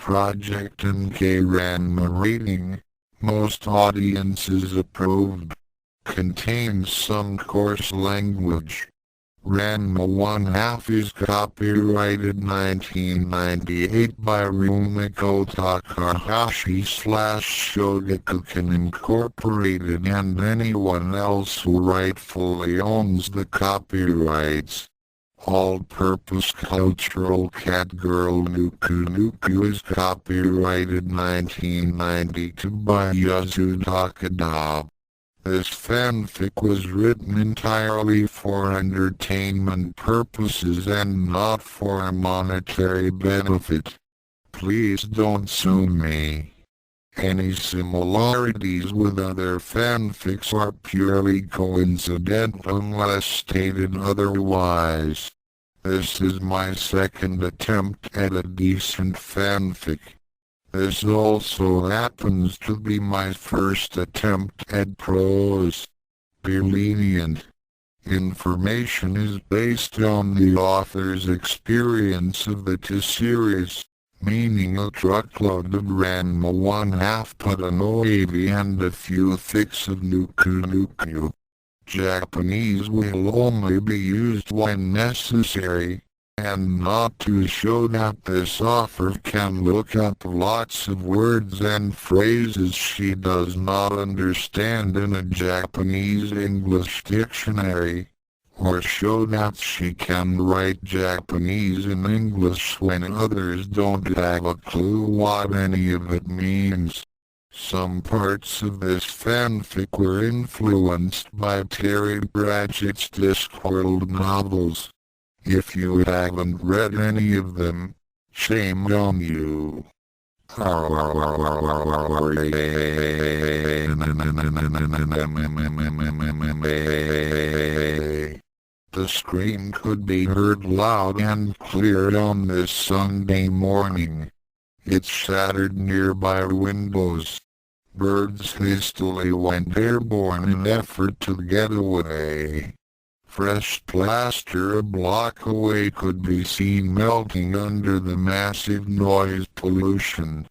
project NK Ranma rating, most audiences approved. Contains some coarse language. Ranma 1/2 is copyrighted 1998 by Rumiko Takahashi/Shogakukan Incorporated and anyone else who rightfully owns the copyrights. All-Purpose Cultural Cat Girl Nuku Nuku is copyrighted 1992 by Yasu Takada. This fanfic was written entirely for entertainment purposes and not for a monetary benefit. Please don't sue me. Any similarities with other fanfics are purely coincidental unless stated otherwise. This is my second attempt at a decent fanfic. This also happens to be my first attempt at prose. Be lenient. Information is based on the author's experience of the two series, meaning a truckload of Ranma 1/2 put an OAV and a few fics of Nuku Nuku. Japanese will only be used when necessary, and not to show that this author can look up lots of words and phrases she does not understand in a Japanese-English dictionary, or show that she can write Japanese in English when others don't have a clue what any of it means. Some parts of this fanfic were influenced by Terry Pratchett's Discworld novels. If you haven't read any of them, shame on you. The scream could be heard loud and clear on this Sunday morning. It shattered nearby windows. Birds hastily went airborne in effort to get away. Fresh plaster a block away could be seen melting under the massive noise pollution.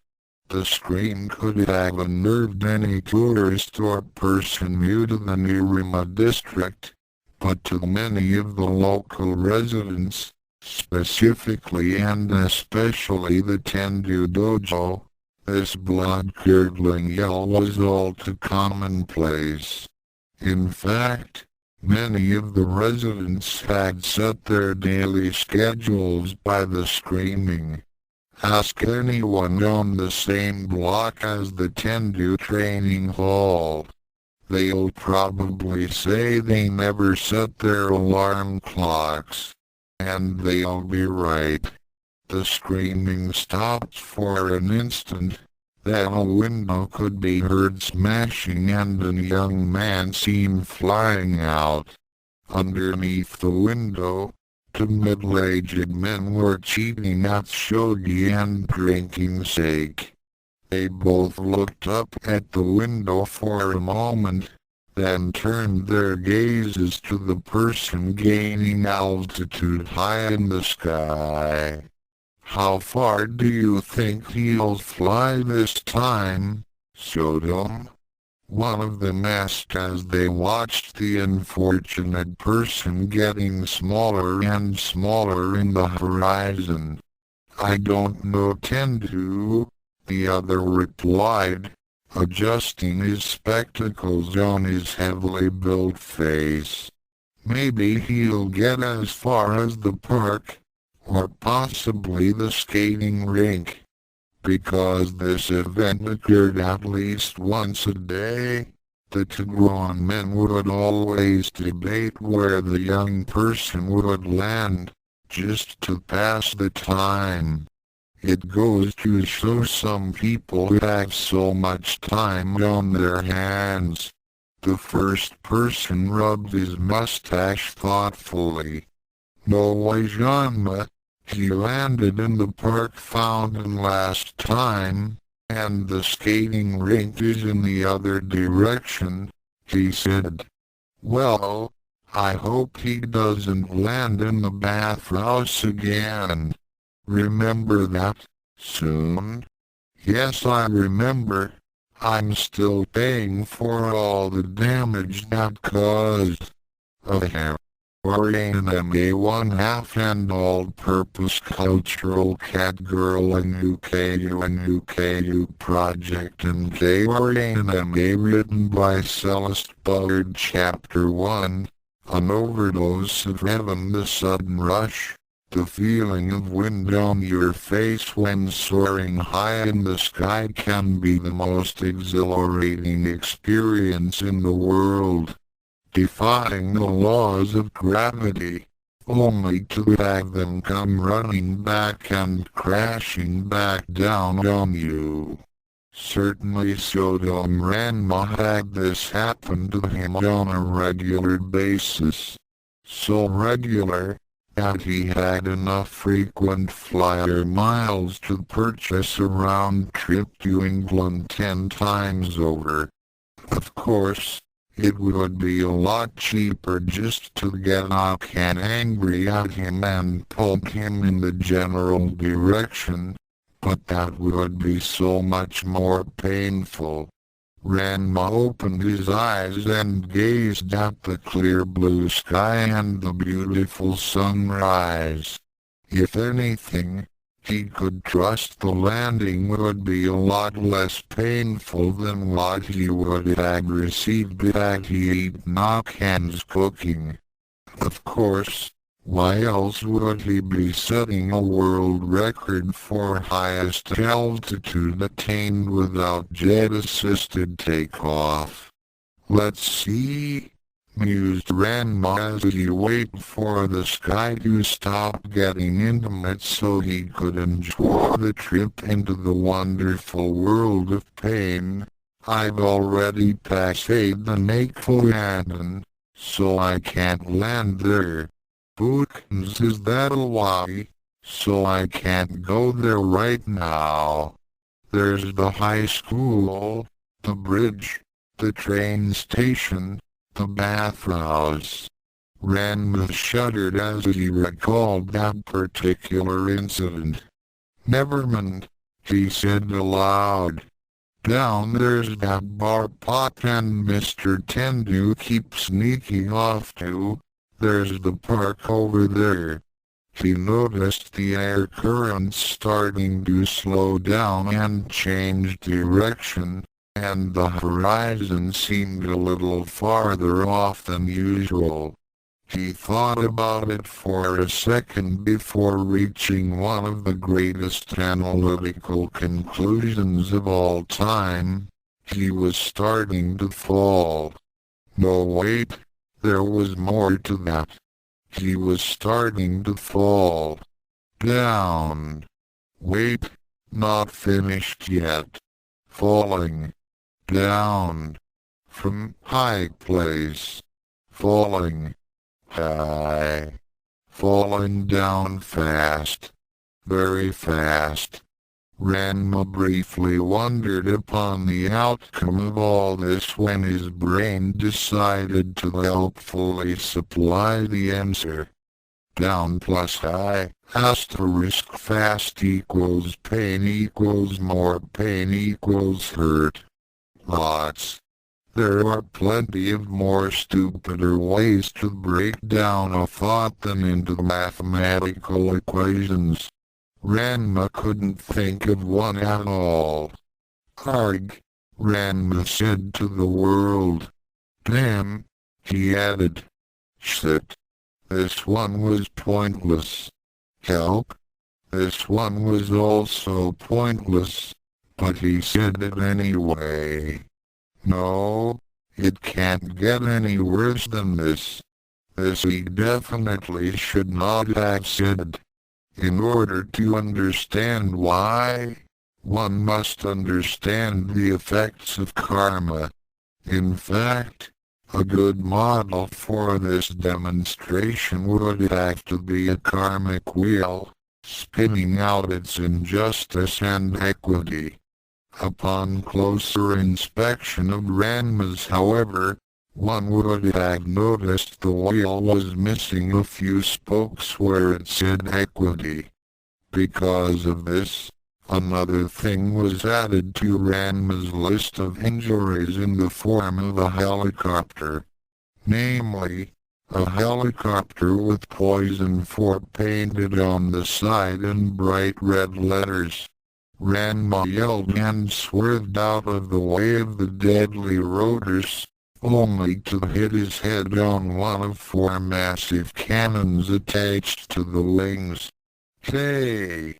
The scream could have unnerved any tourist or person new to the Nirima district, but to many of the local residents, specifically and especially the Tendu Dojo, this blood-curdling yell was all too commonplace. In fact, many of the residents had set their daily schedules by the screaming. Ask anyone on the same block as the Tendu training hall. They'll probably say they never set their alarm clocks. And they'll be right. The screaming stopped for an instant. Then a window could be heard smashing and a young man seen flying out. Underneath the window, two middle-aged men were cheating at shogi and drinking sake. They both looked up at the window for a moment, then turned their gazes to the person gaining altitude high in the sky. "How far do you think he'll fly this time, Shodom?" one of them asked as they watched the unfortunate person getting smaller and smaller in the horizon. "I don't know, Tendu," the other replied, adjusting his spectacles on his heavily built face. "Maybe he'll get as far as the park, or possibly the skating rink. Because this event occurred at least once a day, the two grown men would always debate where the young person would land, just to pass the time. It goes to show some people have so much time on their hands." The first person rubbed his mustache thoughtfully. "No way, Janma. He landed in the park fountain last time, and the skating rink is in the other direction," he said. "Well, I hope he doesn't land in the bathhouse again. Remember that, Soon? Yes, I remember. I'm still paying for all the damage that caused. NK one half and all-purpose cultural cat girl NUKU project NK Ranma written by Celeste Bullard Chapter 1. An overdose of heaven, the sudden rush. The feeling of wind on your face when soaring high in the sky can be the most exhilarating experience in the world. Defying the laws of gravity, only to have them come running back and crashing back down on you. Certainly Sodom Ranma had this happen to him on a regular basis. So regular, that he had enough frequent flyer miles to purchase a round trip to England 10 times over. Of course, it would be a lot cheaper just to get Akane angry at him and poke him in the general direction, but that would be so much more painful. Ranma opened his eyes and gazed at the clear blue sky and the beautiful sunrise. If anything, he could trust the landing would be a lot less painful than what he would have received had he eaten Akane's cooking. Of course, why else would he be setting a world record for highest altitude attained without jet-assisted takeoff? Let's see, mused Ranma as he waited for the sky to stop getting intimate so he could enjoy the trip into the wonderful world of pain. I've already passed the Nakoyadan, so I can't land there. Bookins, is that a lie? So I can't go there right now. There's the high school, the bridge, the train station, the bathhouse. Ranma shuddered as he recalled that particular incident. Never mind, he said aloud. Down there's that bar pot and Mr. Tendu keeps sneaking off to. There's the park over there. He noticed the air currents starting to slow down and change direction, and the horizon seemed a little farther off than usual. He thought about it for a second before reaching one of the greatest analytical conclusions of all time. He was starting to fall. No, wait. There was more to that. He was starting to fall. Down. Wait, not finished yet. Falling. Down. From high place. Falling. High. Falling down fast. Very fast. Ranma briefly wondered upon the outcome of all this when his brain decided to helpfully supply the answer. Down plus high, asterisk fast equals pain equals more pain equals hurt. Lots. There are plenty of more stupider ways to break down a thought than into mathematical equations. Ranma couldn't think of one at all. Arg, Ranma said to the world. Damn, he added. Shit. This one was pointless. Help. This one was also pointless, but he said it anyway. No, it can't get any worse than this. This he definitely should not have said. In order to understand why, one must understand the effects of karma. In fact, a good model for this demonstration would have to be a karmic wheel, spinning out its injustice and equity. Upon closer inspection of Ranma's, however, one would have noticed the wheel was missing a few spokes where it said equity. Because of this, Another thing was added to Ranma's list of injuries in the form of a helicopter. Namely, a helicopter with poison fort painted on the side in bright red letters. Ranma yelled and swerved out of the way of the deadly rotors, only to hit his head on one of 4 massive cannons attached to the wings. "Hey!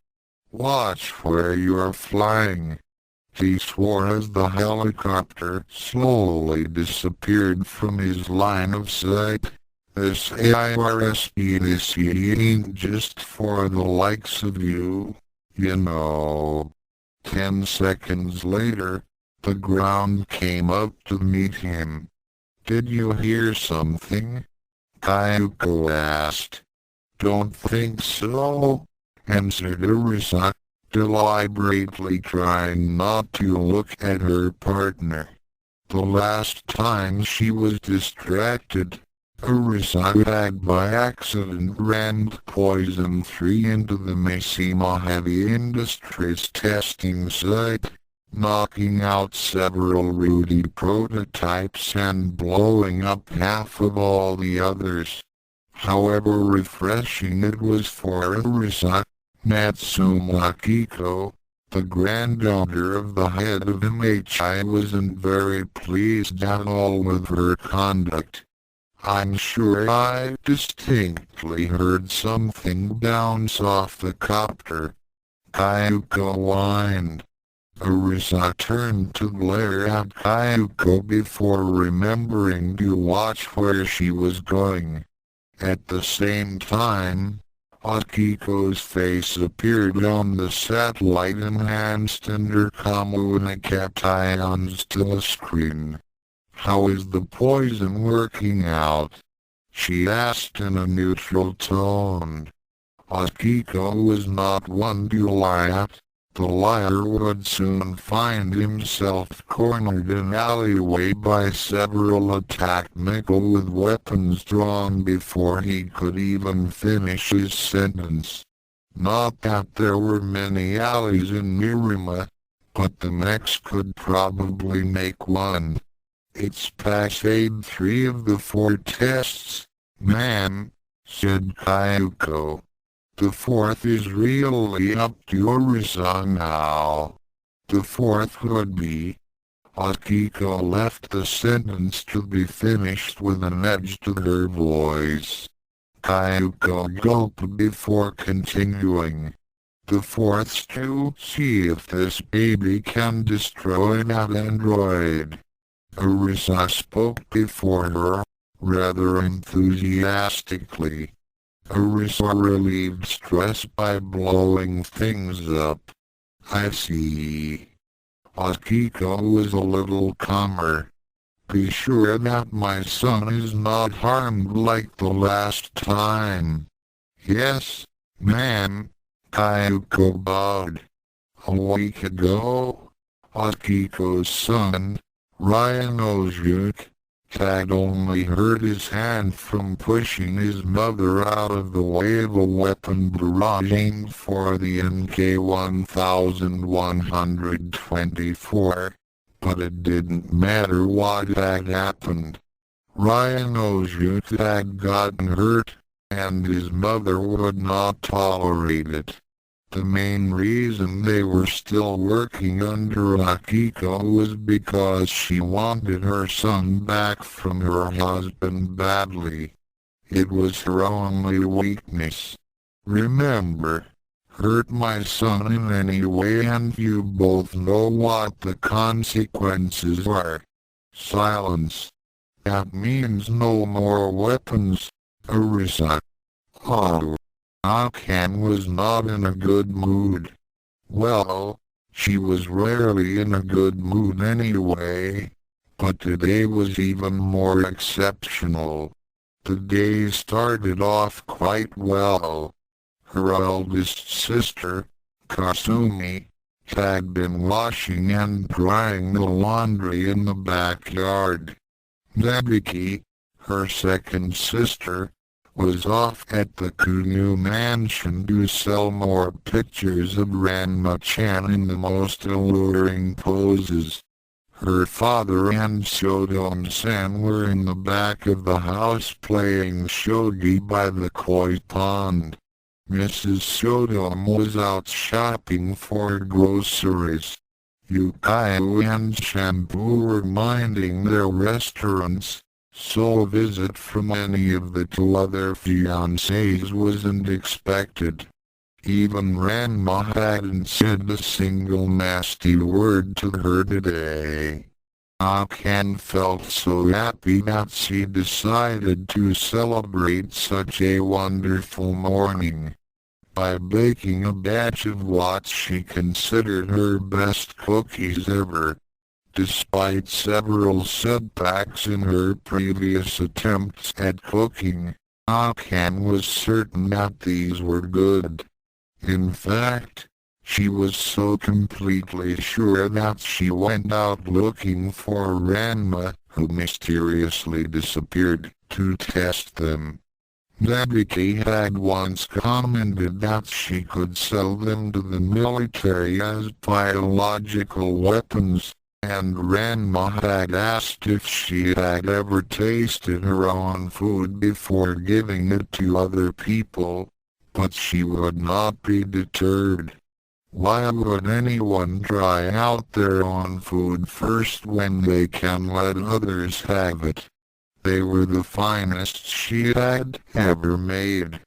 Watch where you're flying," he swore as the helicopter slowly disappeared from his line of sight. "This IRS ain't just for the likes of you, you know." 10 seconds later, the ground came up to meet him. "Did you hear something?" Kayuko asked. "Don't think so," answered Arisa, deliberately trying not to look at her partner. The last time she was distracted, Arisa had by accident rammed Poison 3 into the Mishima Heavy Industries testing site, knocking out several Rudy prototypes and blowing up half of all the others. However refreshing it was for Arisa, Natsume Akiko, the granddaughter of the head of MHI, wasn't very pleased at all with her conduct. "I'm sure I distinctly heard something bounce off the copter," Kayuko whined. Arisa turned to glare at Kayuko before remembering to watch where she was going. At the same time, Akiko's face appeared on the satellite-enhanced intercom communications telescreen. "How is the poison working out?" she asked in a neutral tone. Akiko was not one to lie at. The liar would soon find himself cornered in an alleyway by several attack mecha with weapons drawn before he could even finish his sentence. Not that there were many alleys in Mirima, but the mechs could probably make one. "It's passed 3 of the 4 tests, ma'am," said Kayuko. "The 4th is really up to Arisa now." "The 4th would be..." Akiko left the sentence to be finished with an edge to her voice. Kayuko gulped before continuing. "The 4th's to see if this baby can destroy that android." Arisa spoke before her, rather enthusiastically. Arisa relieved stress by blowing things up. "I see." Akiko was a little calmer. "Be sure that my son is not harmed like the last time." "Yes, ma'am," Kayuko bowed. A week ago, Akiko's son, Ryan Ozyuk, had only hurt his hand from pushing his mother out of the way of a weapon barrage aimed for the NK 1124, but it didn't matter what had happened. Ryan Ozyuk had gotten hurt, and his mother would not tolerate it. The main reason they were still working under Akiko was because she wanted her son back from her husband badly. It was her only weakness. "Remember, hurt my son in any way and you both know what the consequences are." Silence. "That means no more weapons, Arisa." "Oh." Akane was not in a good mood. Well, she was rarely in a good mood anyway, but today was even more exceptional. The day started off quite well. Her eldest sister, Kasumi, had been washing and drying the laundry in the backyard. Nebiki, her second sister, was off at the Kunu mansion to sell more pictures of Ranma-chan in the most alluring poses. Her father and Shodom-san were in the back of the house playing shogi by the koi pond. Mrs. Shodom was out shopping for groceries. Yukayu and Shampoo were minding their restaurants, so a visit from any of the two other fiancés wasn't expected. Even Ranma hadn't said a single nasty word to her today. Akane felt so happy that she decided to celebrate such a wonderful morning by baking a batch of what she considered her best cookies ever. Despite several setbacks in her previous attempts at cooking, Akane was certain that these were good. In fact, she was so completely sure that she went out looking for Ranma, who mysteriously disappeared, to test them. Nabiki had once commented that she could sell them to the military as biological weapons, and Ranma had asked if she had ever tasted her own food before giving it to other people, but she would not be deterred. Why would anyone try out their own food first when they can let others have it? They were the finest she had ever made.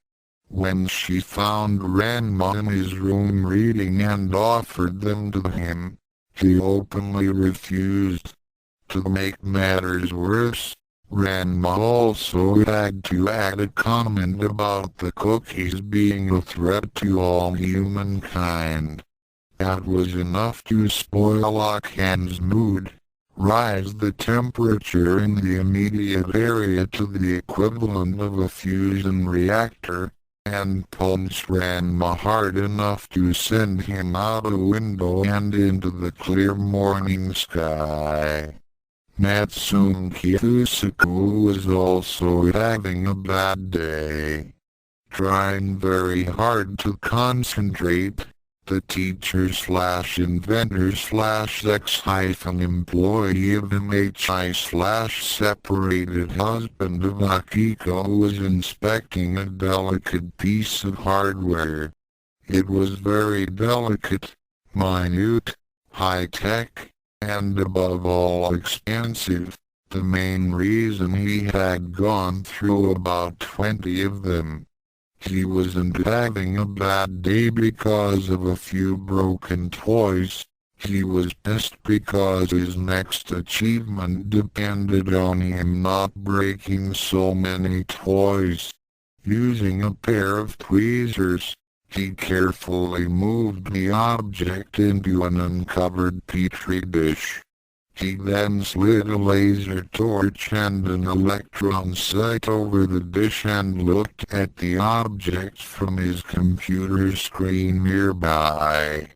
When she found Ranma in his room reading and offered them to him, he openly refused. To make matters worse, Ranma also had to add a comment about the cookies being a threat to all humankind. That was enough to spoil Akane's mood, rise the temperature in the immediate area to the equivalent of a fusion reactor, and punch Ranma hard enough to send him out a window and into the clear morning sky. Natsume Kikusuku was also having a bad day. Trying very hard to concentrate, the teacher/inventor/ex-employee of MHI/separated husband of Akiko was inspecting a delicate piece of hardware. It was very delicate, minute, high-tech, and above all expensive, the main reason he had gone through about 20 of them. He wasn't having a bad day because of a few broken toys. He was pissed because his next achievement depended on him not breaking so many toys. Using a pair of tweezers, he carefully moved the object into an uncovered petri dish. He then slid a laser torch and an electron sight over the dish and looked at the object from his computer screen nearby.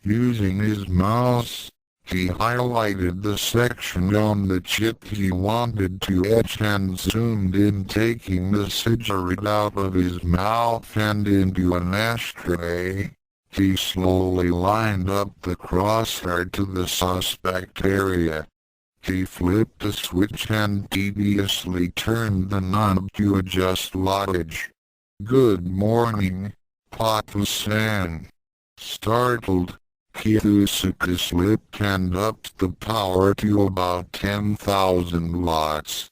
Using his mouse, he highlighted the section on the chip he wanted to etch and zoomed in, taking the cigarette out of his mouth and into an ashtray. He slowly lined up the crosshair to the suspect area. He flipped a switch and deviously turned the knob to adjust wattage. "Good morning, Papa-san." Startled, Kikusuka slipped and upped the power to about 10,000 watts.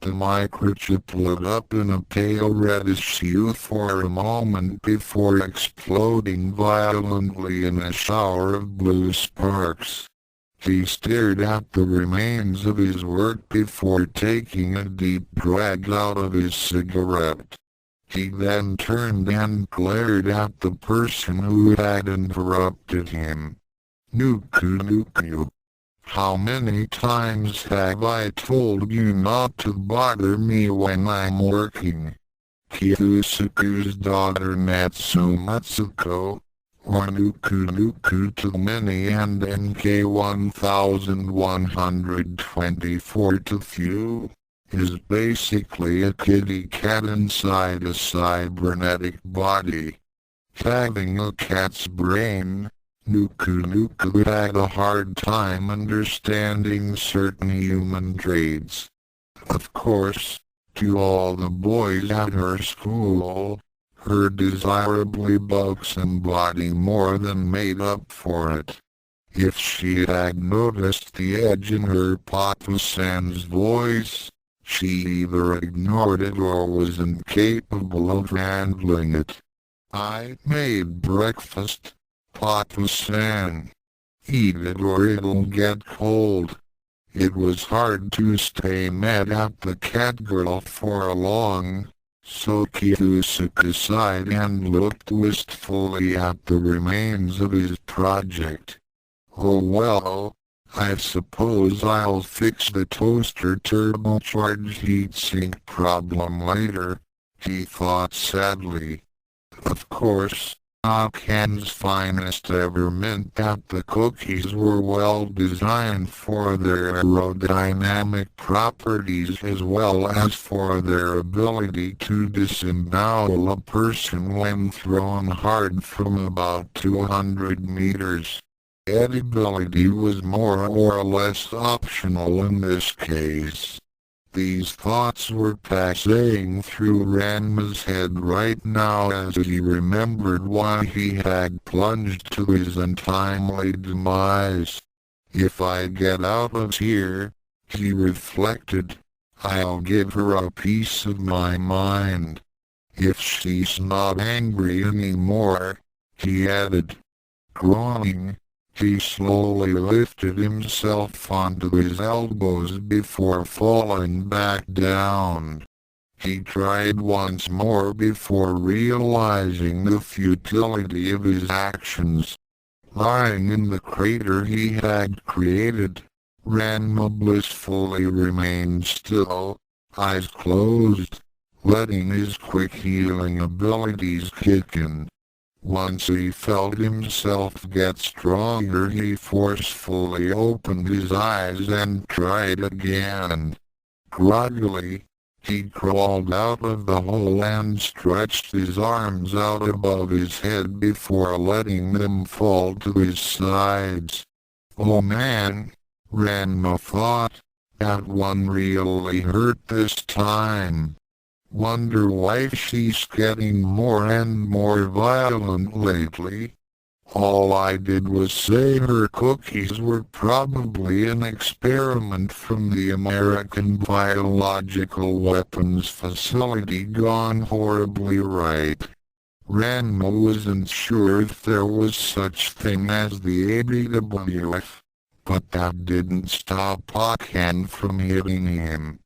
The microchip lit up in a pale reddish hue for a moment before exploding violently in a shower of blue sparks. He stared at the remains of his work before taking a deep drag out of his cigarette. He then turned and glared at the person who had interrupted him. "Nuku. How many times have I told you not to bother me when I'm working?" Kikusuku's daughter Natsumatsuko, or Nuku to many and NK 1124 to few, is basically a kitty cat inside a cybernetic body. Having a cat's brain, Nuku had a hard time understanding certain human traits. Of course, to all the boys at her school, her desirably buxom body more than made up for it. If she had noticed the edge in her Papa-san's voice, she either ignored it or was incapable of handling it. "I made breakfast, Papa-san. Eat it or it'll get cold." It was hard to stay mad at the cat girl for long, so Kiyosaki sighed and looked wistfully at the remains of his project. "Oh well, I suppose I'll fix the toaster turbocharged heatsink problem later," he thought sadly. Of course, Akane's finest ever meant that the cookies were well designed for their aerodynamic properties as well as for their ability to disembowel a person when thrown hard from about 200 meters. Edibility was more or less optional in this case. These thoughts were passing through Ranma's head right now as he remembered why he had plunged to his untimely demise. "If I get out of here," he reflected, "I'll give her a piece of my mind. If she's not angry anymore," he added. Groaning, he slowly lifted himself onto his elbows before falling back down. He tried once more before realizing the futility of his actions. Lying in the crater he had created, Ranma blissfully remained still, eyes closed, letting his quick healing abilities kick in. Once he felt himself get stronger, he forcefully opened his eyes and tried again. Groggily, he crawled out of the hole and stretched his arms out above his head before letting them fall to his sides. "Oh man," Ranma thought, "that one really hurt this time. Wonder why she's getting more and more violent lately. All I did was say her cookies were probably an experiment from the American Biological Weapons Facility gone horribly right." Ranma wasn't sure if there was such thing as the ABWF, but that didn't stop Akane from hitting him.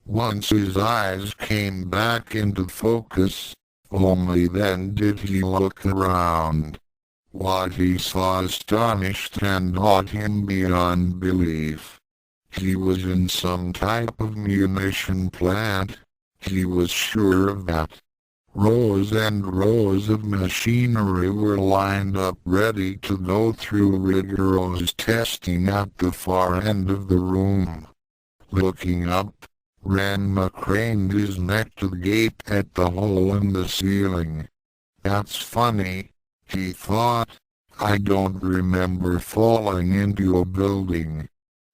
Once his eyes came back into focus, only then did he look around. What he saw astonished and awed him beyond belief. He was in some type of munition plant, he was sure of that. Rows and rows of machinery were lined up ready to go through rigorous testing at the far end of the room. Looking up, Ranma craned his neck to gape at the hole in the ceiling. "That's funny," he thought. "I don't remember falling into a building."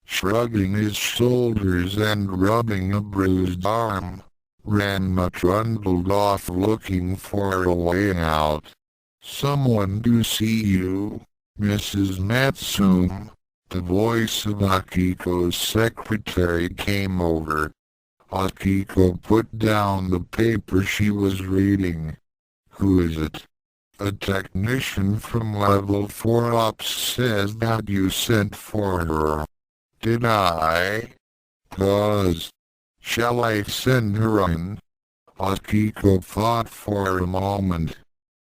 Shrugging his shoulders and rubbing a bruised arm, Ranma trundled off looking for a way out. "Someone to see you, Mrs. Matsume." The voice of Akiko's secretary came over. Akiko put down the paper she was reading. "Who is it?" "A technician from Level 4 Ops says that you sent for her." "Did I?" "Pause. Shall I send her in?" Akiko thought for a moment.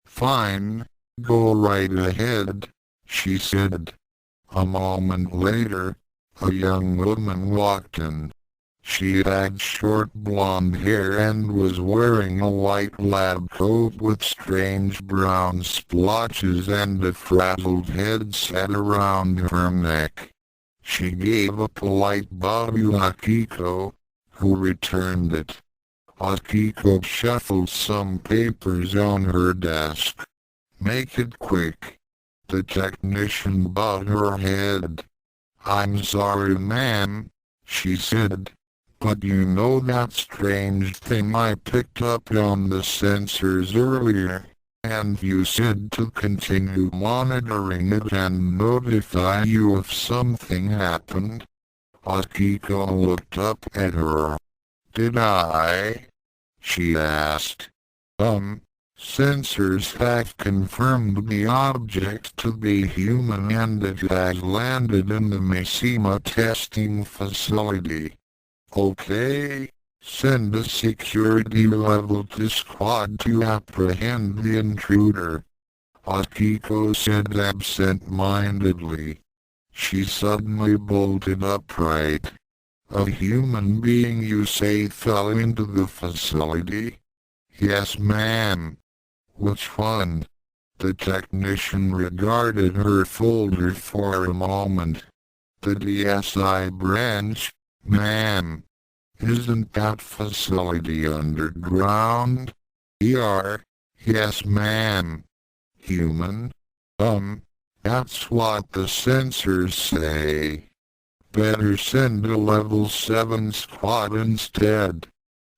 "Fine, go right ahead," she said. A moment later, a young woman walked in. She had short blonde hair and was wearing a white lab coat with strange brown splotches and a frazzled headset around her neck. She gave a polite bow to Akiko, Who returned it? Akiko shuffled some papers on her desk. Make it quick. The technician bowed her head. I'm sorry, ma'am, she said. But you know that strange thing I picked up on the sensors earlier, and you said to continue monitoring it and notify you if something happened? Akiko looked up at her. Did I? She asked. Sensors have confirmed the object to be human and it has landed in the Mishima testing facility. Okay, send a security level to squad to apprehend the intruder. Akiko said absent-mindedly. She suddenly bolted upright. A human being you say fell into the facility? Yes, ma'am. Which one? The technician regarded her folder for a moment. The DSI branch, ma'am. Isn't that facility underground? Yes, ma'am. Human? That's what the sensors say. Better send a level 7 squad instead.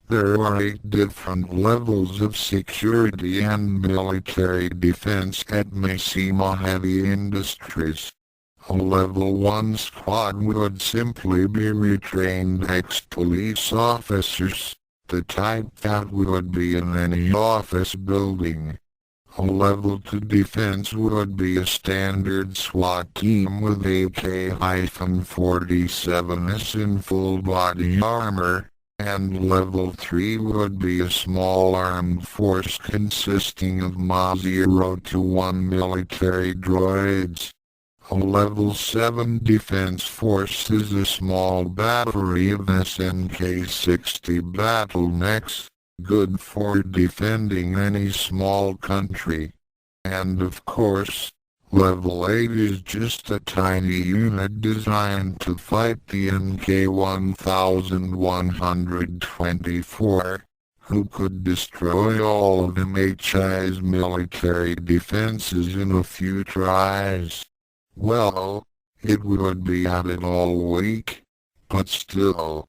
There are 8 different levels of security and military defense at Mishima Heavy Industries. A level 1 squad would simply be retrained ex-police officers, the type that would be in any office building. A level 2 defense would be a standard SWAT team with AK-47s in full body armor, and level 3 would be a small armed force consisting of Ma-0 to 1 military droids. A level 7 defense force is a small battery of SNK-60 battlenecks, good for defending any small country. And of course, level 8 is just a tiny unit designed to fight the NK-1124, who could destroy all of MHI's military defenses in a few tries. Well, it would be at it all week, but still.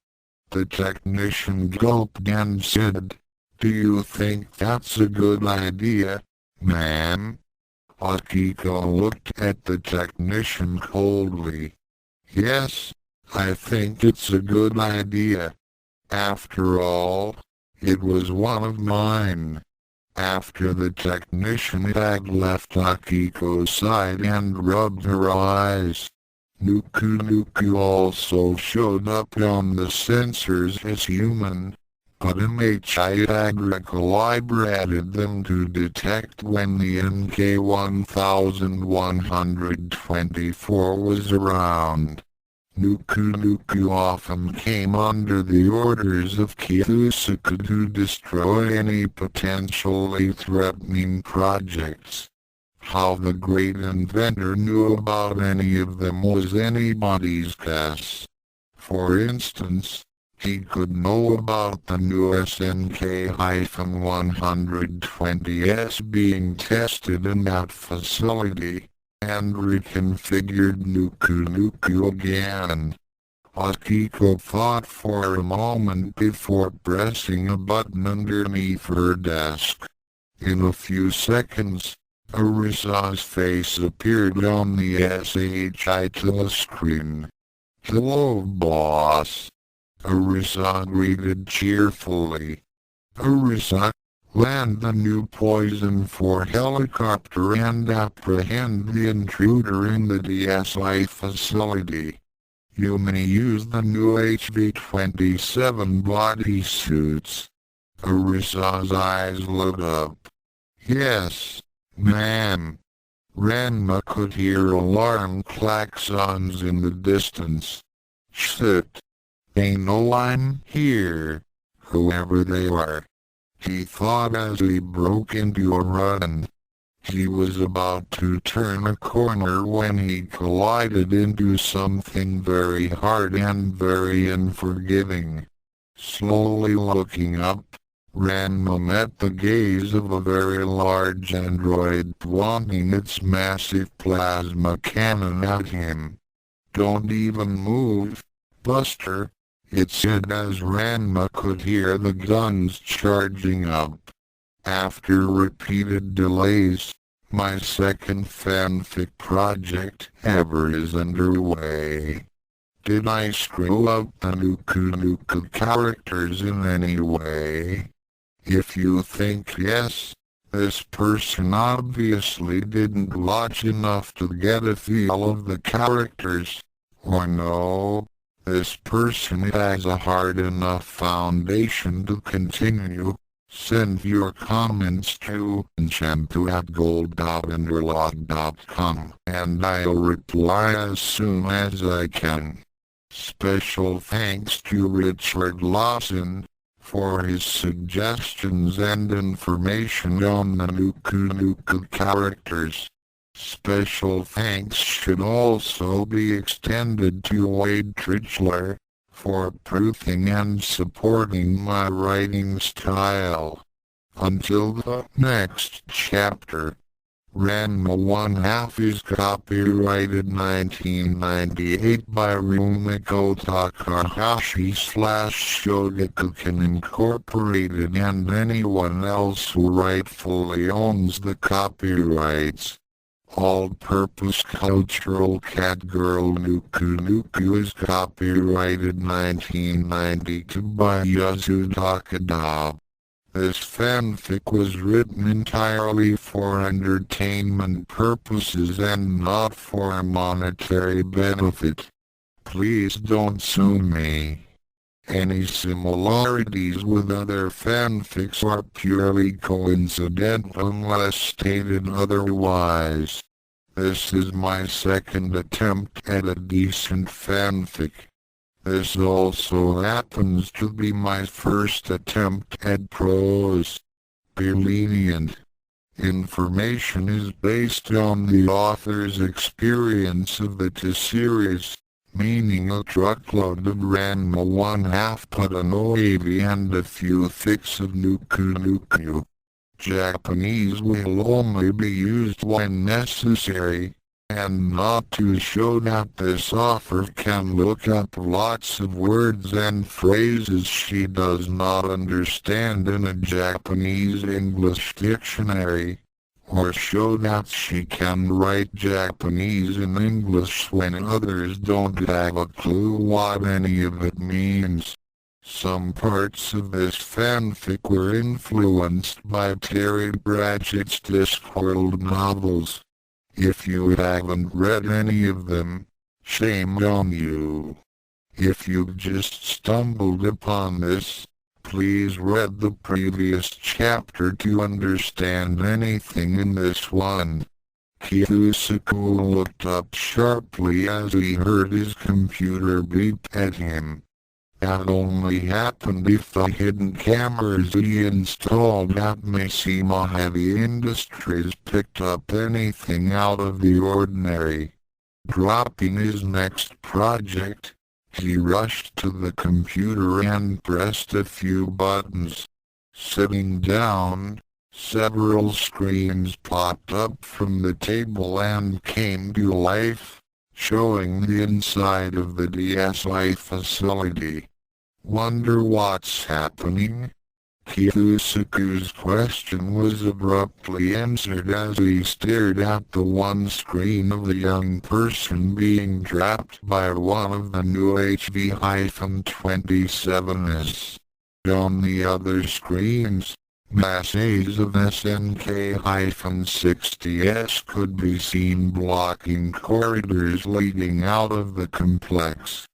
The technician gulped and said, Do you think that's a good idea, ma'am? Akiko looked at the technician coldly. Yes, I think it's a good idea. After all, it was one of mine. After the technician had left Akiko's side and rubbed her eyes, Nuku also showed up on the sensors as human, but MHI Agricoliber added them to detect when the NK-1124 was around. Nuku often came under the orders of Kiyusuke to destroy any potentially threatening projects. How the great inventor knew about any of them was anybody's guess. For instance, he could know about the new SNK-120S being tested in that facility, and reconfigured Nuku again. Akiko thought for a moment before pressing a button underneath her desk. In a few seconds, Arisa's face appeared on the SHI telescreen. Hello, boss. Arisa greeted cheerfully. Arisa, land the new poison for helicopter and apprehend the intruder in the DSI facility. You may use the new HV-27 bodysuits. Arisa's eyes lit up. Yes, ma'am. Ranma could hear alarm klaxons in the distance. Shit. They know I'm here, whoever they are. He thought as he broke into a run. He was about to turn a corner when he collided into something very hard and very unforgiving. Slowly looking up, Ranma met the gaze of a very large android pointing its massive plasma cannon at him. "Don't even move, Buster," it said as Ranma could hear the guns charging up. After repeated delays, my second fanfic project ever is underway. Did I screw up the Nuku characters in any way? If you think yes, this person obviously didn't watch enough to get a feel of the characters. Or no, this person has a hard enough foundation to continue. Send your comments to shampoo@gold.underlog.com and I'll reply as soon as I can. Special thanks to Richard Lawson for his suggestions and information on the Nuku characters. Special thanks should also be extended to Wade Trichler for proofing and supporting my writing style. Until the next chapter, Ranma 1/2 is copyrighted 1998 by Rumiko Takahashi/Shogakukan Incorporated and anyone else who rightfully owns the copyrights. All-Purpose Cultural Cat Girl Nuku is copyrighted 1992 by Yasu Takada. This fanfic was written entirely for entertainment purposes and not for monetary benefit. Please don't sue me. Any similarities with other fanfics are purely coincidental unless stated otherwise. This is my second attempt at a decent fanfic. This also happens to be my first attempt at prose. Be lenient. Information is based on the author's experience of the series, meaning a truckload of Ranma 1/2 put an OAV and a few fics of Nuku. Japanese will only be used when necessary, and not to show that this author can look up lots of words and phrases she does not understand in a Japanese-English dictionary, or show that she can write Japanese in English when others don't have a clue what any of it means. Some parts of this fanfic were influenced by Terry Pratchett's Discworld novels. If you haven't read any of them, shame on you. If you've just stumbled upon this, please read the previous chapter to understand anything in this one. Kiyusaku looked up sharply as he heard his computer beep at him. That only happened if the hidden cameras he installed at Mishima Heavy Industries picked up anything out of the ordinary. Dropping his next project, he rushed to the computer and pressed a few buttons. Sitting down, several screens popped up from the table and came to life, showing the inside of the DSI facility. Wonder what's happening? Kiyusaku's question was abruptly answered as he stared at the one screen of the young person being trapped by one of the new HV-27s. On the other screens, masses of SNK-60s could be seen blocking corridors leading out of the complex.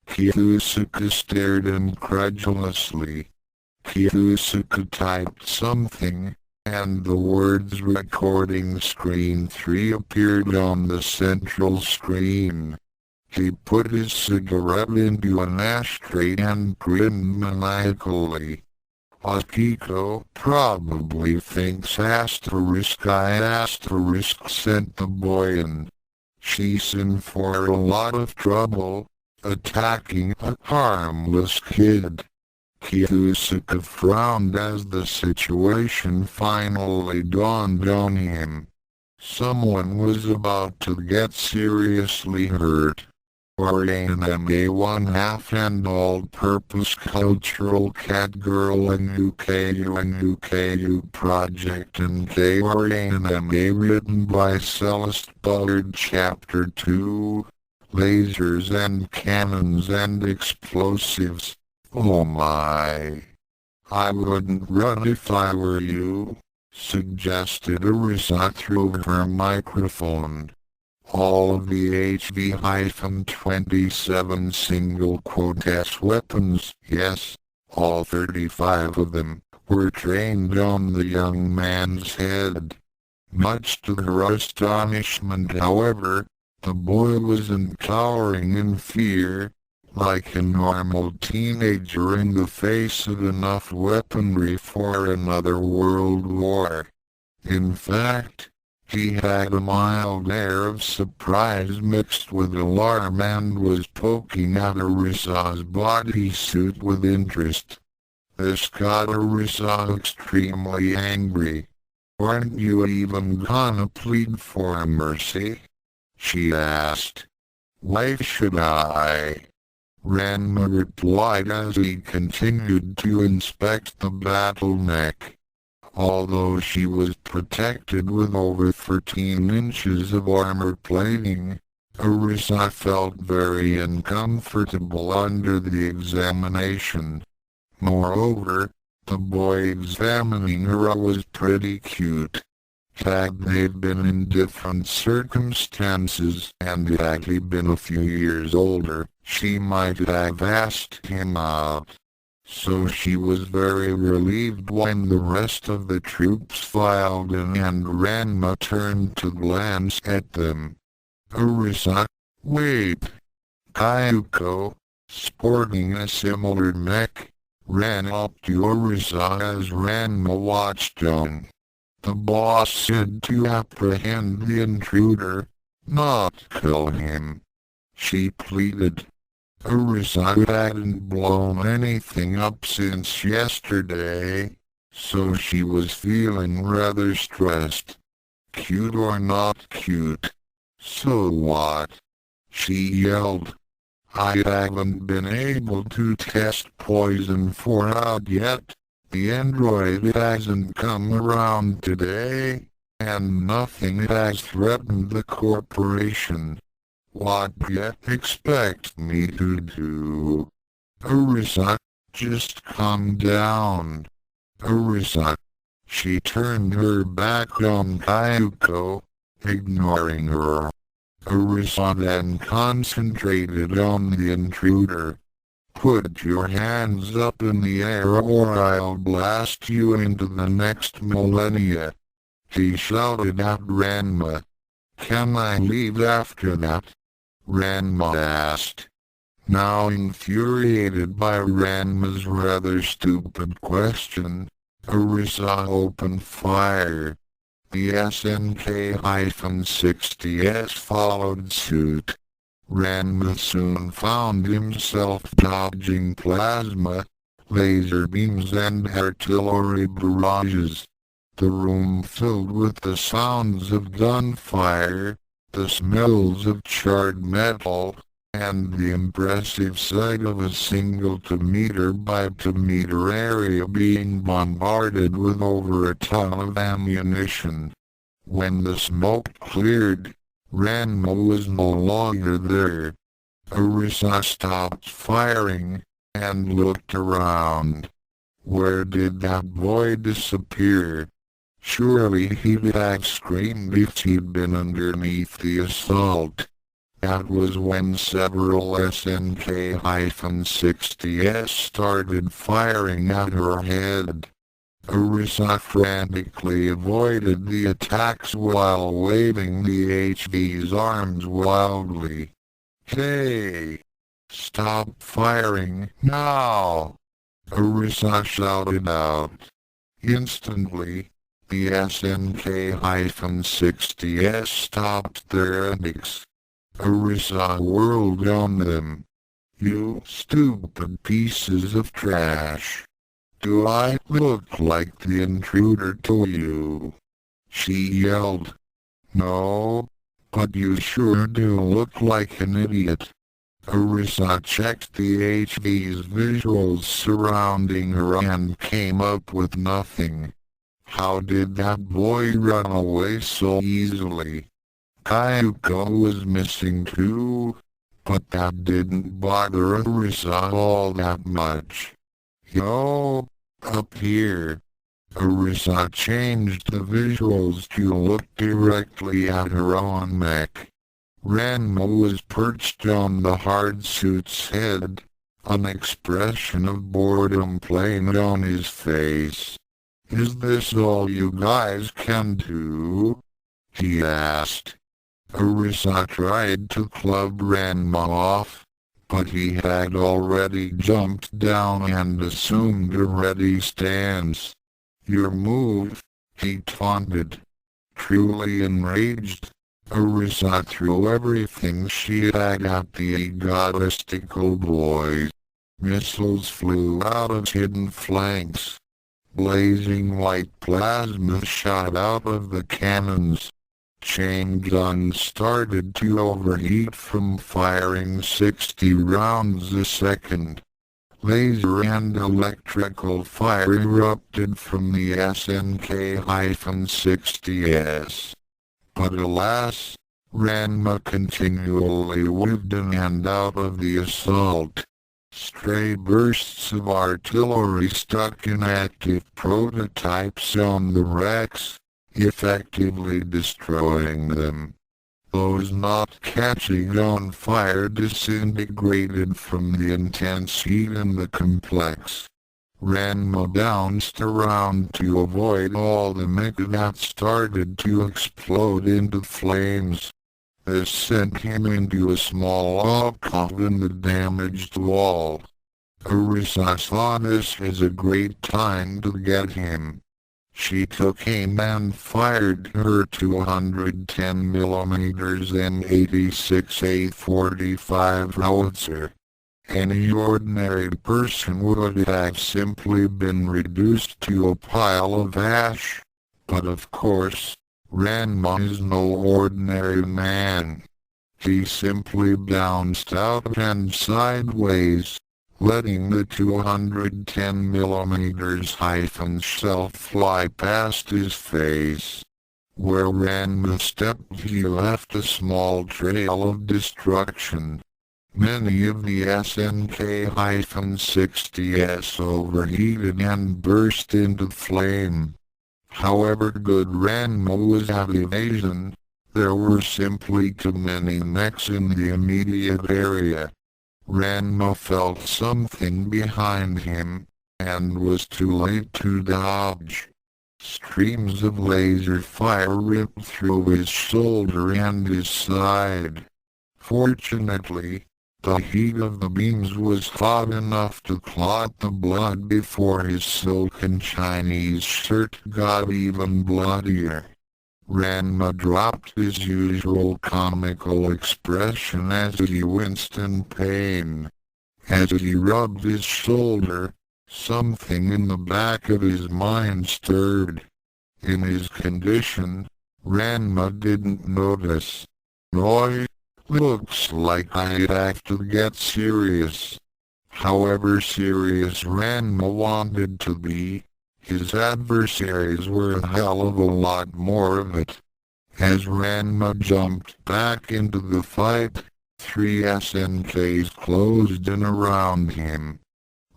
Kiyusaku stared incredulously. Kiyusaku typed something, and the words "Recording Screen 3" appeared on the central screen. He put his cigarette into an ashtray and grinned maniacally. Akiko probably thinks I sent the boy in. She's in for a lot of trouble, attacking a harmless kid. Kiyosaka frowned as the situation finally dawned on him. Someone was about to get seriously hurt. Ranma one half and all-purpose cultural cat girl NUKU project NK Ranma written by Celeste Bullard Chapter 2 Lasers and Cannons and Explosives. Oh my. I wouldn't run if I were you, suggested Arisa through her microphone. All of the HV-27 single quote S weapons, yes, all 35 of them, were trained on the young man's head. Much to her astonishment, however, the boy wasn't cowering in fear, like a normal teenager in the face of enough weaponry for another world war. In fact, he had a mild air of surprise mixed with alarm and was poking at Arisa's bodysuit with interest. This got Arisa extremely angry. "Aren't you even gonna plead for mercy?" she asked. "Why should I?" Ranma replied as he continued to inspect the bottleneck. Although she was protected with over 13 inches of armor plating, Arisa felt very uncomfortable under the examination. Moreover, the boy examining her was pretty cute. Had they been in different circumstances and had he been a few years older, she might have asked him out. So she was very relieved when the rest of the troops filed in and Ranma turned to glance at them. Arisa, wait! Kyuko, sporting a similar mech, ran up to Arisa as Ranma watched on. The boss said to apprehend the intruder, not kill him. She pleaded. Arisa hadn't blown anything up since yesterday, so she was feeling rather stressed. Cute or not cute? So what? She yelled. I haven't been able to test poison 4 out yet. The android hasn't come around today, and nothing has threatened the corporation. What do you expect me to do? Arisa, just calm down. Arisa. She turned her back on Kyuko, ignoring her. Arisa then concentrated on the intruder. Put your hands up in the air or I'll blast you into the next millennia. He shouted at Ranma. Can I leave after that? Ranma asked. Now infuriated by Ranma's rather stupid question, Arisa opened fire. The SNK-60S followed suit. Ranma soon found himself dodging plasma, laser beams and artillery barrages. The room filled with the sounds of gunfire, the smells of charred metal, and the impressive sight of a single 2-meter by 2-meter area being bombarded with over a ton of ammunition. When the smoke cleared, Ranma was no longer there. Arisa stopped firing, and looked around. Where did that boy disappear? Surely he'd have screamed if he'd been underneath the assault. That was when several SNK-60s started firing at her head. Arisa frantically avoided the attacks while waving the HV's arms wildly. Hey! Stop firing now! Arisa shouted out. Instantly, the SNK-60s stopped their antics. Arisa whirled on them. You stupid pieces of trash. Do I look like the intruder to you? She yelled. No, but you sure do look like an idiot. Arisa checked the HV's visuals surrounding her and came up with nothing. How did that boy run away so easily? Kayuko was missing too, but that didn't bother Arisa all that much. Yo, up here. Arisa changed the visuals to look directly at her own mech. Ranma was perched on the hard suit's head, an expression of boredom playing on his face. Is this all you guys can do? He asked. Arisa tried to club Ranma off, but he had already jumped down and assumed a ready stance. Your move, he taunted. Truly enraged, Arisa threw everything she had at the egotistical boy. Missiles flew out of hidden flanks. Blazing white plasma shot out of the cannons. Chain guns started to overheat from firing 60 rounds a second. Laser and electrical fire erupted from the SNK-60S. But alas, Ranma continually whiffed in and out of the assault. Stray bursts of artillery stuck inactive prototypes on the wrecks, effectively destroying them. Those not catching on fire disintegrated from the intense heat in the complex. Ranma bounced around to avoid all the mecha that started to explode into flames. This sent him into a small alcove in the damaged wall. Arisa saw this as a great time to get him. She took aim and fired her 210mm M86A45 howitzer. Any ordinary person would have simply been reduced to a pile of ash. But of course, Ranma is no ordinary man. He simply bounced out and sideways, letting the 210mm shell fly past his face. Where Ranma stepped, he left a small trail of destruction. Many of the SNK-60s overheated and burst into flame. However good Ranma was at evasion, there were simply too many mechs in the immediate area. Ranma felt something behind him, and was too late to dodge. Streams of laser fire ripped through his shoulder and his side. Fortunately, the heat of the beams was hot enough to clot the blood before his silken Chinese shirt got even bloodier. Ranma dropped his usual comical expression as he winced in pain. As he rubbed his shoulder, something in the back of his mind stirred. In his condition, Ranma didn't notice. Oi! Looks like I'd have to get serious. However serious Ranma wanted to be, his adversaries were a hell of a lot more of it. As Ranma jumped back into the fight, 3 SNKs closed in around him.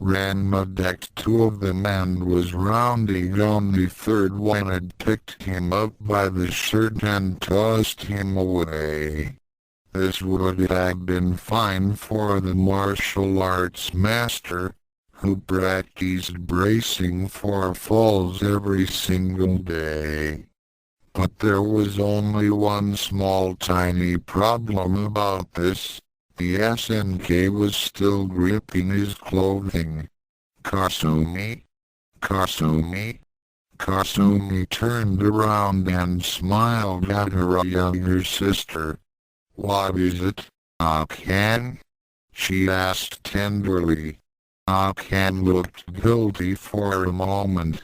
Ranma decked 2 of them and was rounding on the third one had picked him up by the shirt and tossed him away. This would have been fine for the martial arts master, who practiced bracing for falls every single day. But there was only one small tiny problem about this. The SNK was still gripping his clothing. Kasumi? Kasumi? Kasumi turned around and smiled at her younger sister. What is it, Akane? she asked tenderly. Akane looked guilty for a moment.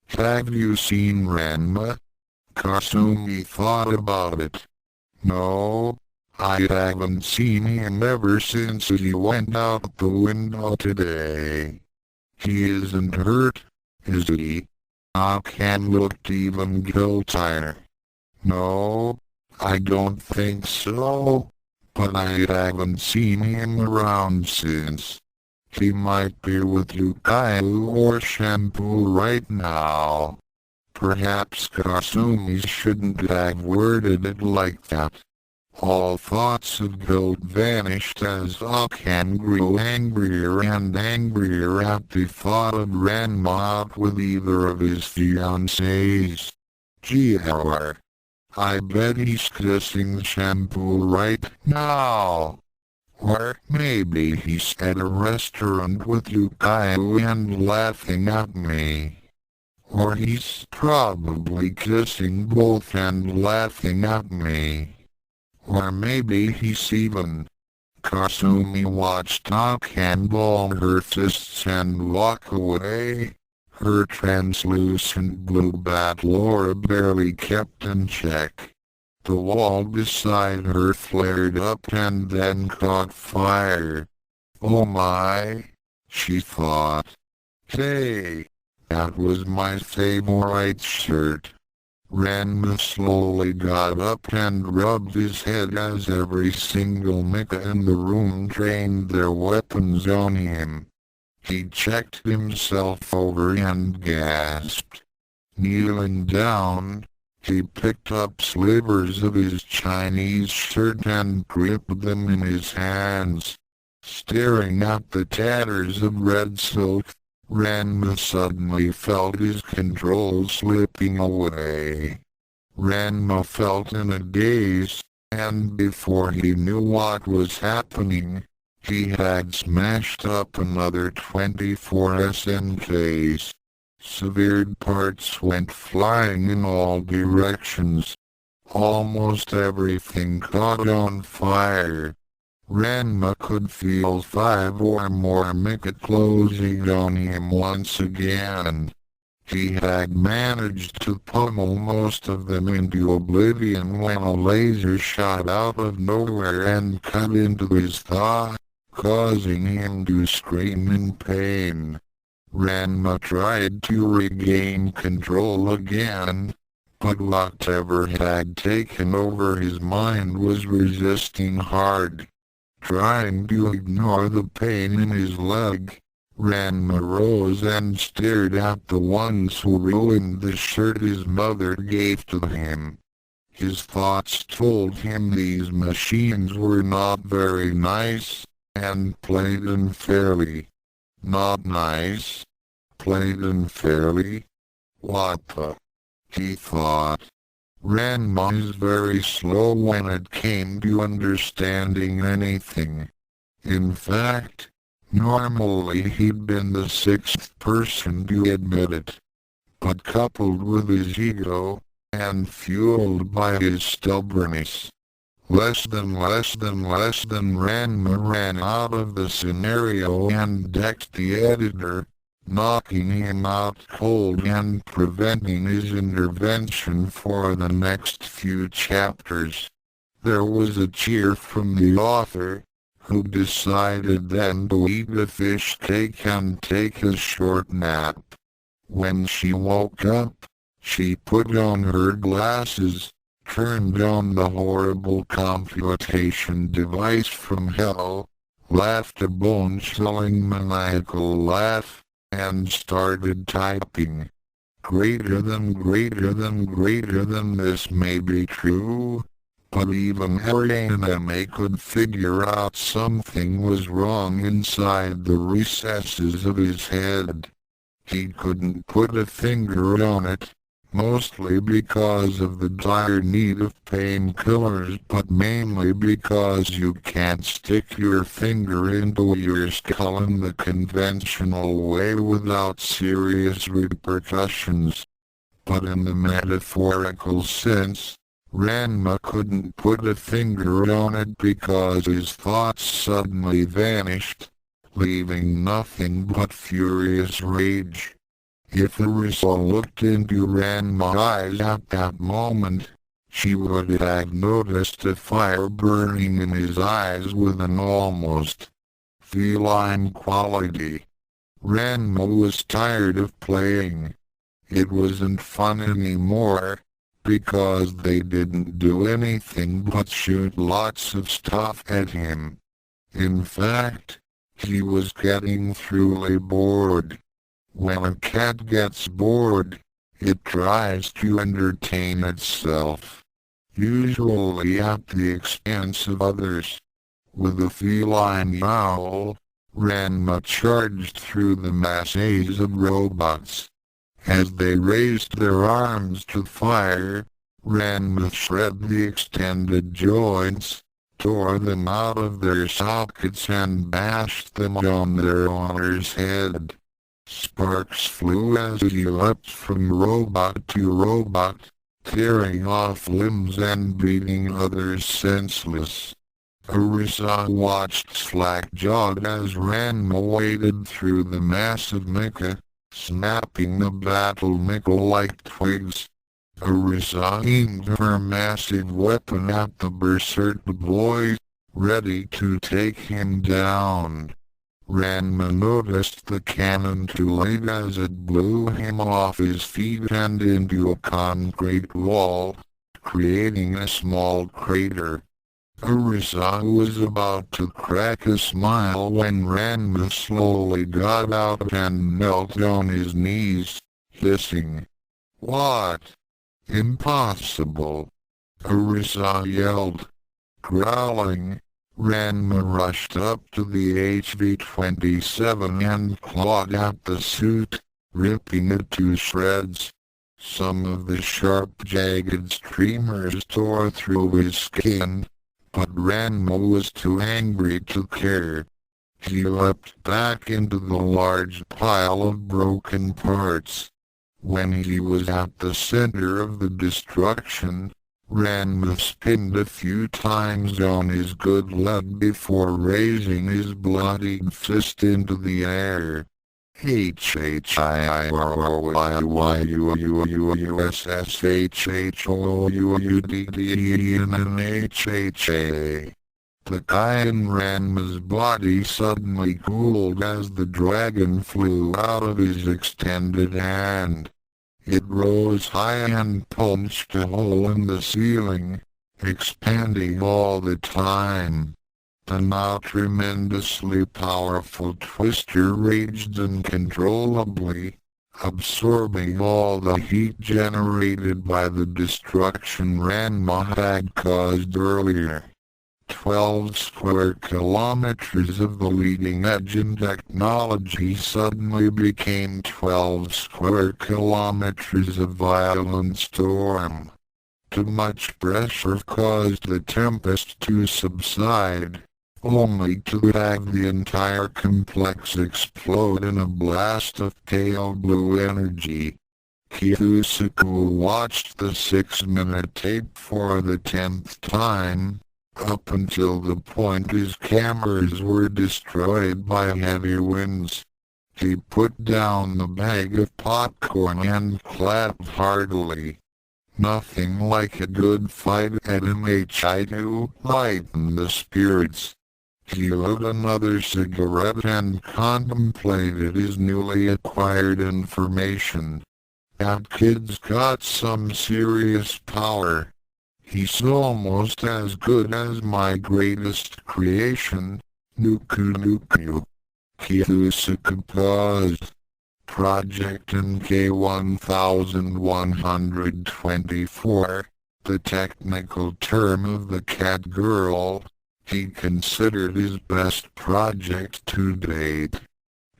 Have you seen Ranma? Kasumi thought about it. No, I haven't seen him ever since he went out the window today. He isn't hurt, is he? Akane looked even guiltier. No, I don't think so, but I haven't seen him around since. He might be with Yukayu or Shampoo right now. Perhaps Kasumi shouldn't have worded it like that. All thoughts of guilt vanished as Akane grew angrier and angrier at the thought of Ranma out with either of his fiancées. Gee, I bet he's kissing Shampoo right now. Or maybe he's at a restaurant with Yukayu and laughing at me. Or he's probably kissing both and laughing at me. Or maybe he's even. Kasumi watched Akane ball her fists and walk away. Her translucent blue battle aura barely kept in check. The wall beside her flared up and then caught fire. Oh my, she thought. Hey, that was my favorite shirt. Ranma slowly got up and rubbed his head as every single mecha in the room trained their weapons on him. He checked himself over and gasped. Kneeling down, he picked up slivers of his Chinese shirt and gripped them in his hands. Staring at the tatters of red silk, Ranma suddenly felt his control slipping away. Ranma felt in a daze, and before he knew what was happening, he had smashed up another 24 SNKs. Severed parts went flying in all directions. Almost everything caught on fire. Ranma could feel 5 or more mecha closing on him once again. He had managed to pummel most of them into oblivion when a laser shot out of nowhere and cut into his thigh, causing him to scream in pain. Ranma tried to regain control again, but whatever had taken over his mind was resisting hard. Trying to ignore the pain in his leg, Ranma rose and stared at the ones who ruined the shirt his mother gave to him. His thoughts told him these machines were not very nice, and played unfairly. Not nice? Played unfairly? What the? He thought. Ranma is very slow when it came to understanding anything. In fact, normally he'd been the 6th person to admit it. But coupled with his ego, and fueled by his stubbornness, less than Ranma ran out of the scenario and decked the editor, knocking him out cold and preventing his intervention for the next few chapters. There was a cheer from the author, who decided then to eat a fish cake and take a short nap. When she woke up, she put on her glasses, turned on the horrible computation device from hell, laughed a bone-chilling maniacal laugh, and started typing. Greater than this may be true, but even Akane could figure out something was wrong inside the recesses of his head. He couldn't put a finger on it, mostly because of the dire need of painkillers, but mainly because you can't stick your finger into your skull in the conventional way without serious repercussions. But in the metaphorical sense, Ranma couldn't put a finger on it because his thoughts suddenly vanished, leaving nothing but furious rage. If Arisa looked into Ranma's eyes at that moment, she would have noticed a fire burning in his eyes with an almost feline quality. Ranma was tired of playing. It wasn't fun anymore, because they didn't do anything but shoot lots of stuff at him. In fact, he was getting thoroughly bored. When a cat gets bored, it tries to entertain itself, usually at the expense of others. With a feline yowl, Ranma charged through the masses of robots. As they raised their arms to fire, Ranma shred the extended joints, tore them out of their sockets and bashed them on their owner's head. Sparks flew as he leapt from robot to robot, tearing off limbs and beating others senseless. Arisa watched slack-jawed as Ranma waded through the massive mecha, snapping the battle mecha like twigs. Arisa aimed her massive weapon at the berserk boy, ready to take him down. Ranma noticed the cannon too late as it blew him off his feet and into a concrete wall, creating a small crater. Arisa was about to crack a smile when Ranma slowly got out and knelt on his knees, hissing, "What? Impossible!" Arisa yelled. Growling, Ranma rushed up to the HV-27 and clawed at the suit, ripping it to shreds. Some of the sharp jagged streamers tore through his skin, but Ranma was too angry to care. He leapt back into the large pile of broken parts. When he was at the center of the destruction, Ranma spinned a few times on his good leg before raising his bloodied fist into the air. HHIRYUSSHHOUDDENHHA. The guy in Ranma's body suddenly cooled as the dragon flew out of his extended hand. It rose high and punched a hole in the ceiling, expanding all the time. The now tremendously powerful twister raged uncontrollably, absorbing all the heat generated by the destruction Ranma had caused earlier. 12 square kilometers of the leading edge in technology suddenly became 12 square kilometers of violent storm. Too much pressure caused the tempest to subside, only to have the entire complex explode in a blast of pale blue energy. Kiyusuku watched the 6-minute tape for the 10th time, up until the point his cameras were destroyed by heavy winds. He put down the bag of popcorn and clapped heartily. Nothing like a good fight at MHI to lighten the spirits. He lit another cigarette and contemplated his newly acquired information. That kid's got some serious power. He's almost as good as my greatest creation, Nuku Nuku. Kiyusuke paused. Project NK 1124, the technical term of the cat girl, he considered his best project to date.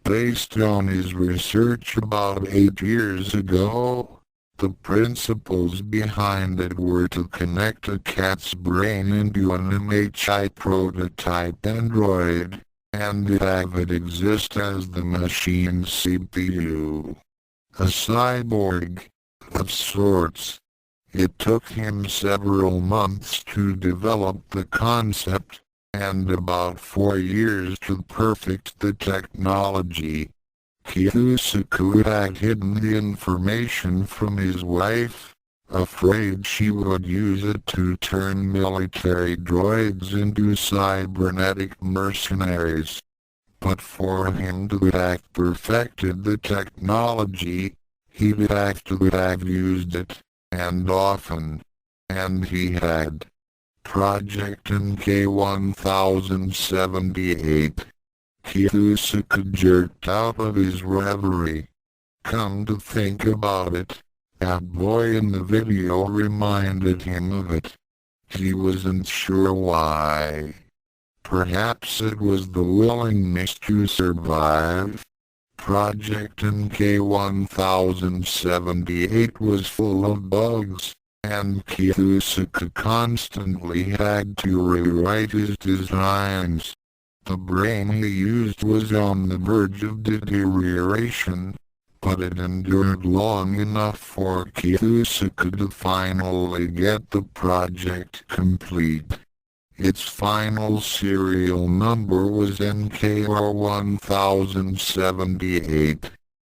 Based on his research about 8 years ago, the principles behind it were to connect a cat's brain into an MHI prototype android, and have it exist as the machine's CPU. A cyborg, of sorts. It took him several months to develop the concept, and about 4 years to perfect the technology. Kiyusuke had hidden the information from his wife, afraid she would use it to turn military droids into cybernetic mercenaries. But for him to have perfected the technology, he had to have used it, and often. And he had. Project NK 1078. Kiyusuke jerked out of his reverie. Come to think about it, that boy in the video reminded him of it. He wasn't sure why. Perhaps it was the willingness to survive. Project NK 1078 was full of bugs, and Kiyusuke constantly had to rewrite his designs. The brain he used was on the verge of deterioration, but it endured long enough for Kiyusuke to finally get the project complete. Its final serial number was NKR 1078.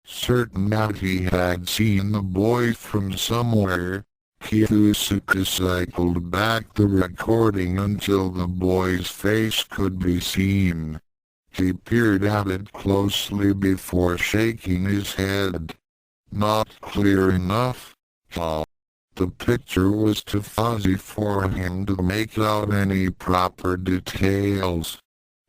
Certain that he had seen the boy from somewhere, Kiyusuke cycled back the recording until the boy's face could be seen. He peered at it closely before shaking his head. Not clear enough, huh? The picture was too fuzzy for him to make out any proper details.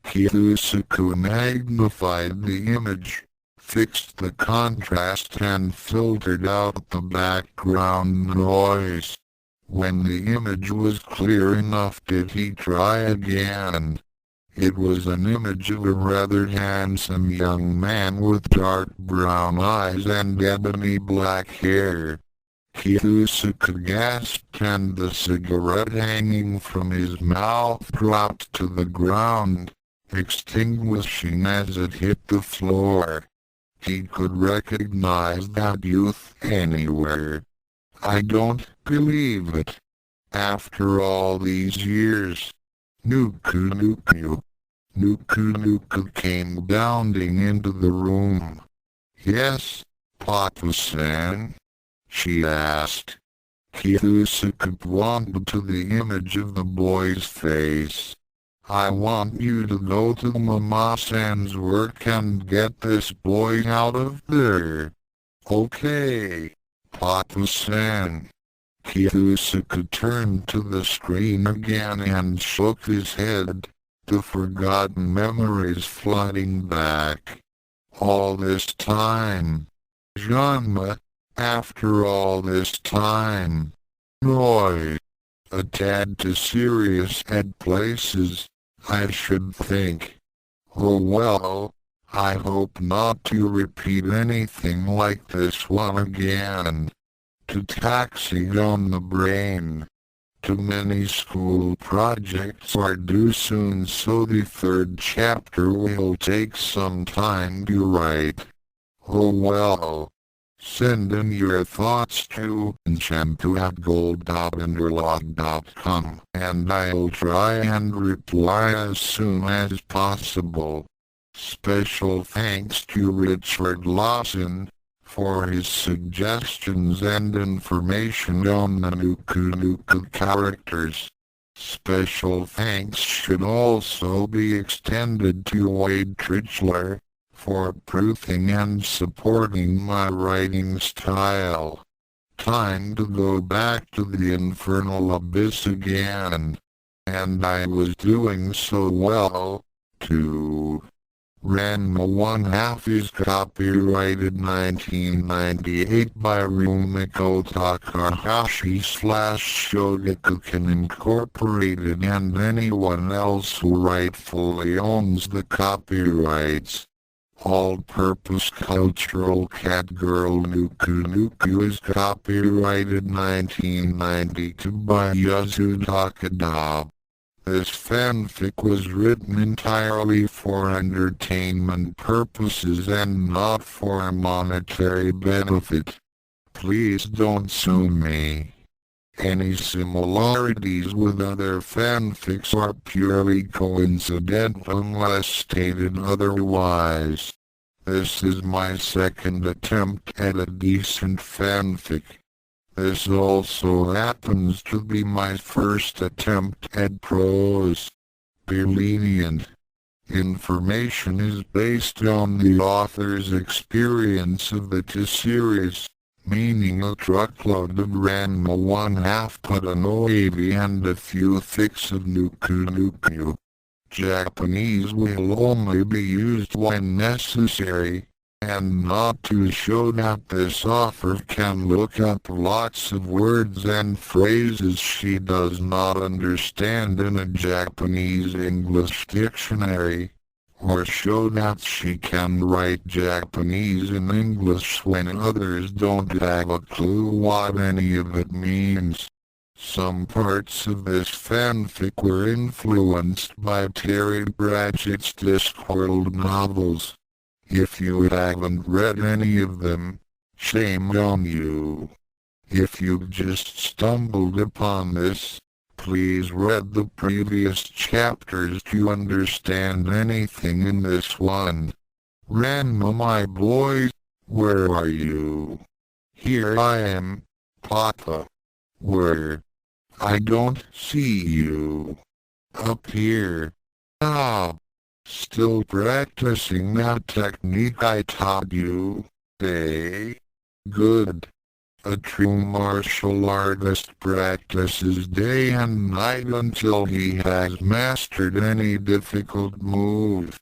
Kiyusuke magnified the image, fixed the contrast and filtered out the background noise. When the image was clear enough, did he try again? It was an image of a rather handsome young man with dark brown eyes and ebony black hair. Kiyusuke gasped and the cigarette hanging from his mouth dropped to the ground, extinguishing as it hit the floor. He could recognize that youth anywhere. I don't believe it. After all these years. Nuku came bounding into the room. Yes, Papa-san? She asked. Kiyusuke pointed to the image of the boy's face. I want you to go to Mama-san's work and get this boy out of there. Okay, Papa-san. Kiyusuke turned to the screen again and shook his head, the forgotten memories flooding back. All this time. Ranma. After all this time. Noise. A tad too serious at places, I should think. Oh well, I hope not to repeat anything like this one again. To taxi on the brain. Too many school projects are due soon, so the third chapter will take some time to write. Oh well. Send in your thoughts to shampoo@gold.interlog.com and I'll try and reply as soon as possible. Special thanks to Richard Lawson for his suggestions and information on the Nuku characters. Special thanks should also be extended to Wade Trichler for proofing and supporting my writing style. Time to go back to the infernal abyss again. And I was doing so well, too. Ranma 1/2 is copyrighted 1998 by Rumiko Takahashi/Shogakukan Incorporated and anyone else who rightfully owns the copyrights. All-Purpose Cultural Cat Girl Nuku is copyrighted 1992 by Yasu Takada. This fanfic was written entirely for entertainment purposes and not for monetary benefit. Please don't sue me. Any similarities with other fanfics are purely coincidental unless stated otherwise. This is my second attempt at a decent fanfic. This also happens to be my first attempt at prose. Be lenient. Information is based on the author's experience of the series, meaning a truckload of Ranma 1/2 Putanoavi and a few fics of Nuku. Japanese will only be used when necessary, and not to show that this author can look up lots of words and phrases she does not understand in a Japanese English dictionary, or show that she can write Japanese in English when others don't have a clue what any of it means. Some parts of this fanfic were influenced by Terry Pratchett's Discworld novels. If you haven't read any of them, shame on you. If you've just stumbled upon this, please read the previous chapters to understand anything in this one. Ranma, my boy, where are you? Here I am, Papa. Where? I don't see you. Up here. Ah. Still practicing that technique I taught you, eh? Good. A true martial artist practices day and night until he has mastered any difficult move.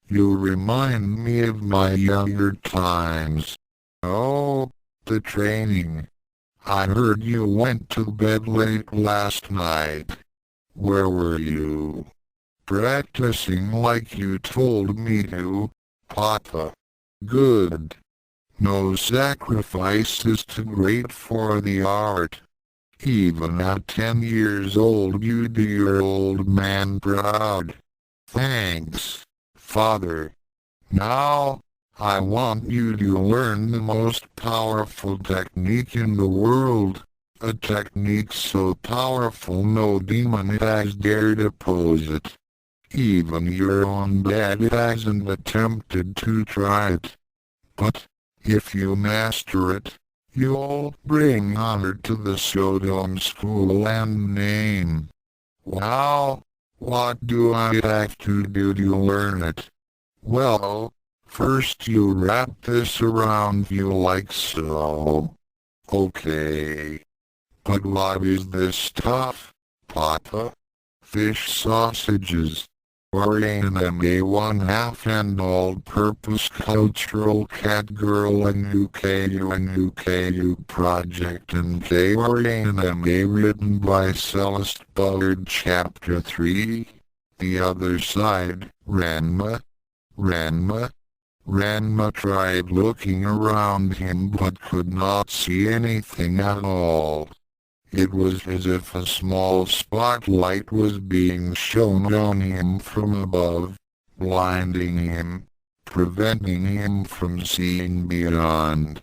You remind me of my younger times. Oh, the training. I heard you went to bed late last night. Where were you? Practicing like you told me to, Papa. Good. No sacrifice is too great for the art. Even at 10 years old you do your old man proud. Thanks, Father. Now, I want you to learn the most powerful technique in the world. A technique so powerful no demon has dared oppose it. Even your own dad hasn't attempted to try it. But, if you master it, you'll bring honor to the Sodom school and name. Wow, what do I have to do to learn it? Well, first you wrap this around you like so. Okay. But what is this stuff, Papa? Fish sausages. Or NK 1/2 and all-purpose cultural cat girl and UKU project NK or NK written by Celeste Bullard Chapter 3. The other side, Ranma. Ranma tried looking around him but could not see anything at all. It was as if a small spotlight was being shone on him from above, blinding him, preventing him from seeing beyond.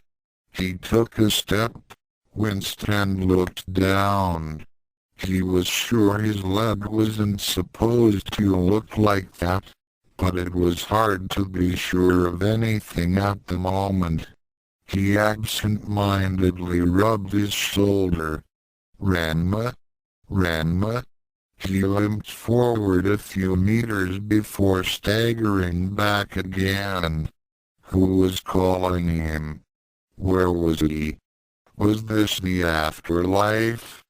He took a step, winced and looked down. He was sure his leg wasn't supposed to look like that, but it was hard to be sure of anything at the moment. He absent-mindedly rubbed his shoulder. Ranma? He limped forward a few meters before staggering back again. Who was calling him? Where was he? Was this the afterlife?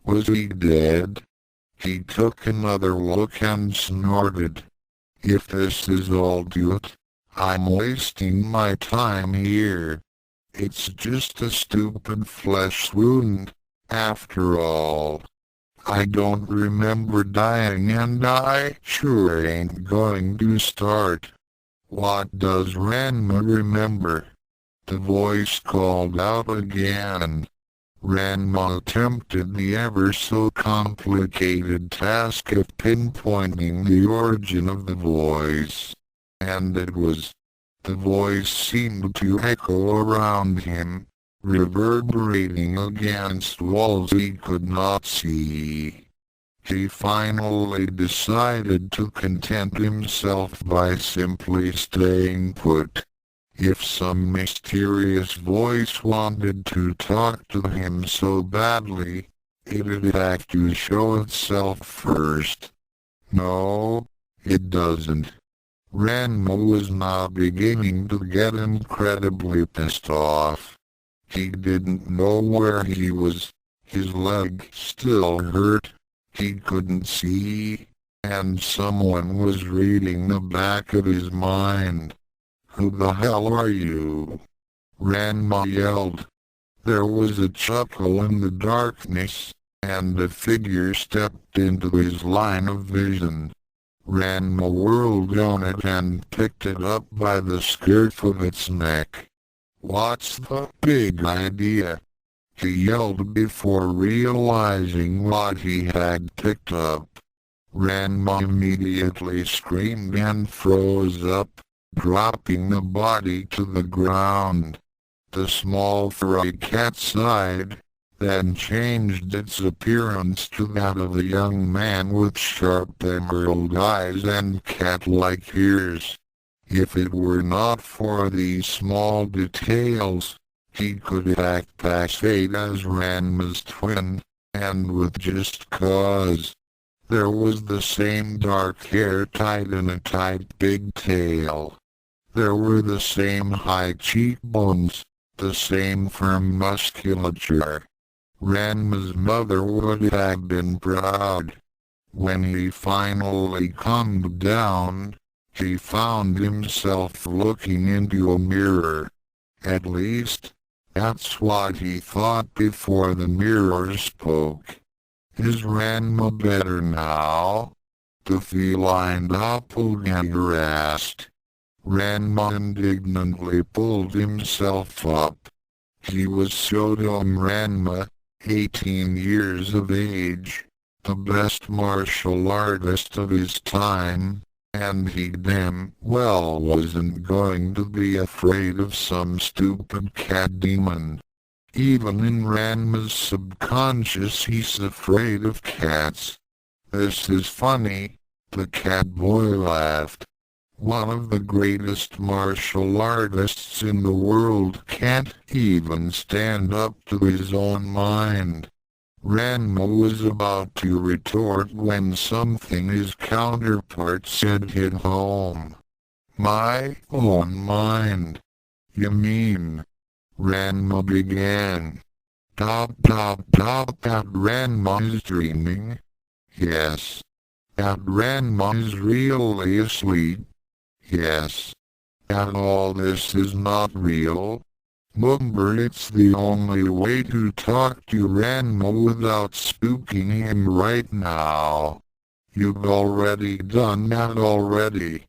Was he dead? He took another look and snorted. If this is all due, I'm wasting my time here. It's just a stupid flesh wound. After all, I don't remember dying and I sure ain't going to start. What does Ranma remember? The voice called out again. Ranma attempted the ever so complicated task of pinpointing the origin of the voice. And it was. The voice seemed to echo around him, reverberating against walls he could not see. He finally decided to content himself by simply staying put. If some mysterious voice wanted to talk to him so badly, it'd have to show itself first. No, it doesn't. Ranma was now beginning to get incredibly pissed off. He didn't know where he was. His leg still hurt. He couldn't see. And someone was reading the back of his mind. "Who the hell are you?" Ranma yelled. There was a chuckle in the darkness, and a figure stepped into his line of vision. Ranma whirled on it and picked it up by the scruff of its neck. "What's the big idea?" he yelled before realizing what he had picked up. Ranma immediately screamed and froze up, dropping the body to the ground. The small furry cat sighed, then changed its appearance to that of a young man with sharp emerald eyes and cat-like ears. If it were not for these small details, he could act past fate as Ranma's twin, and with just cause. There was the same dark hair tied in a tight big tail. There were the same high cheekbones, the same firm musculature. Ranma's mother would have been proud. When he finally calmed down, he found himself looking into a mirror. At least, that's what he thought before the mirror spoke. Is Ranma better now? The feline doppelganger asked. Ranma indignantly pulled himself up. He was Sodom Ranma, 18 years of age, the best martial artist of his time, and he damn well wasn't going to be afraid of some stupid cat demon. Even in Ranma's subconscious he's afraid of cats. "This is funny," the cat boy laughed. "One of the greatest martial artists in the world can't even stand up to his own mind." Ranma was about to retort when something his counterpart said hit home. "My own mind? You mean?" Ranma began. That Ranma is dreaming? Yes. That Ranma is really asleep? Yes. That all this is not real? Mumber, it's the only way to talk to Ranma without spooking him right now. You've already done that already.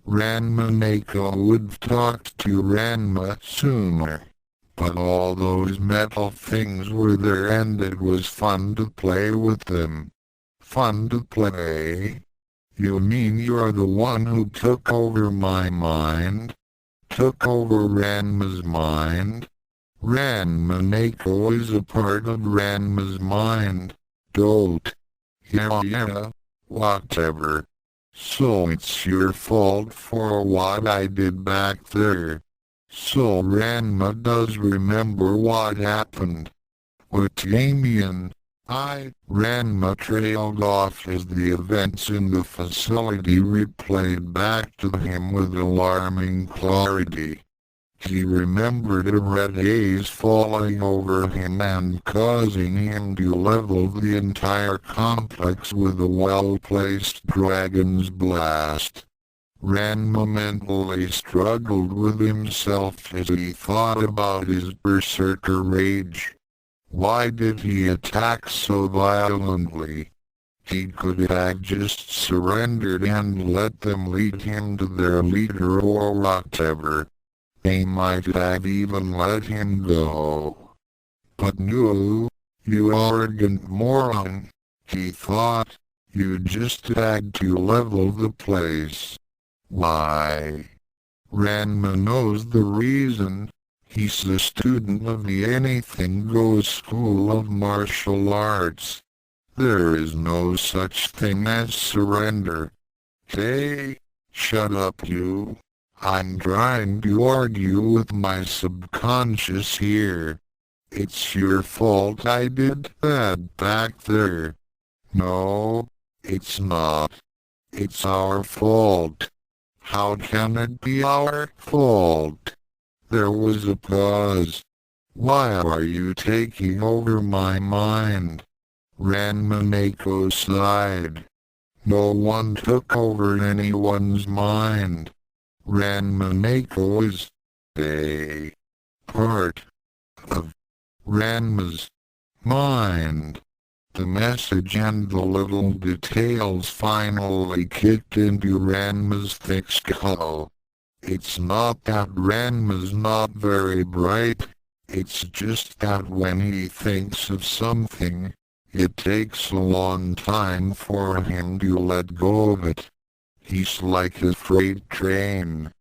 Ranma Neko would talk to Ranma sooner. But all those metal things were there and it was fun to play with them. Fun to play? You mean you're the one who took over my mind? Took over Ranma's mind? Ranma Neko is a part of Ranma's mind. Don't. Yeah, whatever. So it's your fault for what I did back there. So Ranma does remember what happened. What Damien? Ranma trailed off as the events in the facility replayed back to him with alarming clarity. He remembered a red haze falling over him and causing him to level the entire complex with a well-placed dragon's blast. Ranma mentally struggled with himself as he thought about his berserker rage. Why did he attack so violently? He could have just surrendered and let them lead him to their leader or whatever. They might have even let him go. But no, you arrogant moron, he thought, you just had to level the place. Why? Ranma knows the reason. He's a student of the Anything Goes School of Martial Arts. There is no such thing as surrender. Hey, shut up you. I'm trying to argue with my subconscious here. It's your fault I did that back there. No, it's not. It's our fault. How can it be our fault? There was a pause. Why are you taking over my mind? Ranma sighed. No one took over anyone's mind. Ranma is a part of Ranma's mind. The message and the little details finally kicked into Ranma's thick skull. It's not that Ranma's not very bright, it's just that when he thinks of something, it takes a long time for him to let go of it. He's like a freight train.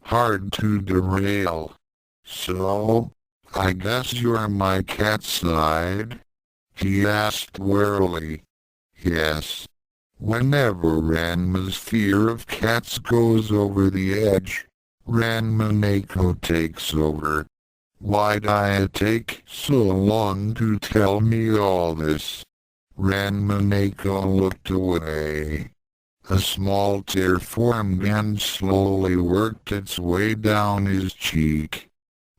Hard to derail. So, I guess you're my cat's side? He asked wearily. Yes. Whenever Ranma's fear of cats goes over the edge, Ranma takes over. Why'd it take so long to tell me all this? Ranma looked away. A small tear formed and slowly worked its way down his cheek.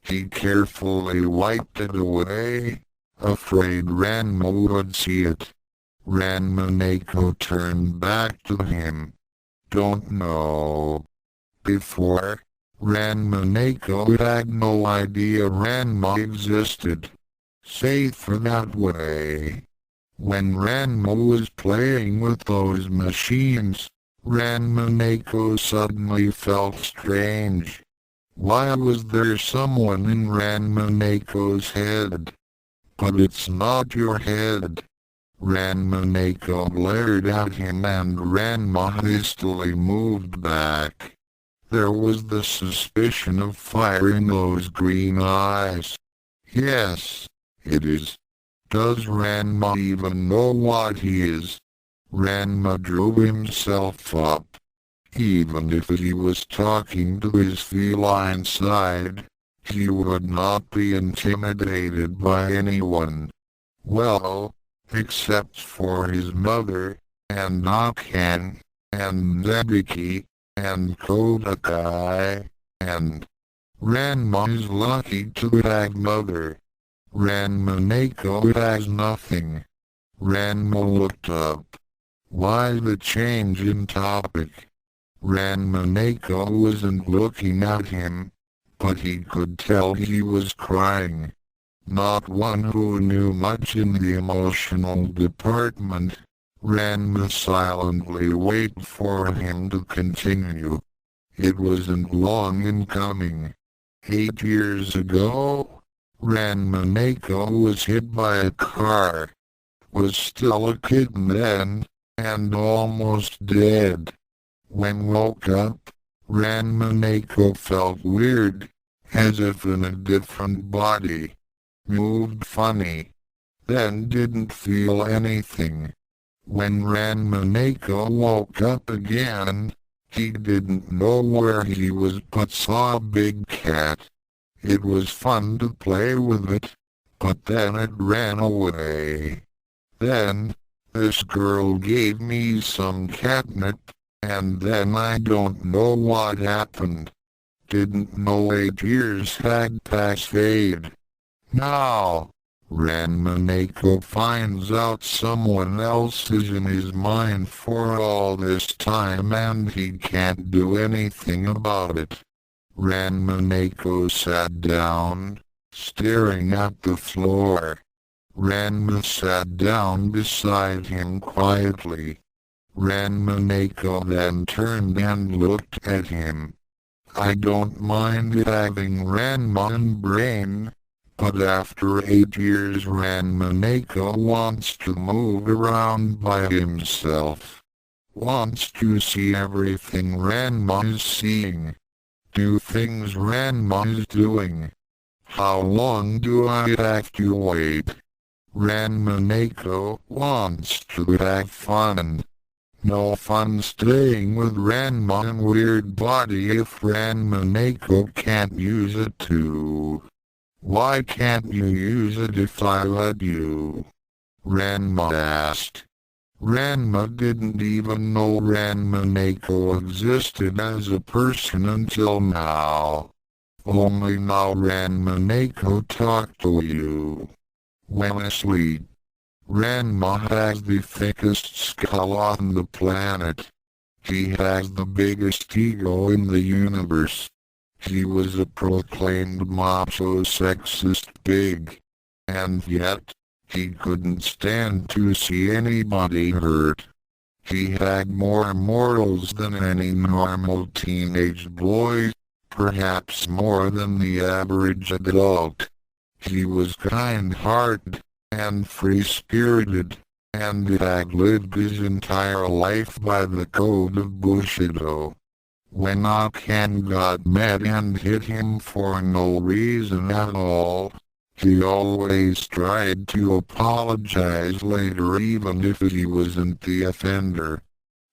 He carefully wiped it away, afraid Ranma would see it. Ranma turned back to him. Don't know. Before, Ranma had no idea Ranma existed. Safer that way. When Ranma was playing with those machines, Ranma suddenly felt strange. Why was there someone in Ranma head? But it's not your head. Ranma glared at him and Ranma hastily moved back. There was the suspicion of fire in those green eyes. Yes, it is. Does Ranma even know what he is? Ranma drew himself up. Even if he was talking to his feline side, he would not be intimidated by anyone. Well, except for his mother, and Akane, and Debiki, and Kodakai, and Ranma is lucky to have mother. Ranma has nothing. Ranma looked up. Why the change in topic? Ranma wasn't looking at him, but he could tell he was crying. Not one who knew much in the emotional department, Ranma silently waited for him to continue. It wasn't long in coming. 8 years ago, Ranma was hit by a car. Was still a kitten then, and almost dead. When woke up, Ranma felt weird, as if in a different body. Moved funny. Then didn't feel anything. When Ranma woke up again, he didn't know where he was but saw a big cat. It was fun to play with it, but then it ran away. Then, this girl gave me some catnip, and then I don't know what happened. Didn't know 8 years had passed. Now, Ranma finds out someone else is in his mind for all this time and he can't do anything about it. Ranma sat down, staring at the floor. Ranma sat down beside him quietly. Ranma then turned and looked at him. I don't mind having Ranma and brain, but after 8 years Ranma wants to move around by himself. Wants to see everything Ranma is seeing. Do things Ranma is doing. How long do I have to wait? Ranma wants to have fun. No fun staying with Ranma and weird body if Ranma can't use it too. Why can't you use it if I let you? Ranma asked. Ranma didn't even know Ranma existed as a person until now. Only now Ranma talked to you. When asleep, Ranma has the thickest skull on the planet. He has the biggest ego in the universe. He was a proclaimed macho sexist pig. And yet, he couldn't stand to see anybody hurt. He had more morals than any normal teenage boy, perhaps more than the average adult. He was kind-hearted and free-spirited, and had lived his entire life by the code of Bushido. When Akane got mad and hit him for no reason at all, he always tried to apologize later even if he wasn't the offender.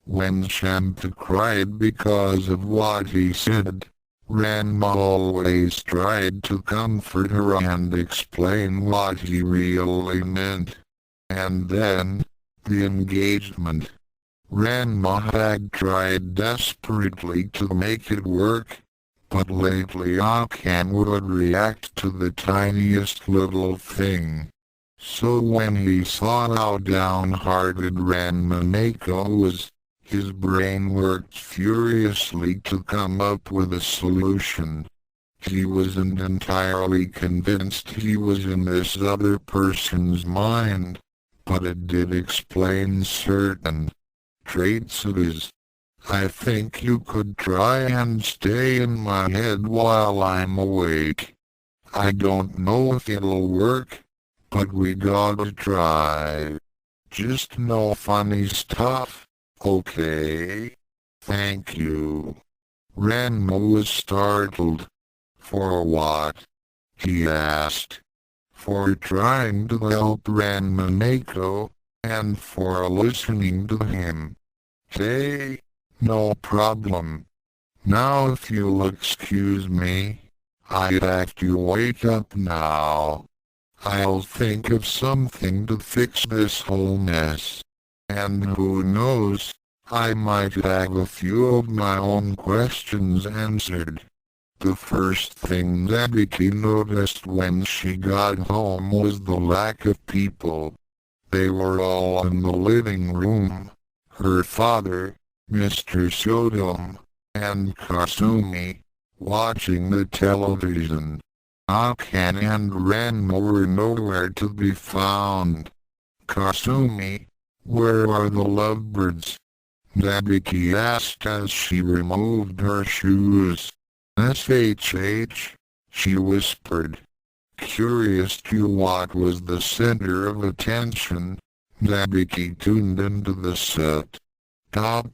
When Shanta cried because of what he said, Ranma always tried to comfort her and explain what he really meant. And then, the engagement. Ranma had tried desperately to make it work, but lately Akane would react to the tiniest little thing. So when he saw how downhearted Ranma was, his brain worked furiously to come up with a solution. He wasn't entirely convinced he was in this other person's mind, but it did explain certain traits of his. I think you could try and stay in my head while I'm awake. I don't know if it'll work, but we gotta try. Just no funny stuff, okay? Thank you. Ranma was startled. For what? He asked. For trying to help Ranma and for listening to him. Hey, no problem. Now if you'll excuse me, I have to wake up now. I'll think of something to fix this whole mess. And who knows, I might have a few of my own questions answered. The first thing Zabiki noticed when she got home was the lack of people. They were all in the living room. Her father, Mr. Sodom, and Kasumi, watching the television. Akane and Ranma were nowhere to be found. Kasumi, where are the lovebirds? Zabiki asked as she removed her shoes. SHH, she whispered. Curious to what was the center of attention, Zabiki tuned into the set. Top,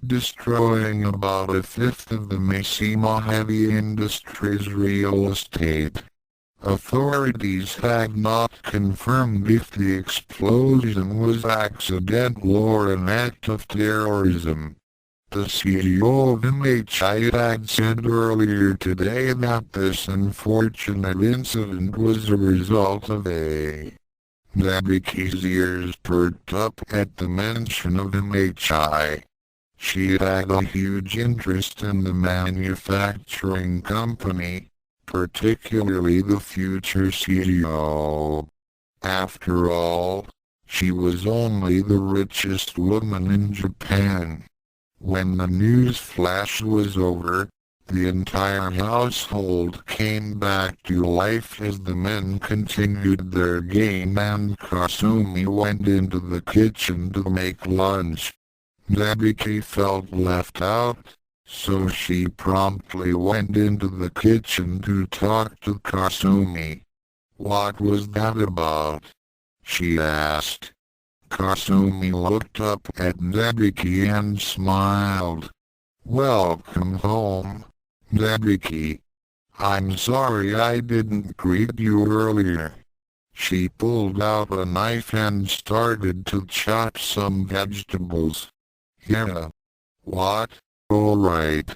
destroying about a fifth of the Mishima Heavy Industries real estate. Authorities have not confirmed if the explosion was accidental or an act of terrorism. The CEO of MHI had said earlier today that this unfortunate incident was a result of a... Zabiki's ears perked up at the mention of MHI. She had a huge interest in the manufacturing company, particularly the future CEO. After all, she was only the richest woman in Japan. When the news flash was over, the entire household came back to life as the men continued their game and Kasumi went into the kitchen to make lunch. Zabiki felt left out, so she promptly went into the kitchen to talk to Kasumi. What was that about? She asked. Kasumi looked up at Zabiki and smiled. Welcome home, Zabiki. I'm sorry I didn't greet you earlier. She pulled out a knife and started to chop some vegetables. Yeah. What? Alright.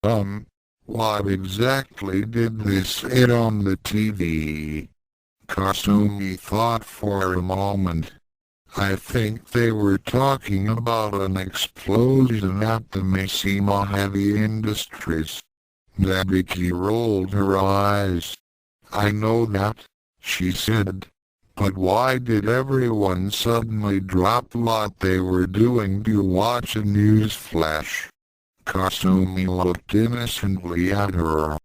What exactly did they say on the TV? Kasumi thought for a moment. I think they were talking about an explosion at the Mishima Heavy Industries. Nabiki rolled her eyes. I know that, she said. But why did everyone suddenly drop what they were doing to watch a news flash? Kasumi looked innocently at her.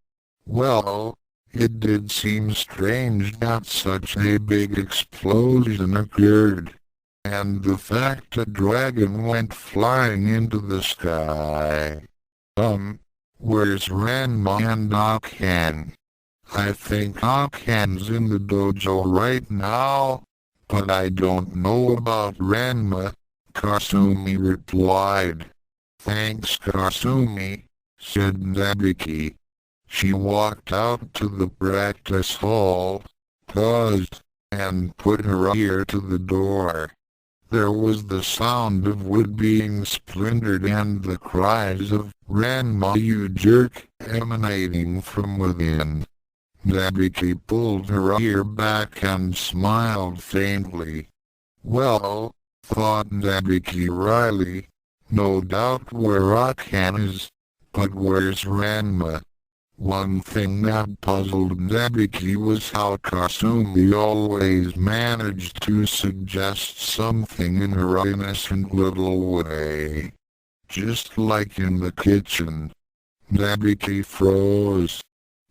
Well, it did seem strange that such a big explosion occurred. And the fact a dragon went flying into the sky. Where's Ranma and Akane? I think Akane's in the dojo right now, but I don't know about Ranma, Kasumi replied. Thanks Kasumi, said Nabiki. She walked out to the practice hall, paused, and put her ear to the door. There was the sound of wood being splintered and the cries of "Ranma you jerk" emanating from within. Nabiki pulled her ear back and smiled faintly. Well, thought Nabiki wryly, no doubt where Akane is, but where's Ranma? One thing that puzzled Nabiki was how Kasumi always managed to suggest something in her innocent little way. Just like in the kitchen. Nabiki froze.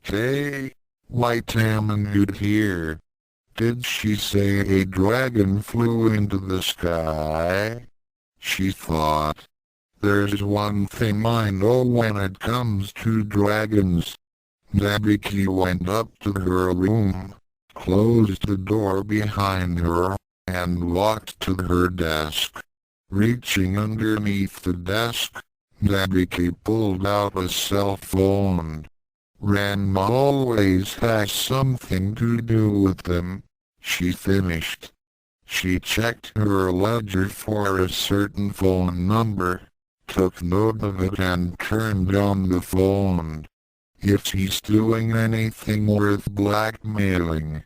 Hey, why Tamanute here? Did she say a dragon flew into the sky? She thought. There's one thing I know when it comes to dragons. Nabiki went up to her room, closed the door behind her, and walked to her desk. Reaching underneath the desk, Nabiki pulled out a cell phone. Ranma always has something to do with them, she finished. She checked her ledger for a certain phone number, took note of it and turned on the phone. If he's doing anything worth blackmailing,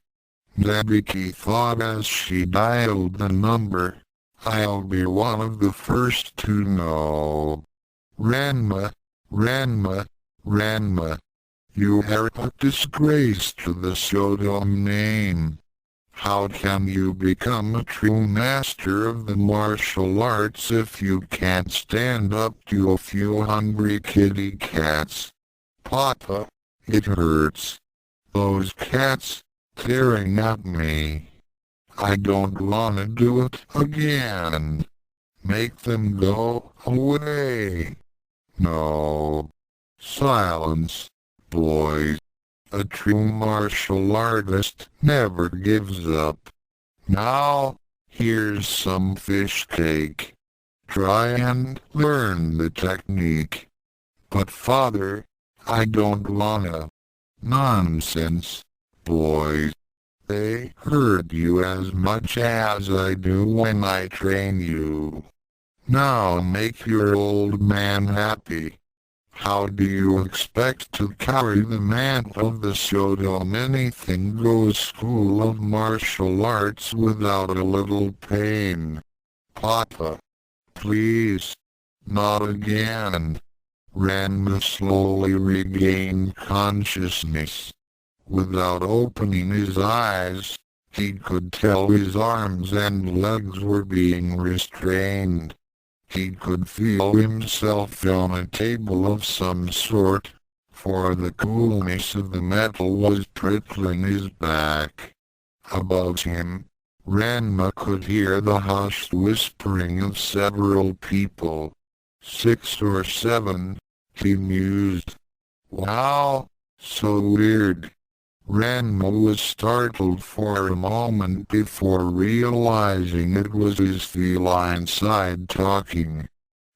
Nabiki thought as she dialed the number, I'll be one of the first to know. Ranma, Ranma, Ranma. You are a disgrace to the Shodown name. How can you become a true master of the martial arts if you can't stand up to a few hungry kitty cats? Papa, it hurts. Those cats, tearing at me. I don't wanna do it again. Make them go away. No. Silence, boys. A true martial artist never gives up. Now, here's some fish cake. Try and learn the technique. But father, I don't wanna. Nonsense, boys. They hurt you as much as I do when I train you. Now make your old man happy. How do you expect to carry the mantle of the Shodown anything goes school of martial arts without a little pain? Papa, please, not again. Ranma slowly regained consciousness. Without opening his eyes, he could tell his arms and legs were being restrained. He could feel himself on a table of some sort, for the coolness of the metal was prickling his back. Above him, Ranma could hear the hushed whispering of several people. 6 or 7, he mused. Wow, so weird. Ranma was startled for a moment before realizing it was his feline side talking.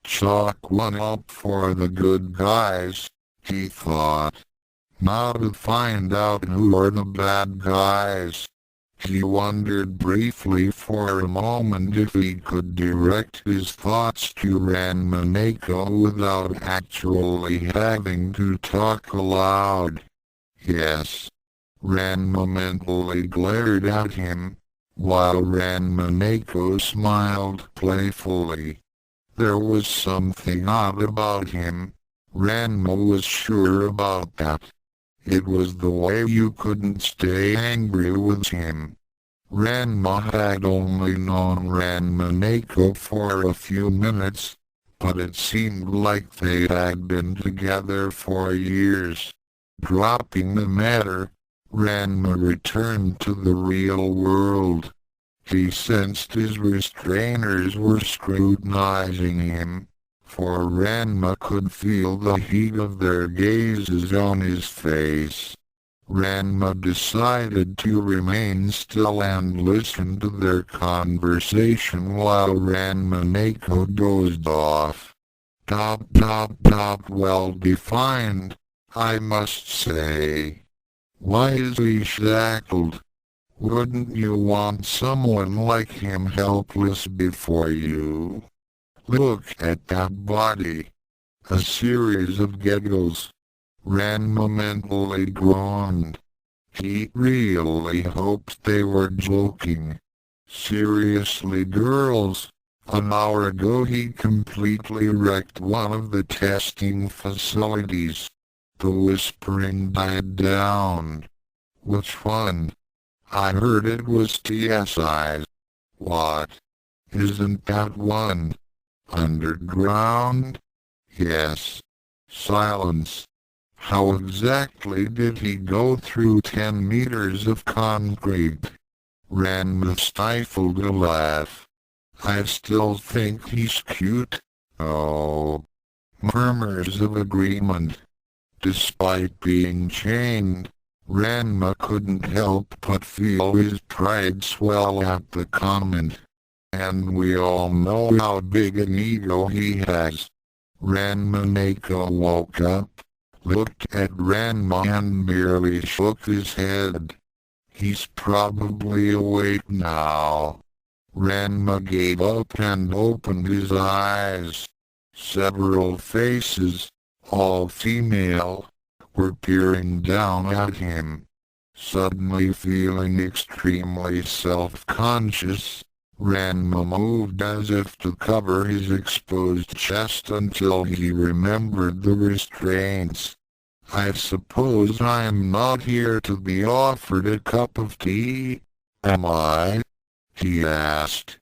Chalk one up for the good guys, he thought. Now to find out who are the bad guys. He wondered briefly for a moment if he could direct his thoughts to Ranma without actually having to talk aloud. Yes. Ranma mentally glared at him, while Ranma smiled playfully. There was something odd about him. Ranma was sure about that. It was the way you couldn't stay angry with him. Ranma had only known Ranma for a few minutes, but it seemed like they had been together for years. Dropping the matter, Ranma returned to the real world. He sensed his restrainers were scrutinizing him, for Ranma could feel the heat of their gazes on his face. Ranma decided to remain still and listen to their conversation while Ranma dozed off. Top, well defined, I must say. Why is he shackled? Wouldn't you want someone like him helpless before you? Look at that body. A series of giggles. Ranma mentally groaned. He really hoped they were joking. Seriously, girls, an hour ago he completely wrecked one of the testing facilities. The whispering died down. Which one? I heard it was TSI's. What? Isn't that one? Underground? Yes. Silence. How exactly did he go through 10 meters of concrete? Ranma stifled a laugh. I still think he's cute. Oh. Murmurs of agreement. Despite being chained, Ranma couldn't help but feel his pride swell at the comment. And we all know how big an ego he has. Ranma woke up, looked at Ranma and merely shook his head. He's probably awake now. Ranma gave up and opened his eyes. Several faces, all female, were peering down at him. Suddenly feeling extremely self-conscious, Ranma moved as if to cover his exposed chest until he remembered the restraints. I suppose I'm not here to be offered a cup of tea, am I? He asked.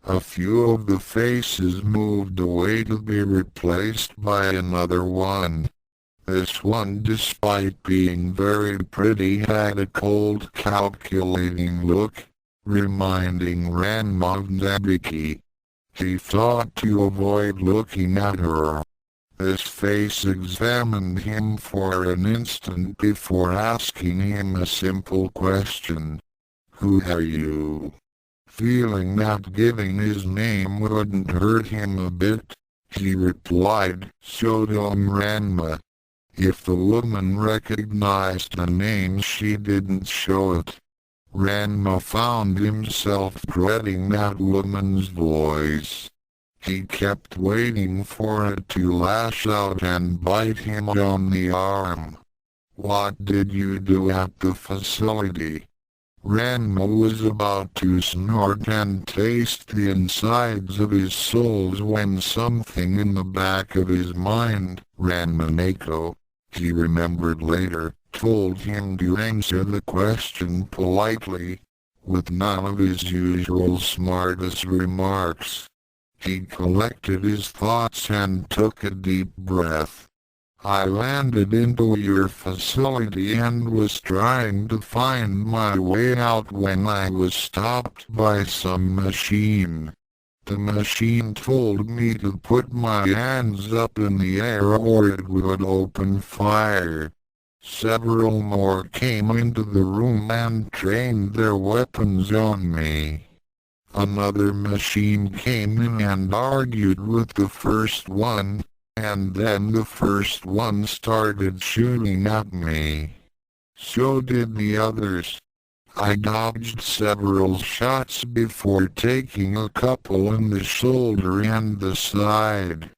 A few of the faces moved away to be replaced by another one. This one, despite being very pretty, had a cold, calculating look, reminding Ranma of Nabiki. He thought to avoid looking at her. This face examined him for an instant before asking him a simple question. Who are you? Feeling that giving his name wouldn't hurt him a bit, he replied, Sodom Ranma. If the woman recognized a name, she didn't show it. Ranma found himself dreading that woman's voice. He kept waiting for it to lash out and bite him on the arm. What did you do at the facility? Ranma was about to snort and taste the insides of his soul when something in the back of his mind, Ranma, he remembered later, told him to answer the question politely, with none of his usual smartest remarks. He collected his thoughts and took a deep breath. I landed into your facility and was trying to find my way out when I was stopped by some machine. The machine told me to put my hands up in the air or it would open fire. Several more came into the room and trained their weapons on me. Another machine came in and argued with the first one, and then the first one started shooting at me. So did the others. I dodged several shots before taking a couple in the shoulder and the side.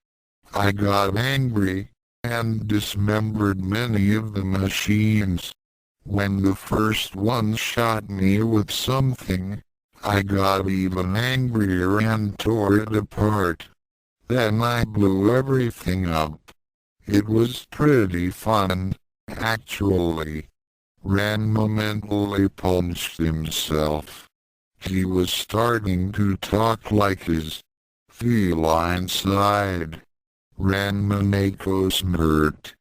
I got angry, and dismembered many of the machines. When the first one shot me with something, I got even angrier and tore it apart. Then I blew everything up. It was pretty fun, actually. Ranma mentally punched himself. He was starting to talk like his feline side. Ranma Neko smirked.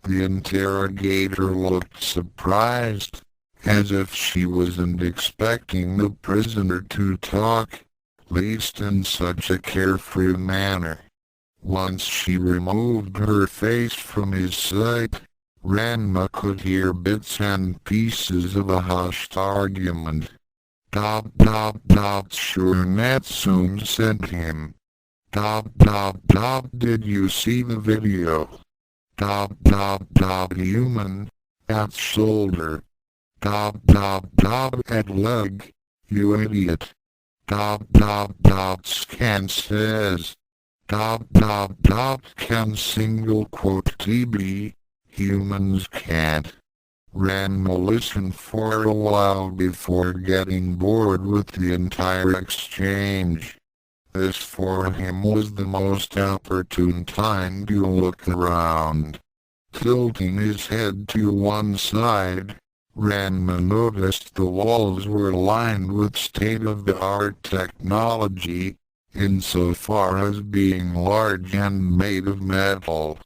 The interrogator looked surprised, as if she wasn't expecting the prisoner to talk, least in such a carefree manner. Once she removed her face from his sight, Ranma could hear bits and pieces of a hushed argument. Sure Natsume sent him. Did you see the video? Human. At shoulder. At leg. You idiot. Scan says. Can single quote TB. Humans can't. Ranma listened for a while before getting bored with the entire exchange. This for him was the most opportune time to look around. Tilting his head to one side, Ranma noticed the walls were lined with state-of-the-art technology, insofar as being large and made of metal.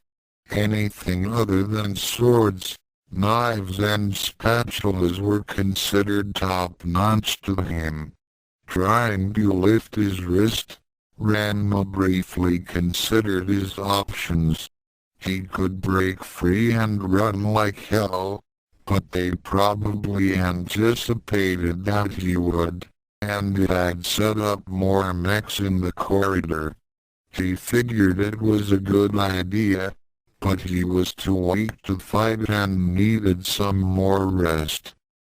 Anything other than swords, knives and spatulas were considered top-notch to him. Trying to lift his wrist, Ranma briefly considered his options. He could break free and run like hell, but they probably anticipated that he would, and had set up more mechs in the corridor. He figured it was a good idea, but he was too weak to fight and needed some more rest.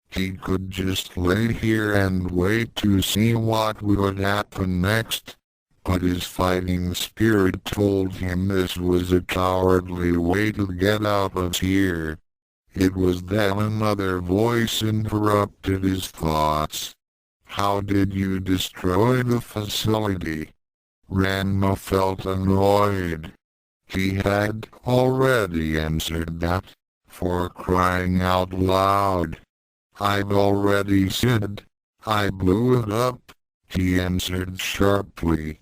He could just lay here and wait to see what would happen next, but his fighting spirit told him this was a cowardly way to get out of here. It was then another voice interrupted his thoughts. How did you destroy the facility? Ranma felt annoyed. He had already answered that, for crying out loud. I've already said, I blew it up, he answered sharply.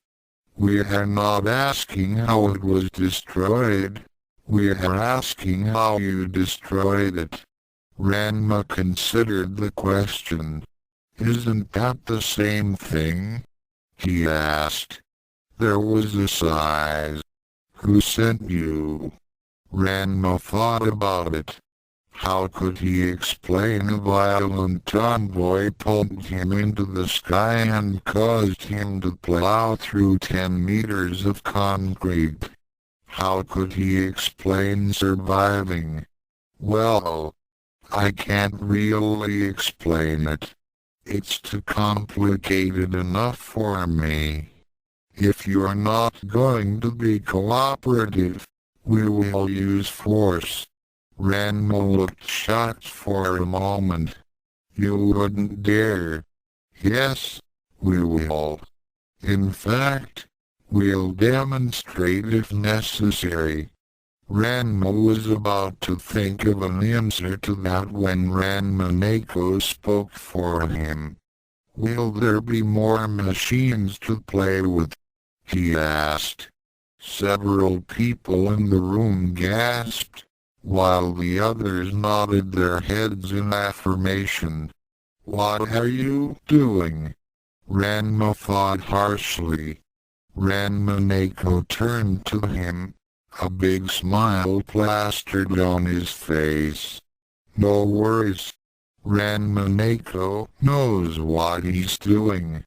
We are not asking how it was destroyed. We are asking how you destroyed it. Ranma considered the question. Isn't that the same thing? He asked. There was a sigh. Who sent you? Ranma thought about it. How could he explain a violent tomboy pulled him into the sky and caused him to plow through 10 meters of concrete? How could he explain surviving? Well, I can't really explain it. It's too complicated enough for me. If you're not going to be cooperative, we will use force. Ranma looked shocked for a moment. You wouldn't dare. Yes, we will. In fact, we'll demonstrate if necessary. Ranma was about to think of an answer to that when Ranma Neko spoke for him. Will there be more machines to play with? He asked. Several people in the room gasped, while the others nodded their heads in affirmation. What are you doing? Ranma thought harshly. Ranma Neko turned to him, a big smile plastered on his face. No worries. Ranma Neko knows what he's doing.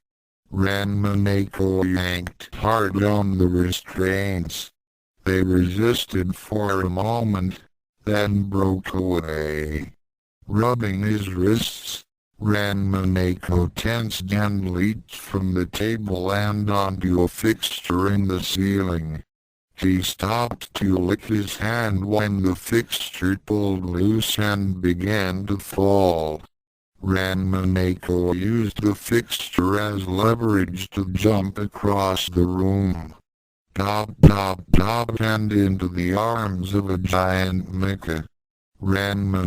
Ranma Neko yanked hard on the restraints. They resisted for a moment, then broke away. Rubbing his wrists, Ranma tensed and leaped from the table and onto a fixture in the ceiling. He stopped to lick his hand when the fixture pulled loose and began to fall. Ranma used the fixture as leverage to jump across the room. Top, top, top, and into the arms of a giant mecha. Ranma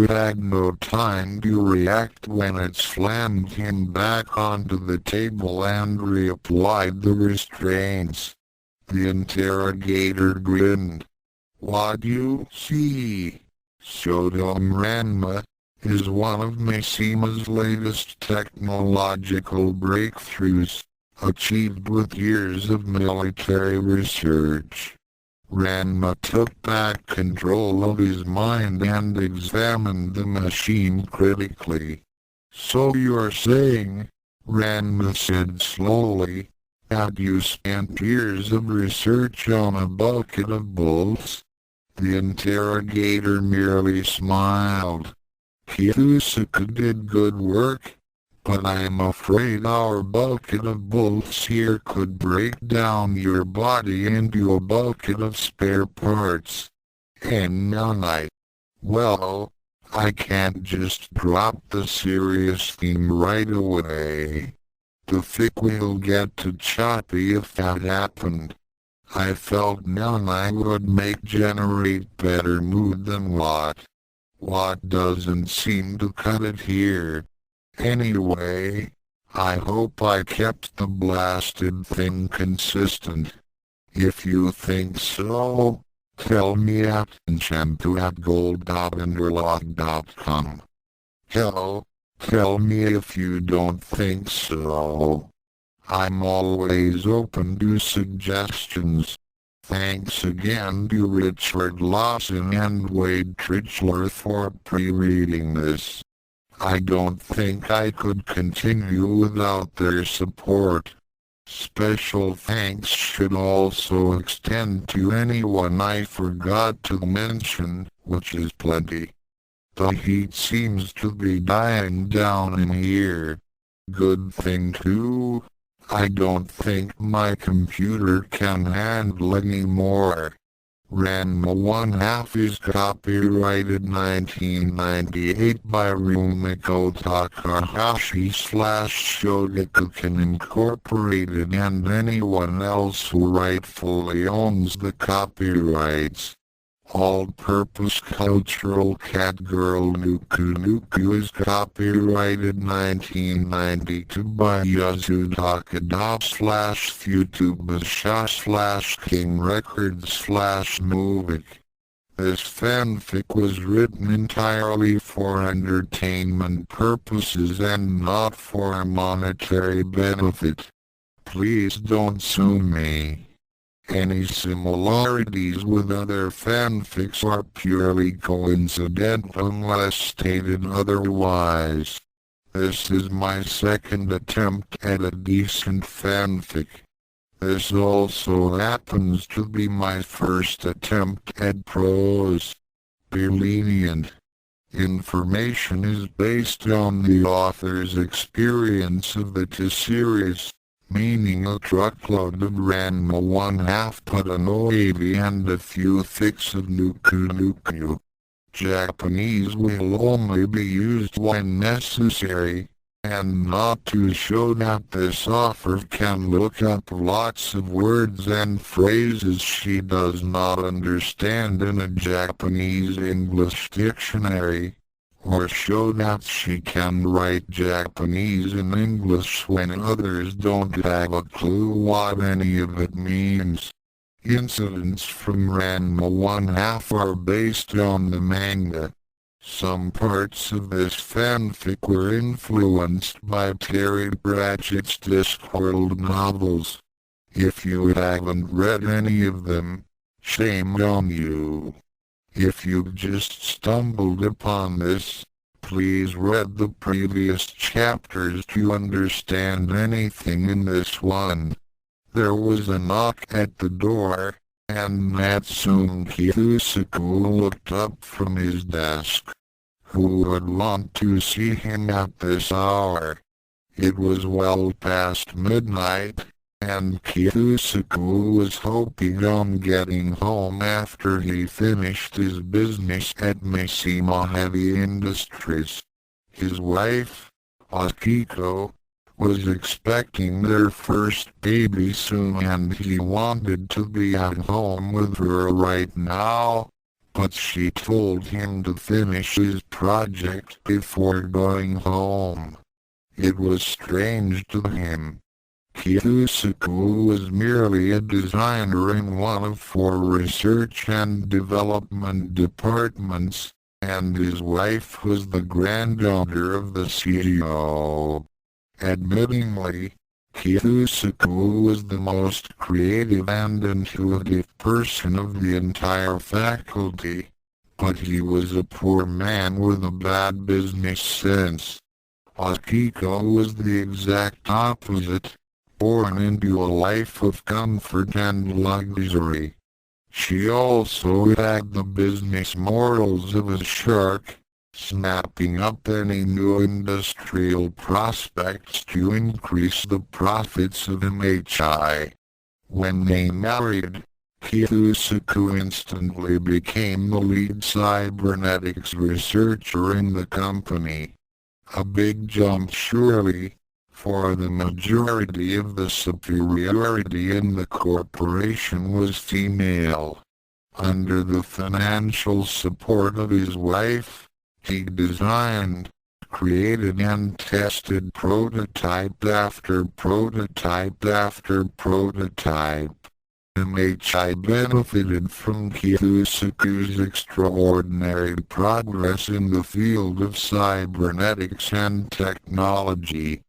had no time to react when it slammed him back onto the table and reapplied the restraints. The interrogator grinned. "What you see, Sodom Ranma, is one of Mishima's latest technological breakthroughs, achieved with years of military research." Ranma took back control of his mind and examined the machine critically. "So you're saying," Ranma said slowly, "that you spent years of research on a bucket of bolts?" The interrogator merely smiled. "Kiyosaka did good work, but I'm afraid our bucket of bolts here could break down your body into a bucket of spare parts. And well, I can't just drop the serious theme right away. The fic will get too choppy if that happened. I felt Nanai would generate better mood than what doesn't seem to cut it here. Anyway, I hope I kept the blasted thing consistent. If you think so, tell me at enchanto@gold.underlog.com. Hell, tell me if you don't think so. I'm always open to suggestions. Thanks again to Richard Lawson and Wade Tritchler for pre-reading this. I don't think I could continue without their support. Special thanks should also extend to anyone I forgot to mention, which is plenty. The heat seems to be dying down in here. Good thing too, I don't think my computer can handle any more. Ranma 1/2 is copyrighted 1998 by Rumiko Takahashi/Shogakukan Incorporated and anyone else who rightfully owns the copyrights. All-Purpose Cultural Cat Girl Nuku Nuku is copyrighted 1992 by Yazutaka/Futubasha/King Records/Movic. This fanfic was written entirely for entertainment purposes and not for monetary benefit. Please don't sue me. Any similarities with other fanfics are purely coincidental unless stated otherwise. This is my second attempt at a decent fanfic. This also happens to be my first attempt at prose. Be lenient. Information is based on the author's experience of the series, meaning a truckload of Ranma 1/2 Putanoavi and a few fics of Nuku Nuku. Japanese will only be used when necessary, and not to show that this author can look up lots of words and phrases she does not understand in a Japanese-English dictionary, or show that she can write Japanese in English when others don't have a clue what any of it means. Incidents from Ranma 1/2 are based on the manga. Some parts of this fanfic were influenced by Terry Pratchett's Discworld novels. If you haven't read any of them, shame on you. If you've just stumbled upon this, please read the previous chapters to understand anything in this one. There was a knock at the door, and Natsume Kiyusaku looked up from his desk. Who would want to see him at this hour? It was well past midnight, and Kiyusaku was hoping on getting home after he finished his business at Mishima Heavy Industries. His wife, Akiko, was expecting their first baby soon and he wanted to be at home with her right now, but she told him to finish his project before going home. It was strange to him. Kiyusaku was merely a designer in one of 4 research and development departments, and his wife was the granddaughter of the CEO. Admittingly, Kiyusaku was the most creative and intuitive person of the entire faculty, but he was a poor man with a bad business sense. Akiko was the exact opposite, born into a life of comfort and luxury. She also had the business morals of a shark, snapping up any new industrial prospects to increase the profits of MHI. When they married, Kiyusaku instantly became the lead cybernetics researcher in the company. A big jump surely, for the majority of the superiority in the corporation was female. Under the financial support of his wife, he designed, created and tested prototype after prototype after prototype. MHI benefited from Kiyusaku's extraordinary progress in the field of cybernetics and technology.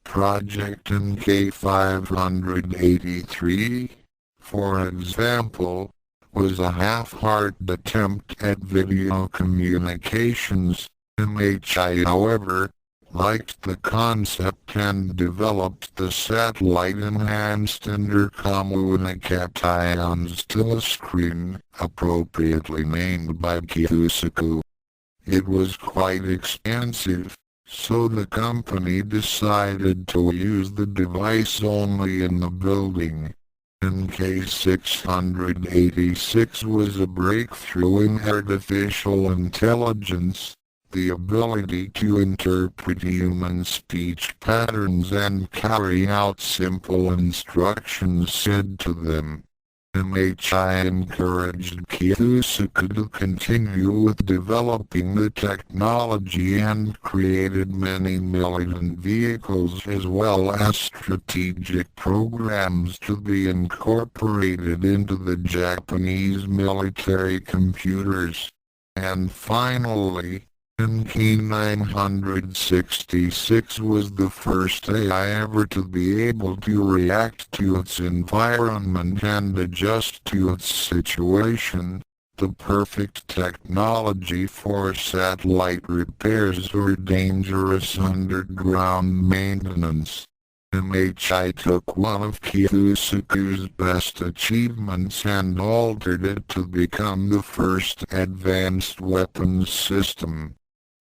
Project NK 583, for example, was a half-hearted attempt at video communications. MHI, however, liked the concept and developed the satellite-enhanced intercommunications telescreen, appropriately named by Kiyusaku. It was quite expensive, so the company decided to use the device only in the building. NK 686 was a breakthrough in artificial intelligence, the ability to interpret human speech patterns and carry out simple instructions said to them. MHI encouraged Kiyusaku to continue with developing the technology and created many militant vehicles as well as strategic programs to be incorporated into the Japanese military computers. And finally, NK 966 was the first AI ever to be able to react to its environment and adjust to its situation, the perfect technology for satellite repairs or dangerous underground maintenance. MHI took one of Kiyusaku's best achievements and altered it to become the first advanced weapons system.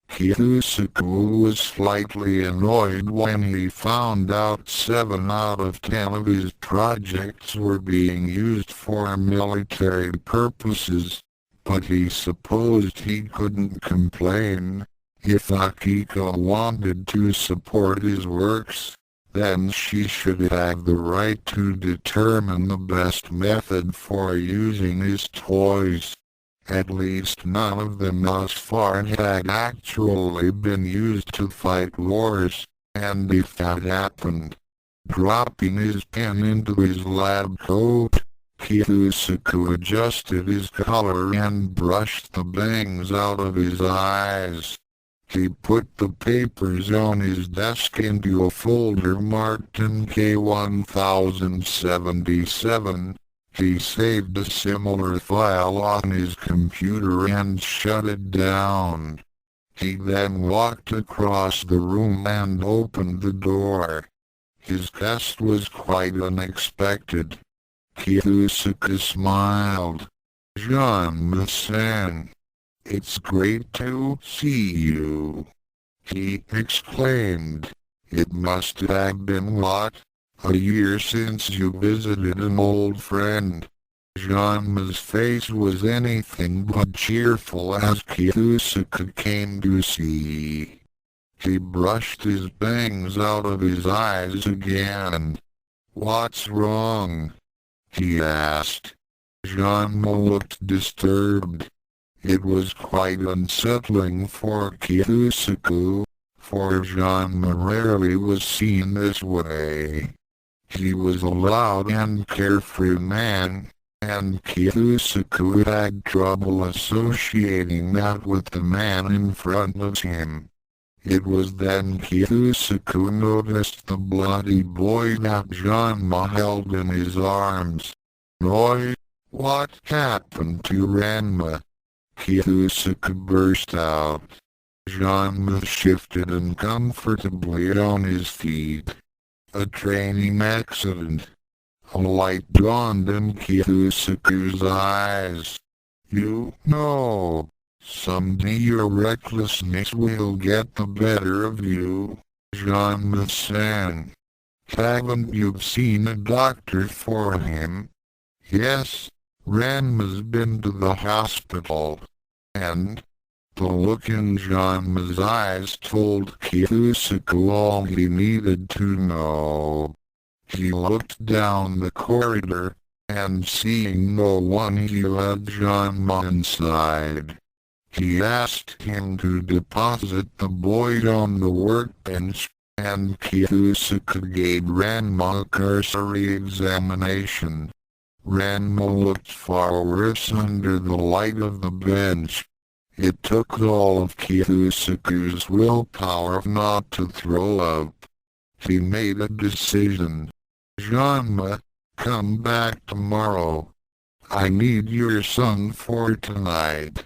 Kiyusaku was slightly annoyed when he found out 7 out of 10 of his projects were being used for military purposes, but he supposed he couldn't complain. If Akiko wanted to support his works, then she should have the right to determine the best method for using his toys. At least none of them thus far had actually been used to fight wars, and if that happened, dropping his pen into his lab coat, Kiyusaku adjusted his collar and brushed the bangs out of his eyes. He put the papers on his desk into a folder marked NK 1077. He saved a similar file on his computer and shut it down. He then walked across the room and opened the door. His guest was quite unexpected. Kiyusuke smiled. Ranma-san, it's great to see you, he exclaimed. It must have been what? A year since you visited an old friend. Ranma's face was anything but cheerful as Kiyusuke came to see. He brushed his bangs out of his eyes again. What's wrong? He asked. Ranma looked disturbed. It was quite unsettling for Kiyusuke, for Ranma rarely was seen this way. He was a loud and carefree man, and Kiyusuke had trouble associating that with the man in front of him. It was then Kiyusuke noticed the bloody boy that Ranma held in his arms. Oi, what happened to Ranma? Kiyusuke burst out. Ranma shifted uncomfortably on his feet. A training accident. A light dawned in Kiyusuke's eyes. You know, someday your recklessness will get the better of you, Ranma-san. Haven't you seen a doctor for him? Yes, Ranma's been to the hospital. And the look in Ranma's eyes told Kiyusuke all he needed to know. He looked down the corridor, and seeing no one he led Ranma inside. He asked him to deposit the boy on the workbench, and Kiyusuke gave Ranma a cursory examination. Ranma looked far worse under the light of the bench. It took all of Kiyusuke's willpower not to throw up. He made a decision. Ranma, come back tomorrow. I need your son for tonight.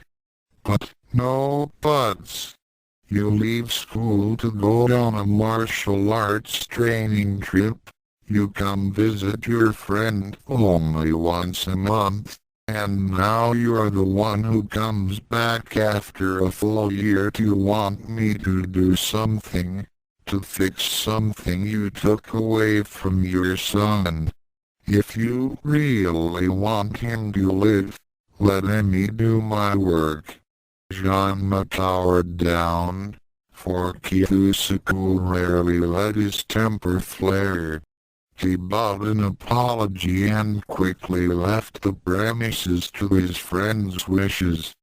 But, no buts. You leave school to go on a martial arts training trip. You come visit your friend only once a month, and now you're the one who comes back after a full year to want me to do something, to fix something you took away from your son. If you really want him to live, let me do my work. Ranma cowered down, for Kiyusuke rarely let his temper flare. He bowed an apology and quickly left the premises to his friend's wishes.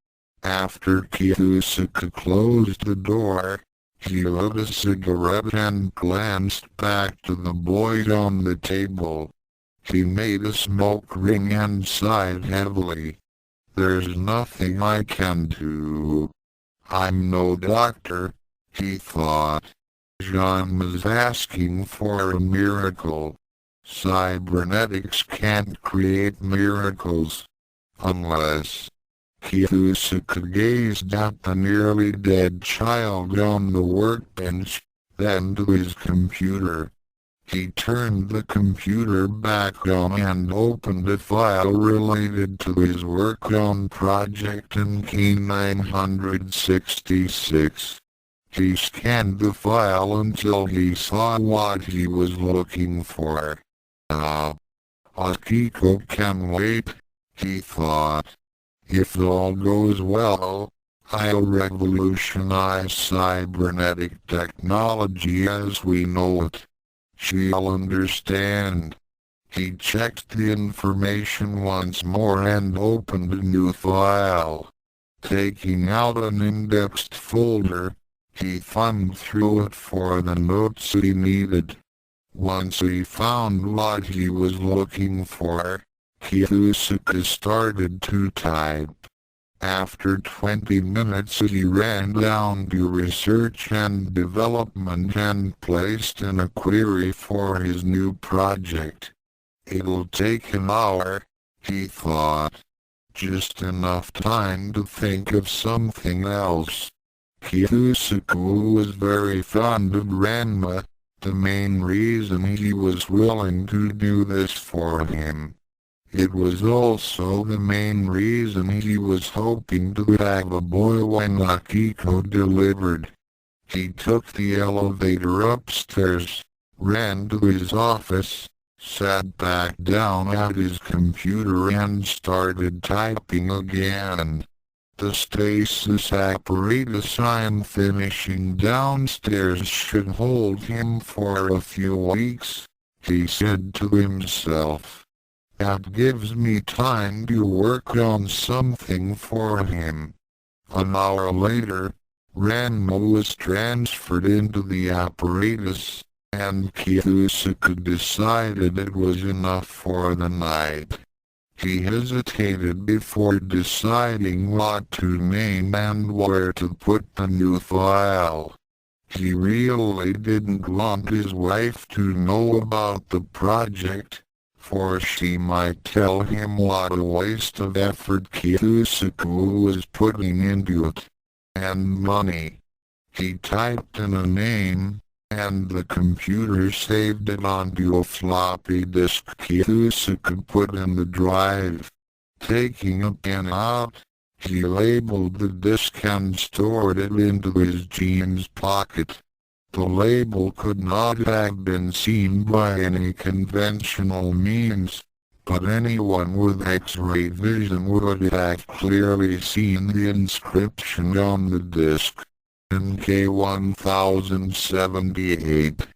After Kiyusuke closed the door, he lit a cigarette and glanced back to the boy on the table. He made a smoke ring and sighed heavily. There's nothing I can do. I'm no doctor, he thought. Ranma's asking for a miracle. Cybernetics can't create miracles. Unless... Kiyusuke gazed at the nearly dead child on the workbench, then to his computer. He turned the computer back on and opened a file related to his work on Project NK 966. He scanned the file until he saw what he was looking for. Akiko can wait, he thought. If all goes well, I'll revolutionize cybernetic technology as we know it. She'll understand. He checked the information once more and opened a new file. Taking out an indexed folder, he thumbed through it for the notes he needed. Once he found what he was looking for, Kiyusuke started to type. After 20 minutes he ran down to research and development and placed in a query for his new project. It'll take an hour, he thought. Just enough time to think of something else. Kiyusuke was very fond of Ranma, the main reason he was willing to do this for him. It was also the main reason he was hoping to have a boy when Akiko delivered. He took the elevator upstairs, ran to his office, sat back down at his computer and started typing again. The stasis apparatus I'm finishing downstairs should hold him for a few weeks, he said to himself. That gives me time to work on something for him. An hour later, Ranma was transferred into the apparatus, and Kiyusuke decided it was enough for the night. He hesitated before deciding what to name and where to put the new file. He really didn't want his wife to know about the project, for she might tell him what a waste of effort Kiyusuke was putting into it, and money. He typed in a name, and the computer saved it onto a floppy disk Kiyusuke put in the drive. Taking a pen out, he labeled the disk and stored it into his jeans pocket. The label could not have been seen by any conventional means, but anyone with X-ray vision would have clearly seen the inscription on the disk. NK 1078,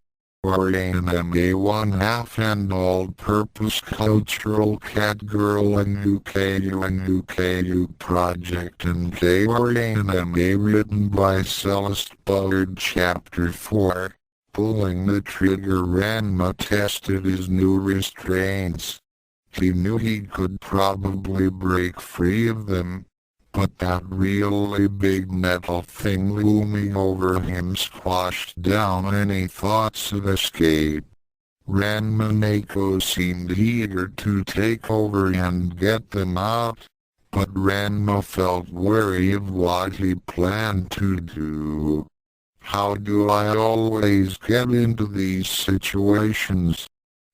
or anime 1/2 and all-purpose cultural cat girl and UKU project NK or anime written by Celeste Bullard Chapter 4. Pulling the trigger, Ranma tested his new restraints. He knew he could probably break free of them, but that really big metal thing looming over him squashed down any thoughts of escape. Ranma Neko seemed eager to take over and get them out, but Ranma felt wary of what he planned to do. How do I always get into these situations?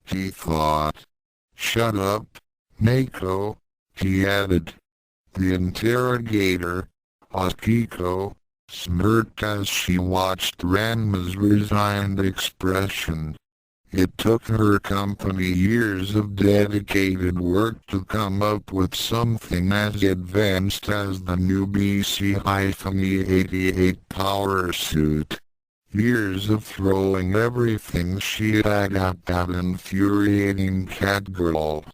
He thought. Shut up, Neko, he added. The interrogator, Akiko, smirked as she watched Ranma's resigned expression. It took her company years of dedicated work to come up with something as advanced as the new BC-88 power suit. Years of throwing everything she had at that infuriating cat girl.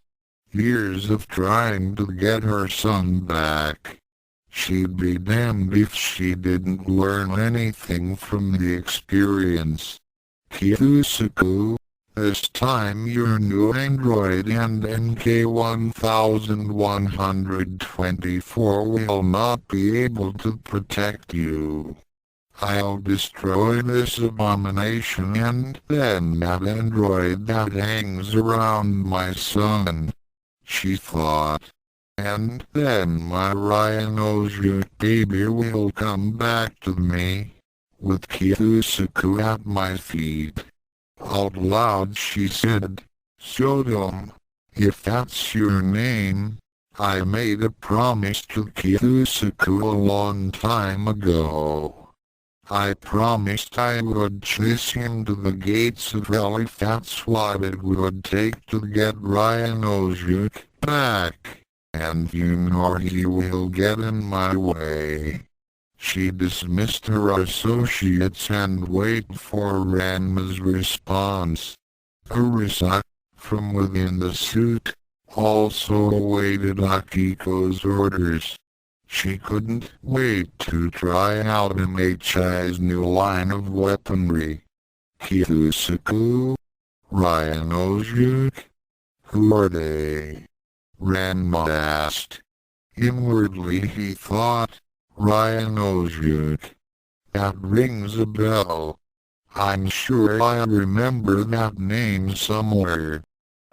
Years of trying to get her son back. She'd be damned if she didn't learn anything from the experience. Kiyusuke, this time your new android and NK 1124 will not be able to protect you. I'll destroy this abomination and then that android that hangs around my son, she thought. And then my Rhinosuke baby will come back to me, with Kiyusuke at my feet. Out loud she said, Sodom, if that's your name, I made a promise to Kiyusuke a long time ago. I promised I would chase him to the gates of hell if that's what it would take to get Rhinosuke back, and you know he will get in my way. She dismissed her associates and waited for Ranma's response. Arisa, from within the suit, also awaited Akiko's orders. She couldn't wait to try out MHI's new line of weaponry. Kiyusuke? Rhinosuke? Who are they? Ranma asked. Inwardly he thought, Rhinosuke. That rings a bell. I'm sure I remember that name somewhere.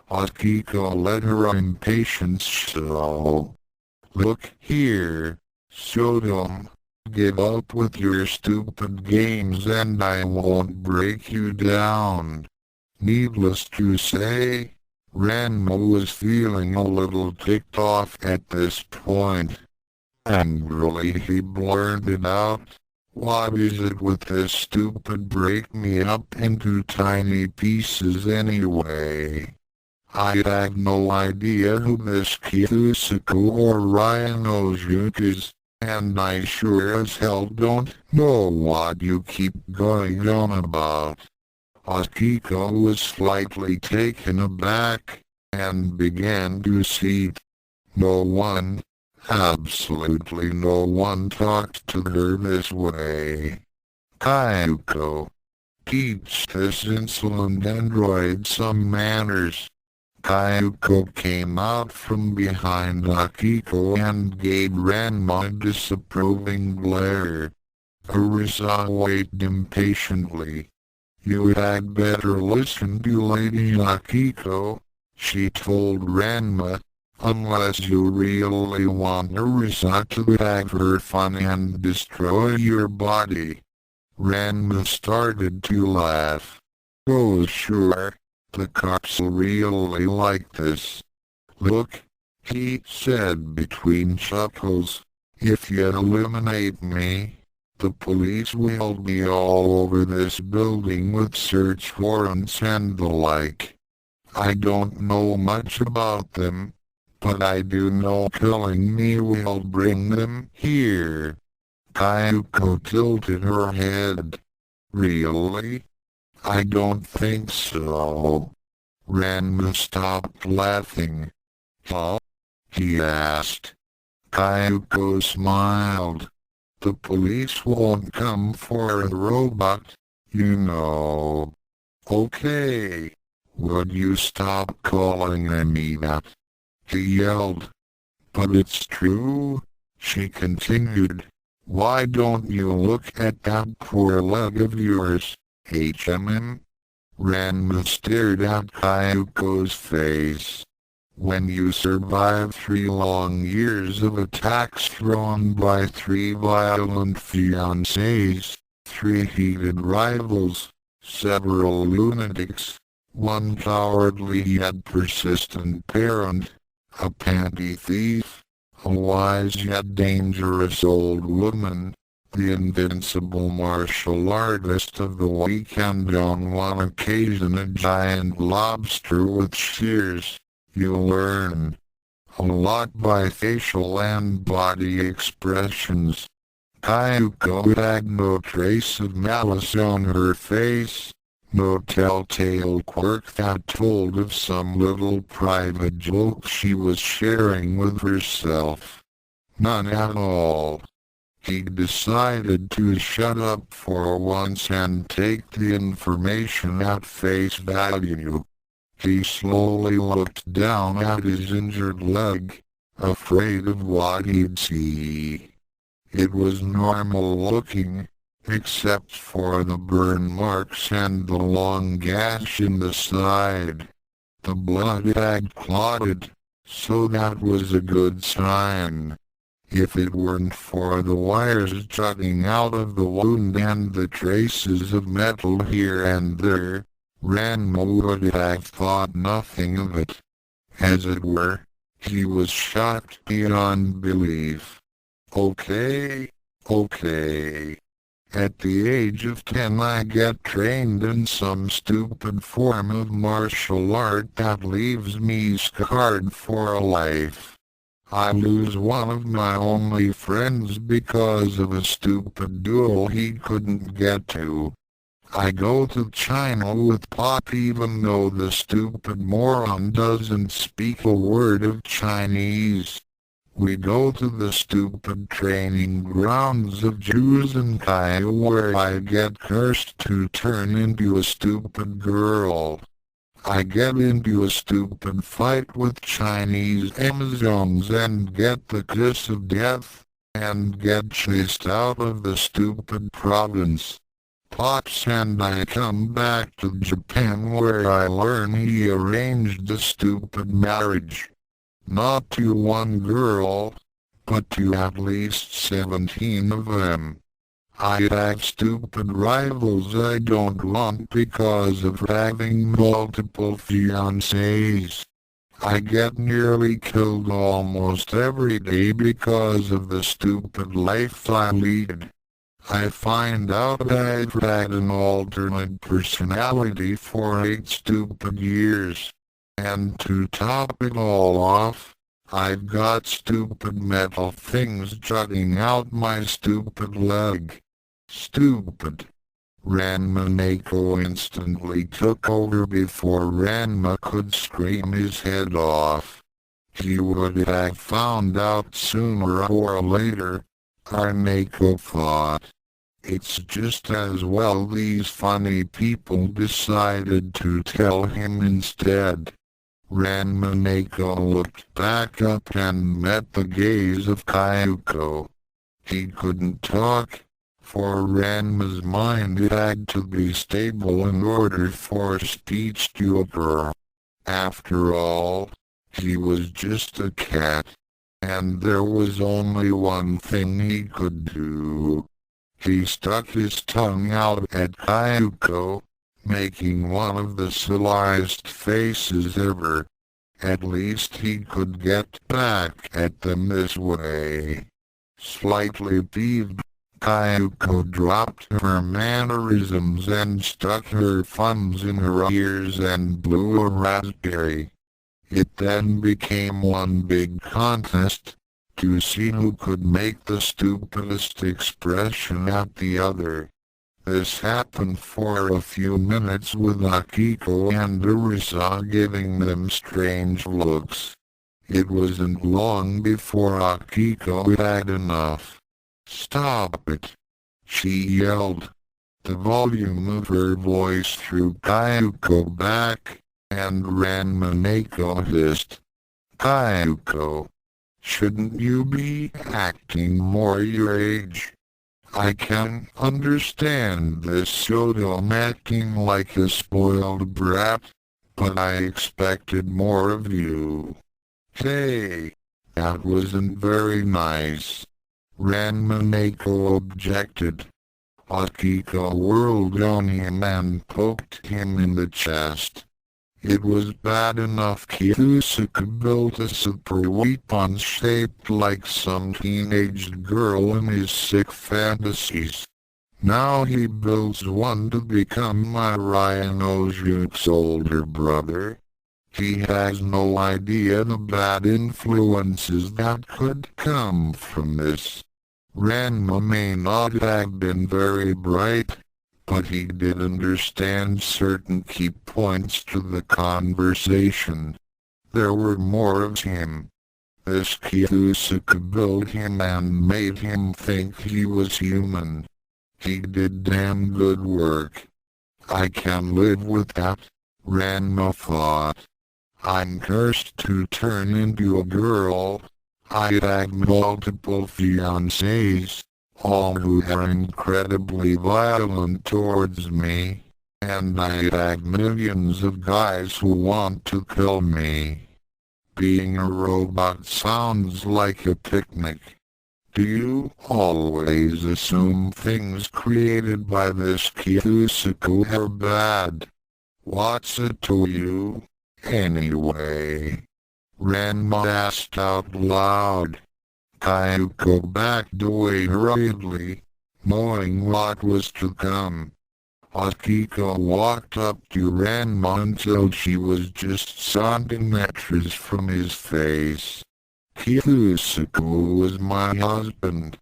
Akiko let her impatience show. Look here, Sodom. Give up with your stupid games and I won't break you down. Needless to say, Ranma was feeling a little ticked off at this point. Angrily he blurted out, "What is it with this stupid break me up into tiny pieces anyway? I have no idea who this Kitsuko or Rhinojuke is, and I sure as hell don't know what you keep going on about." Akiko was slightly taken aback, and began to see. No one, absolutely no one talked to her this way. "Kyuko, teach this insolent android some manners." Kyuko came out from behind Akiko and gave Ranma a disapproving glare. Arisa waited impatiently. "You had better listen to Lady Akiko," she told Ranma, "unless you really want Arisa to have her fun and destroy your body." Ranma started to laugh. "Oh sure, the cops really like this. Look," he said between chuckles, "if you eliminate me, the police will be all over this building with search warrants and the like. I don't know much about them, but I do know killing me will bring them here." Kyuko tilted her head. "Really? I don't think so." Ranma stopped laughing. "Huh?" he asked. Kyuko smiled. "The police won't come for a robot, you know." "Okay. Would you stop calling me that?" he yelled. "But it's true," she continued. "Why don't you look at that poor leg of yours, HMM?" Ranma stared at Kyuko's face. "When you survive 3 long years of attacks thrown by 3 violent fiancés, 3 heated rivals, several lunatics, 1 cowardly yet persistent parent, a panty thief, a wise yet dangerous old woman, the invincible martial artist of the week, and on one occasion a giant lobster with shears, you learn a lot by facial and body expressions." Kyuko had no trace of malice on her face, no telltale quirk that told of some little private joke she was sharing with herself. None at all. He decided to shut up for once and take the information at face value. He slowly looked down at his injured leg, afraid of what he'd see. It was normal looking, except for the burn marks and the long gash in the side. The blood had clotted, so that was a good sign. If it weren't for the wires jutting out of the wound and the traces of metal here and there, Ranma would have thought nothing of it. As it were, he was shocked beyond belief. Okay. At the age of 10 I get trained in some stupid form of martial art that leaves me scarred for life. I lose one of my only friends because of a stupid duel he couldn't get to. I go to China with Pop even though the stupid moron doesn't speak a word of Chinese. We go to the stupid training grounds of Juzenkai where I get cursed to turn into a stupid girl. I get into a stupid fight with Chinese Amazons and get the kiss of death, and get chased out of the stupid province. Pops and I come back to Japan where I learn he arranged a stupid marriage. Not to one girl, but to at least 17 of them. I have stupid rivals I don't want because of having multiple fiancés. I get nearly killed almost every day because of the stupid life I lead. I find out I've had an alternate personality for 8 stupid years. And to top it all off, I've got stupid metal things jutting out my stupid leg. Stupid. Ranma instantly took over before Ranma could scream his head off. He would have found out sooner or later, Arnako thought. It's just as well these funny people decided to tell him instead. Ranma looked back up and met the gaze of Kyuko. He couldn't talk, for Ranma's mind had to be stable in order for speech to occur. After all, he was just a cat, and there was only one thing he could do. He stuck his tongue out at Kyuko, making one of the silliest faces ever. At least he could get back at them this way. Slightly peeved, Kyuko dropped her mannerisms and stuck her thumbs in her ears and blew a raspberry. It then became one big contest, to see who could make the stupidest expression at the other. This happened for a few minutes with Akiko and Arisa giving them strange looks. It wasn't long before Akiko had enough. "Stop it!" she yelled. The volume of her voice threw Kyuko back, and Ranma hissed, "Kyuko, shouldn't you be acting more your age? I can understand this Shoto acting like a spoiled brat, but I expected more of you." "Hey, that wasn't very nice," Ranma objected. Akiko whirled on him and poked him in the chest. It was bad enough Kiyusuke built a super weapon shaped like some teenage girl in his sick fantasies. Now he builds one to become my Ryanojuke's older brother. He has no idea the bad influences that could come from this. Ranma may not have been very bright, but he did understand certain key points to the conversation. There were more of him. This Kiyusuke built him and made him think he was human. He did damn good work. I can live with that, Ranma thought. I'm cursed to turn into a girl. I have multiple fiancés, all who are incredibly violent towards me, and I have millions of guys who want to kill me. Being a robot sounds like a picnic. Do you always assume things created by this Kiyusuke are bad? What's it to you, anyway? Ranma asked out loud. Kyuko backed away hurriedly, knowing what was to come. Akiko walked up to Ranma until she was just centimeters from his face. "Kiyusuke was my husband.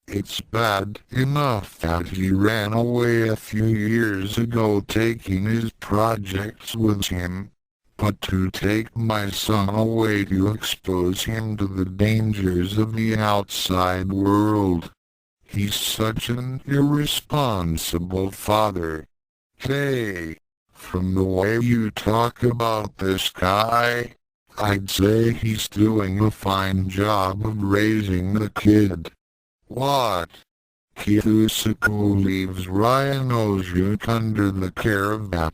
It's bad enough that he ran away a few years ago taking his projects with him. But to take my son away to expose him to the dangers of the outside world. He's such an irresponsible father. Hey, from the way you talk about this guy, I'd say he's doing a fine job of raising the kid." "What? Kiyusuke leaves Ryanojuke under the care of that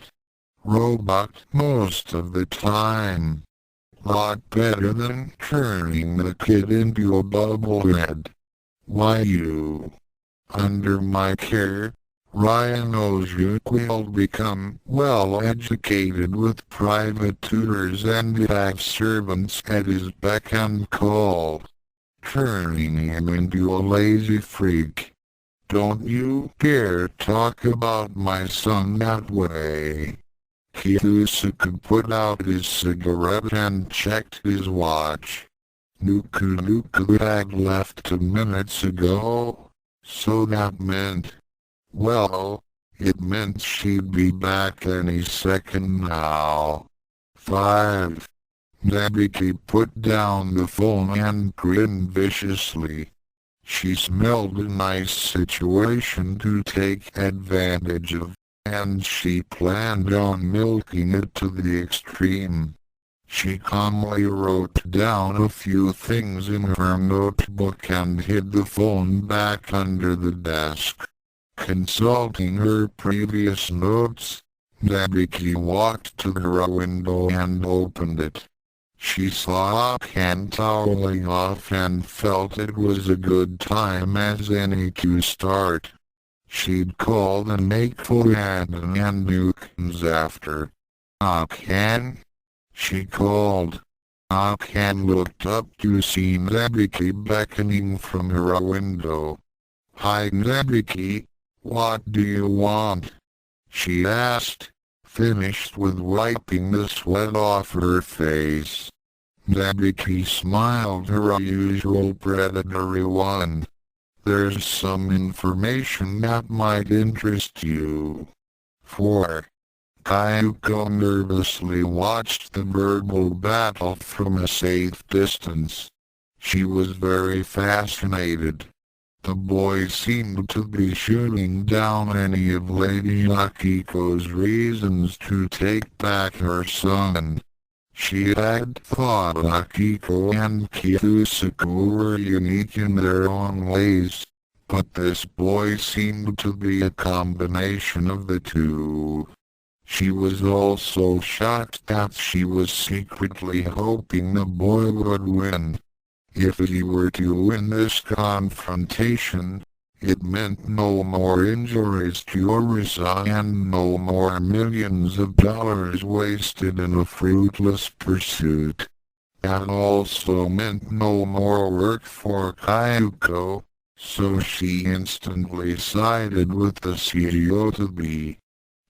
robot most of the time. Lot better than turning the kid into a bubblehead. Why you Under my care, Ryan Ojuk will become well educated with private tutors and have servants at his beck and call, turning him into a lazy freak. Don't you dare talk about my son that way. Kiyusuke put out his cigarette and checked his watch. Nuku had left 2 minutes ago, so that meant, well, it meant she'd be back any second now. 5. Nabiki put down the phone and grinned viciously. She smelled a nice situation to take advantage of, and she planned on milking it to the extreme. She calmly wrote down a few things in her notebook and hid the phone back under the desk. Consulting her previous notes, Nabiki walked to her window and opened it. She saw Akane toweling off and felt it was a good time as any to start. She'd call the Nakeful and Nukins after. Akane? She called. Akane looked up to see Nabiki beckoning from her window. Hi Nabiki, what do you want? She asked, finished with wiping the sweat off her face. Nabiki smiled her usual predatory one. There's some information that might interest you. 4. Kayuko nervously watched the verbal battle from a safe distance. She was very fascinated. The boy seemed to be shooting down any of Lady Akiko's reasons to take back her son. She had thought Akiko and Kiyusuke were unique in their own ways, but this boy seemed to be a combination of the two. She was also shocked that she was secretly hoping the boy would win. If he were to win this confrontation, it meant no more injuries to Orisa and no more millions of dollars wasted in a fruitless pursuit. That also meant no more work for Kayuko, so she instantly sided with the CEO to be.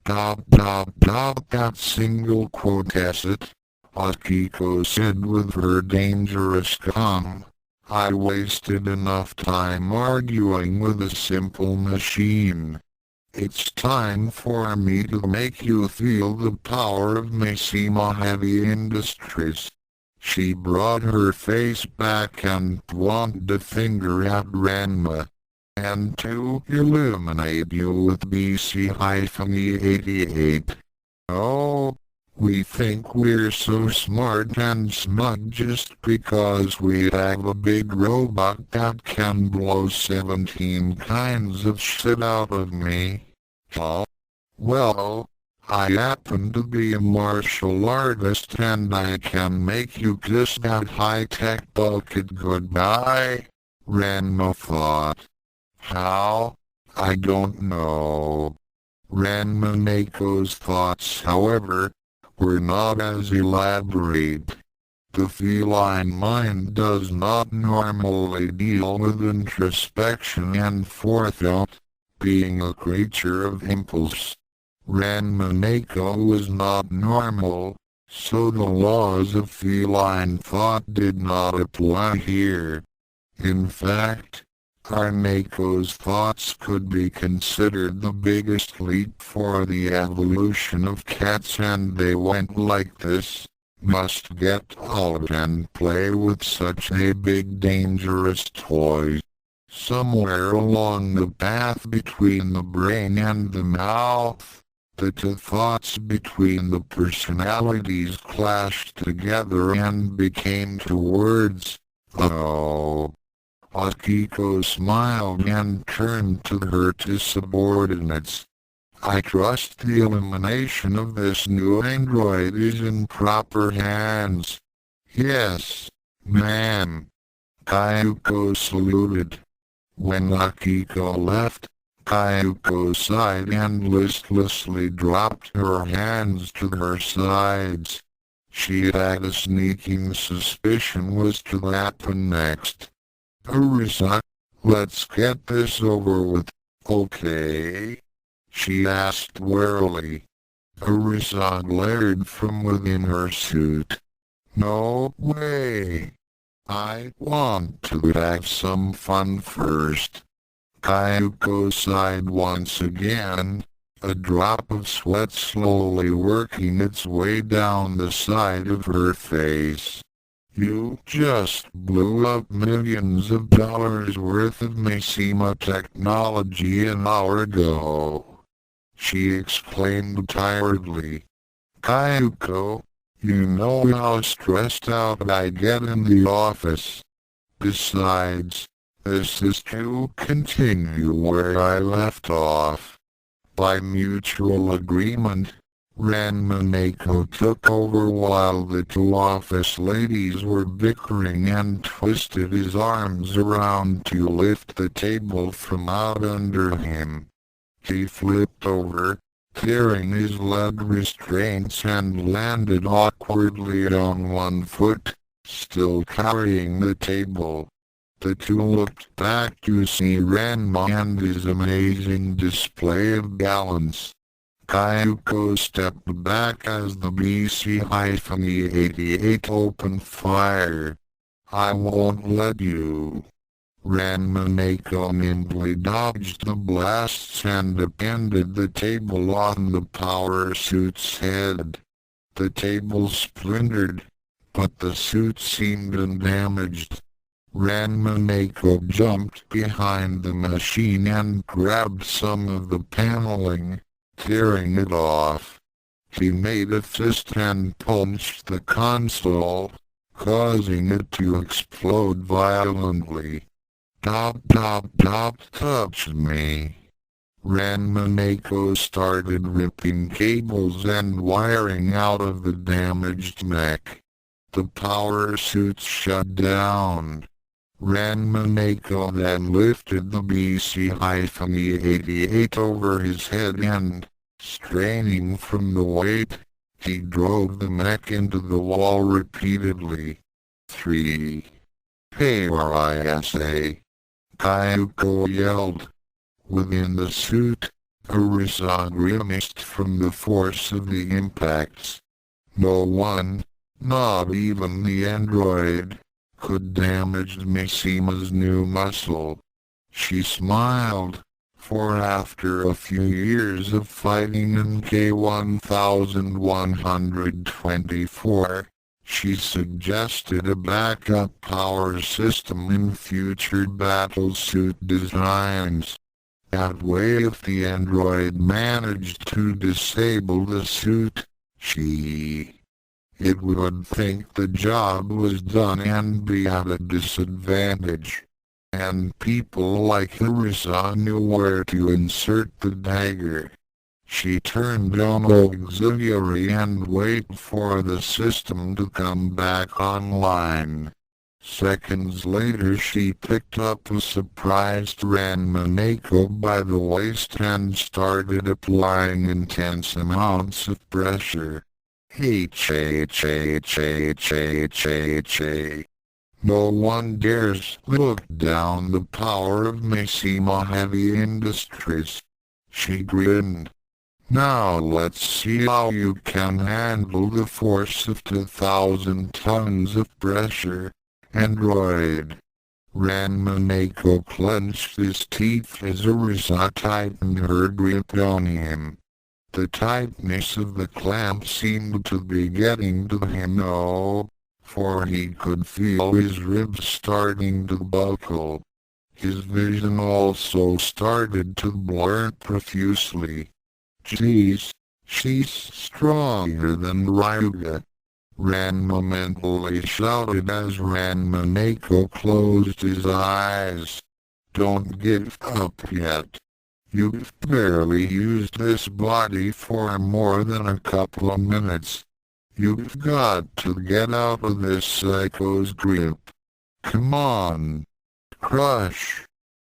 That single quote it, Akiko said with her dangerous calm. I wasted enough time arguing with a simple machine. It's time for me to make you feel the power of Mishima Heavy Industries. She brought her face back and pointed a finger at Ranma. And to illuminate you with BC-88. Oh, we think we're so smart and smug just because we have a big robot that can blow 17 kinds of shit out of me. Huh? Well, I happen to be a martial artist and I can make you kiss that high-tech bucket goodbye, Ranma thought. How? I don't know. Ranma Nako's thoughts, however, were not as elaborate. The feline mind does not normally deal with introspection and forethought, being a creature of impulse. Ranma Nako was not normal, so the laws of feline thought did not apply here. In fact, Nako's thoughts could be considered the biggest leap for the evolution of cats, and they went like this. Must get out and play with such a big dangerous toy. Somewhere along the path between the brain and the mouth, the two thoughts between the personalities clashed together and became two words. Oh. Akiko smiled and turned to her two subordinates. I trust the elimination of this new android is in proper hands. Yes, ma'am. Kayuko saluted. When Akiko left, Kayuko sighed and listlessly dropped her hands to her sides. She had a sneaking suspicion was to happen next. "Arisa, let's get this over with, okay?" she asked wearily. Arisa glared from within her suit. "No way. I want to have some fun first." Kayuko sighed once again, a drop of sweat slowly working its way down the side of her face. "You just blew up millions of dollars worth of Mishima technology an hour ago," she exclaimed tiredly. "Kayuko, you know how stressed out I get in the office. Besides, this is to continue where I left off." By mutual agreement, Ranma Mako took over while the two office ladies were bickering and twisted his arms around to lift the table from out under him. He flipped over, tearing his leg restraints and landed awkwardly on one foot, still carrying the table. The two looked back to see Ranma and his amazing display of balance. Kayuko stepped back as the BC-88 opened fire. "I won't let you." Ranma Mako nimbly dodged the blasts and appended the table on the power suit's head. The table splintered, but the suit seemed undamaged. Ranma Mako jumped behind the machine and grabbed some of the paneling, tearing it off. He made a fist and punched the console, causing it to explode violently. "Stop, stop, stop, touch me." Ranma Mako started ripping cables and wiring out of the damaged mech. The power suits shut down. Ranma Mako then lifted the BC-88 over his head and, straining from the weight, he drove the mech into the wall repeatedly. 3. Parisa, Kayuko yelled. Within the suit, Arisa grimaced from the force of the impacts. No one, not even the android, could damage Mishima's new muscle. She smiled, for after a few years of fighting NK 1124, she suggested a backup power system in future battlesuit designs. That way, if the android managed to disable the suit, it would think the job was done and be at a disadvantage. And people like Arisa knew where to insert the dagger. She turned on auxiliary and waited for the system to come back online. Seconds later she picked up a surprised Ranma Mako by the waist and started applying intense amounts of pressure. No one dares look down the power of Mishima Heavy Industries. She grinned. "Now let's see how you can handle the force of 2,000 tons of pressure, android." Ranma Mako clenched his teeth as Arisa tightened her grip on him. The tightness of the clamp seemed to be getting to him now, for he could feel his ribs starting to buckle. His vision also started to blur profusely. "Geez, she's stronger than Ryuga," Ranma mentally shouted as Ranma Mako closed his eyes. "Don't give up yet. You've barely used this body for more than a couple of minutes. You've got to get out of this psycho's grip. Come on. Crush."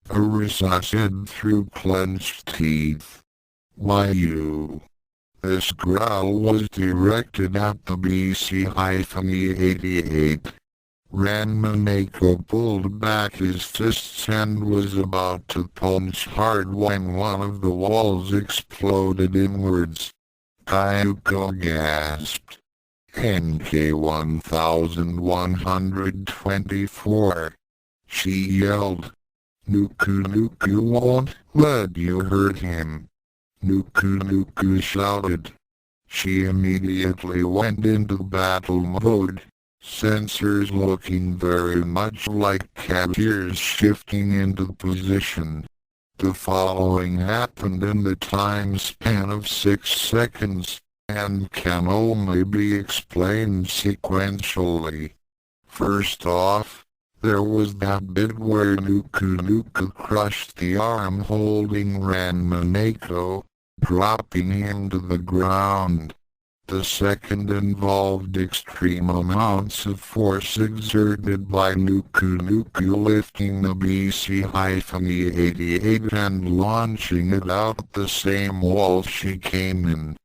Arisa said through clenched teeth. Why you? This growl was directed at the BC-88. Ranma pulled back his fists and was about to punch hard when one of the walls exploded inwards. Kayuko gasped. NK 1124. She yelled. Nuku won't let you hurt him. Nuku shouted. She immediately went into battle mode, sensors looking very much like cat ears shifting into position. The following happened in the time span of 6 seconds, and can only be explained sequentially. First off, there was that bit where Nuku crushed the arm holding Ranma, dropping him to the ground. The second involved extreme amounts of force exerted by Nuku lifting the BC-88 and launching it out the same wall she came in.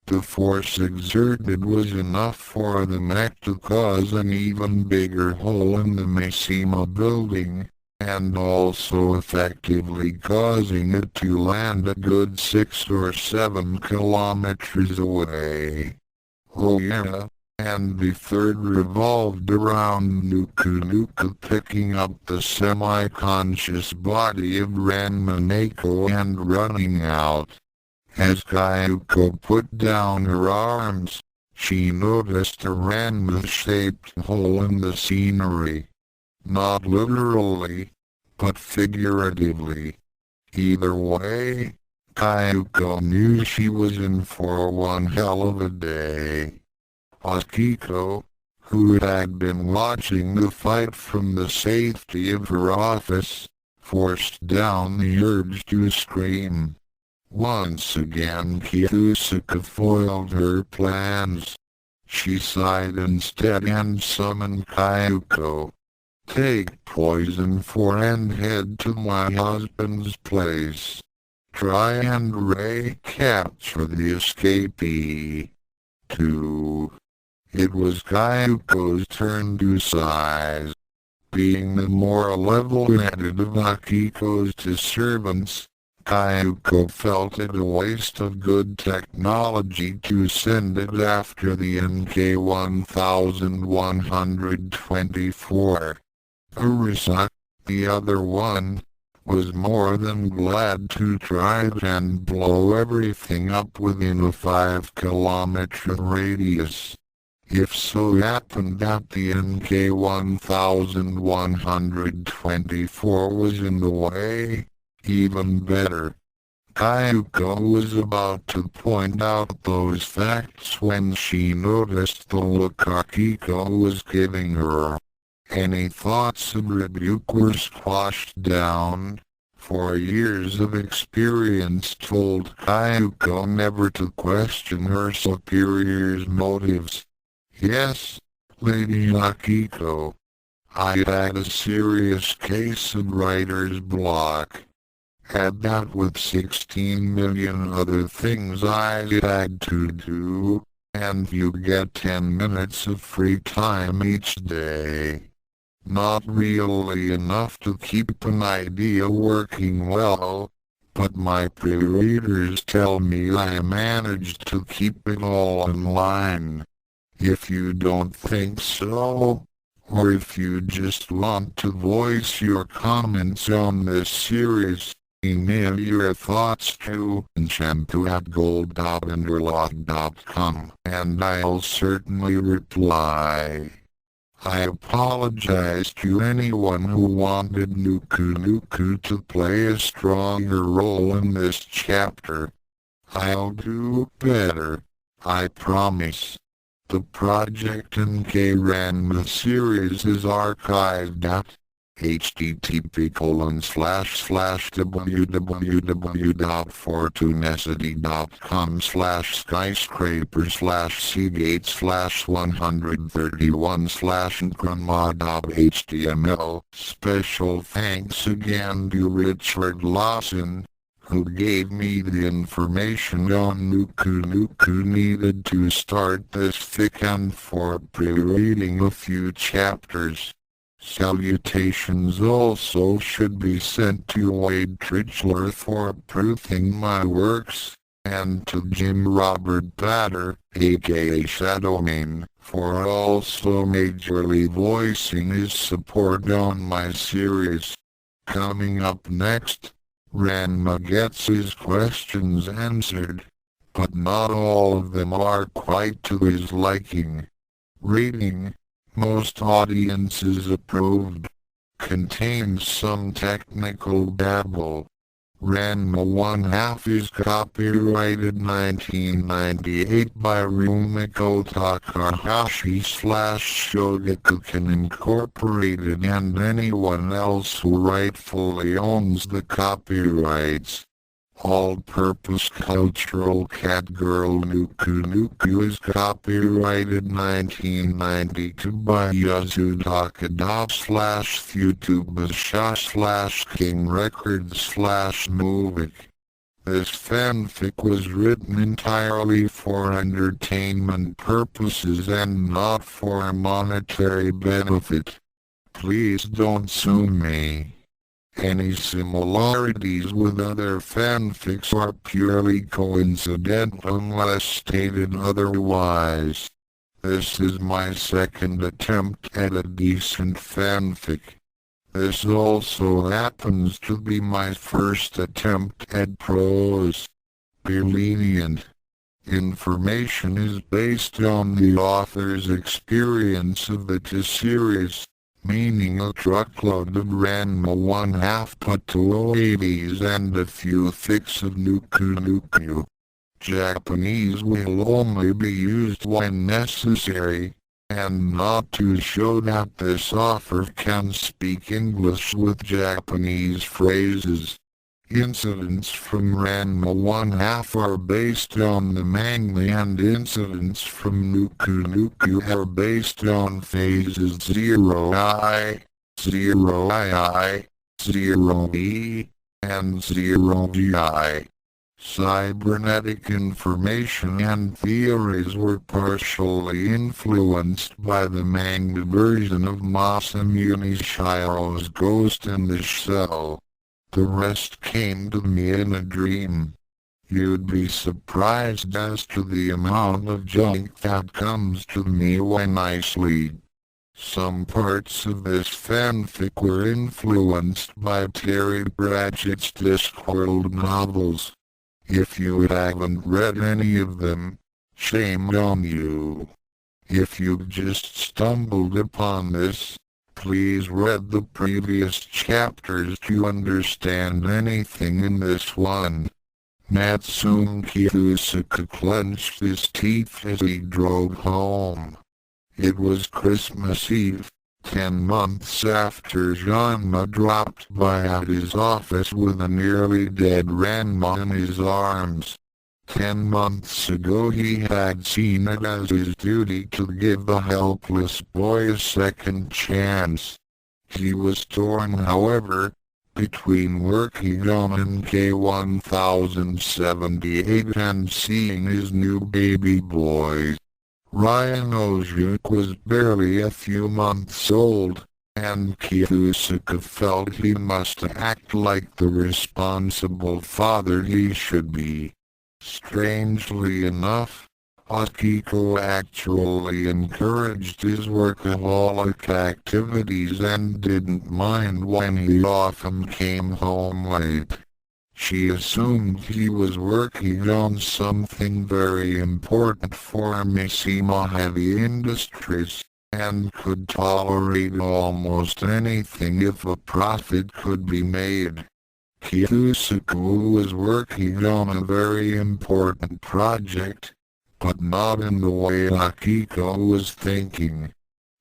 The force exerted was enough for the mech to cause an even bigger hole in the Mishima building, and also effectively causing it to land a good 6 or 7 kilometers away. Oh yeah, and the third revolved around Nuku picking up the semi-conscious body of Ranma and running out. As Kayuko put down her arms, she noticed a Ranma-shaped hole in the scenery. Not literally, but figuratively. Either way, Kayuko knew she was in for one hell of a day. Akiko, who had been watching the fight from the safety of her office, forced down the urge to scream. Once again Kiyosaka foiled her plans. She sighed instead and summoned Kayuko. Take poison 4 and head to my husband's place. Try and capture the escapee. 2. It was Kayuko's turn to size. Being the more level-headed of Akiko's two servants, Kayuko felt it a waste of good technology to send it after the NK 1124. Arisa, the other one, was more than glad to try it and blow everything up within a 5-kilometer radius. If so happened that the NK 1124 was in the way, even better. Kayuko was about to point out those facts when she noticed the look Akiko was giving her. Any thoughts of rebuke were squashed down, for years of experience told Kayuko never to question her superior's motives. Yes, Lady Akiko. I had a serious case of writer's block. Had that with 16 million other things I had to do, and you get 10 minutes of free time each day. Not really enough to keep an idea working well, but my pre-readers tell me I managed to keep it all in line. If you don't think so, or if you just want to voice your comments on this series, email your thoughts to enchanto@gold.interlog.com and I'll certainly reply. I apologize to anyone who wanted Nuku to play a stronger role in this chapter. I'll do better, I promise. The Project NK Ranma series is archived at http://www.fortunecity.com/skyscraper/seagates/131/nkranma.html. Special thanks again to Richard Lawson, who gave me the information on Nuku Nuku needed to start this fic and for pre-reading a few chapters. Salutations also should be sent to Wade Tritchler for proofing my works, and to Jim Robert Batter, aka Shadowmane, for also majorly voicing his support on my series. Coming up next, Ranma gets his questions answered, but not all of them are quite to his liking. Rating: most audiences approved. Contains some technical babble. Ranma 1/2 is copyrighted 1998 by Rumiko Takahashi/Shogakukan Incorporated and anyone else who rightfully owns the copyrights. All-Purpose Cultural Cat Girl Nuku Nuku is copyrighted 1992 by Yazutaka.Futuba/King Records/Movic. This fanfic was written entirely for entertainment purposes and not for monetary benefit. Please don't sue me. Any similarities with other fanfics are purely coincidental unless stated otherwise. This is my second attempt at a decent fanfic. This also happens to be my first attempt at prose. Be lenient. Information is based on the author's experience of the series, meaning a truckload of Ranma 1/2 put to OAVs and a few fics of Nuku Nuku. Japanese will only be used when necessary, and not to show that this author can speak English with Japanese phrases. Incidents from Ranma 1/2 are based on the manga and incidents from Nuku Nuku are based on phases 0I, 0II, 0E, and 0GI. Cybernetic information and theories were partially influenced by the manga version of Masamune Shiro's Ghost in the Shell. The rest came to me in a dream. You'd be surprised as to the amount of junk that comes to me when I sleep. Some parts of this fanfic were influenced by Terry Pratchett's Discworld novels. If you haven't read any of them, shame on you. If you've just stumbled upon this, please read the previous chapters to understand anything in this one. Natsume Kiyosaka clenched his teeth as he drove home. It was Christmas Eve, 10 months after Ranma dropped by at his office with a nearly dead Ranma in his arms. 10 months ago he had seen it as his duty to give the helpless boy a second chance. He was torn, however, between working on NK 1078 and seeing his new baby boy. Ryan Ojuk was barely a few months old, and Kiyosaka felt he must act like the responsible father he should be. Strangely enough, Akiko actually encouraged his workaholic activities and didn't mind when he often came home late. She assumed he was working on something very important for Mishima Heavy Industries, and could tolerate almost anything if a profit could be made. Kiyosaka was working on a very important project, but not in the way Akiko was thinking.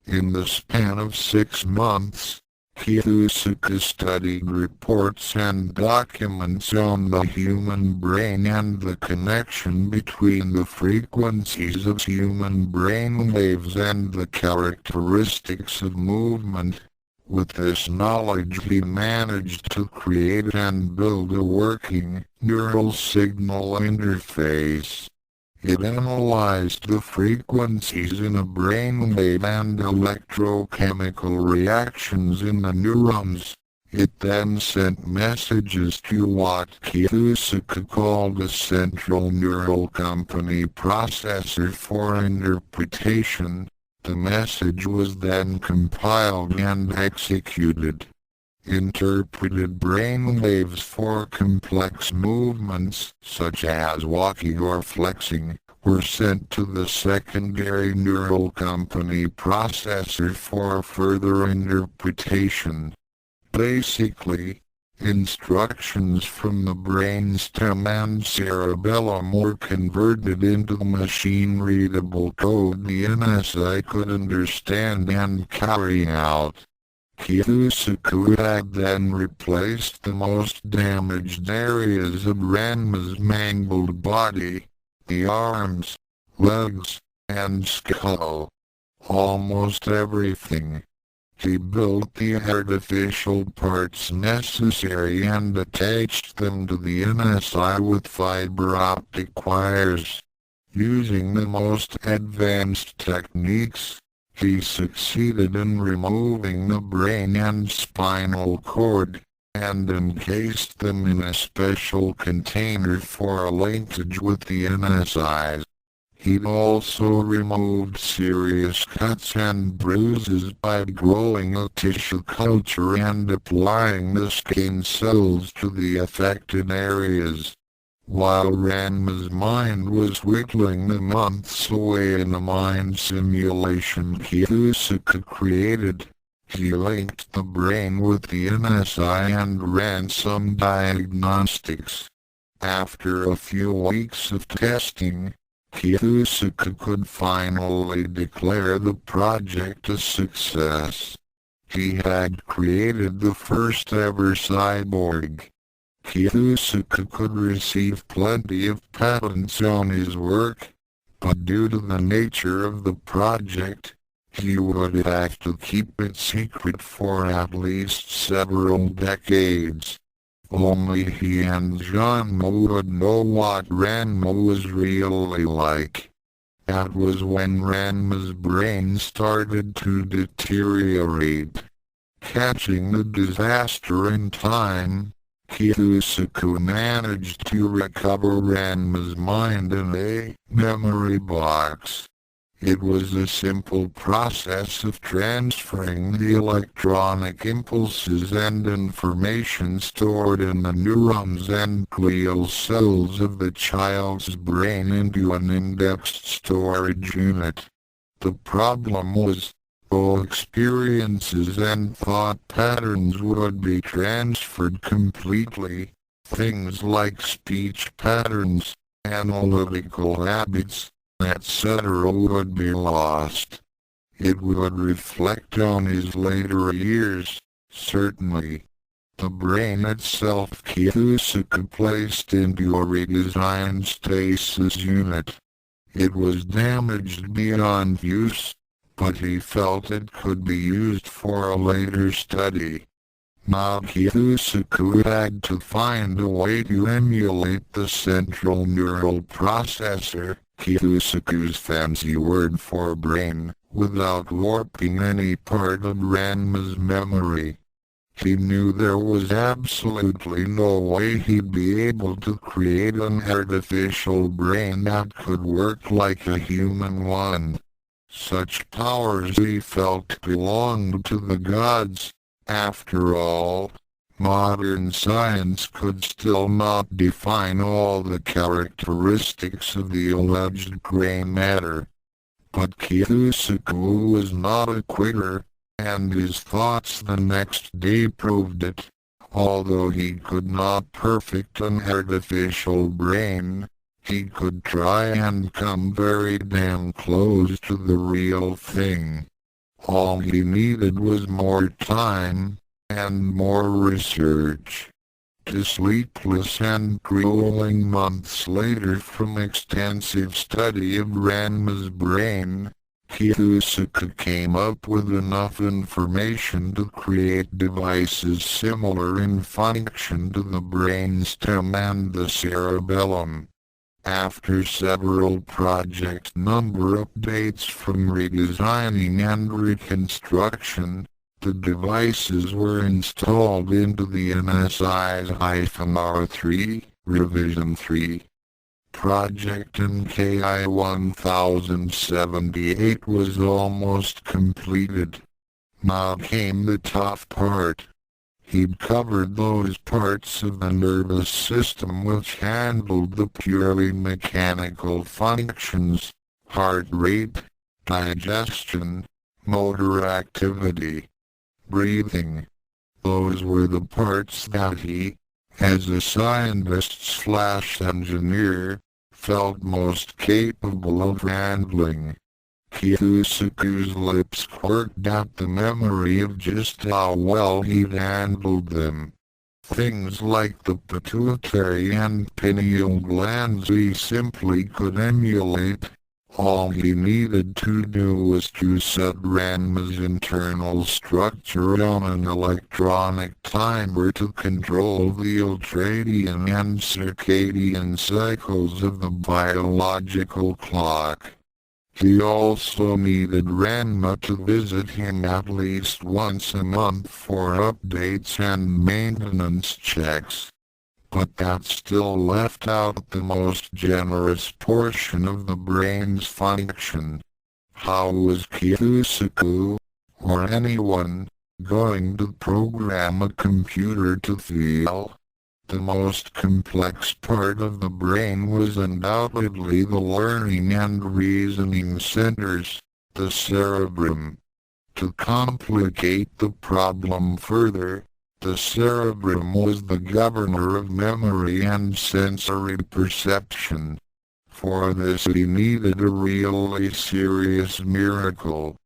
In the span of 6 months, Kiyosaki studied reports and documents on the human brain and the connection between the frequencies of human brain waves and the characteristics of movement. With this knowledge he managed to create and build a working neural signal interface. It analyzed the frequencies in a brainwave and electrochemical reactions in the neurons. It then sent messages to what Kiyosaki called a central neural company processor for interpretation. The message was then compiled and executed. Interpreted brainwaves for complex movements, such as walking or flexing, were sent to the secondary neural company processor for further interpretation. Basically, instructions from the brainstem and cerebellum were converted into machine-readable code the NSI could understand and carry out. Kiyosaki had then replaced the most damaged areas of Ranma's mangled body, the arms, legs, and skull. Almost everything. He built the artificial parts necessary and attached them to the NSI with fiber optic wires. Using the most advanced techniques, he succeeded in removing the brain and spinal cord, and encased them in a special container for a linkage with the NSIs. He also removed serious cuts and bruises by growing a tissue culture and applying the skin cells to the affected areas. While Ranma's mind was whittling the months away in a mind simulation Kiyosaki created, he linked the brain with the NSI and ran some diagnostics. After a few weeks of testing, Kiyosaki could finally declare the project a success. He had created the first ever cyborg. Kiyosaki could receive plenty of patents on his work, but due to the nature of the project, he would have to keep it secret for at least several decades. Only he and Ranma would know what Ranma was really like. That was when Ranma's brain started to deteriorate. Catching the disaster in time, Kiyosaki managed to recover Ranma's mind in a memory box. It was a simple process of transferring the electronic impulses and information stored in the neurons and glial cells of the child's brain into an indexed storage unit. The problem was, though experiences and thought patterns would be transferred completely, things like speech patterns, analytical habits, etc. would be lost. It would reflect on his later years, certainly. The brain itself Kiyosaki placed into a redesigned stasis unit. It was damaged beyond use, but he felt it could be used for a later study. Now Kiyosaki had to find a way to emulate the central neural processor, Kiyosaki's fancy word for brain, without warping any part of Ranma's memory. He knew there was absolutely no way he'd be able to create an artificial brain that could work like a human one. Such powers he felt belonged to the gods. After all, modern science could still not define all the characteristics of the alleged gray matter. But Kiyosaki was not a quitter, and his thoughts the next day proved it. Although he could not perfect an artificial brain, he could try and come very damn close to the real thing. All he needed was more time, and more research. To sleepless and grueling months later from extensive study of Ranma's brain, Kiyosaka came up with enough information to create devices similar in function to the brainstem and the cerebellum. After several project number updates from redesigning and reconstruction, the devices were installed into the NSI-R3, Revision 3. Project NK 1078 was almost completed. Now came the tough part. He'd covered those parts of the nervous system which handled the purely mechanical functions, heart rate, digestion, motor activity, breathing. Those were the parts that he, as a scientist/engineer, felt most capable of handling. Kiyosaku's lips quirked at the memory of just how well he'd handled them. Things like the pituitary and pineal glands he simply could emulate. All he needed to do was to set Ranma's internal structure on an electronic timer to control the ultradian and circadian cycles of the biological clock. He also needed Ranma to visit him at least once a month for updates and maintenance checks. But that still left out the most generous portion of the brain's function. How was Kiyosaku, or anyone, going to program a computer to feel? The most complex part of the brain was undoubtedly the learning and reasoning centers, the cerebrum. To complicate the problem further, the cerebrum was the governor of memory and sensory perception. For this he needed a really serious miracle.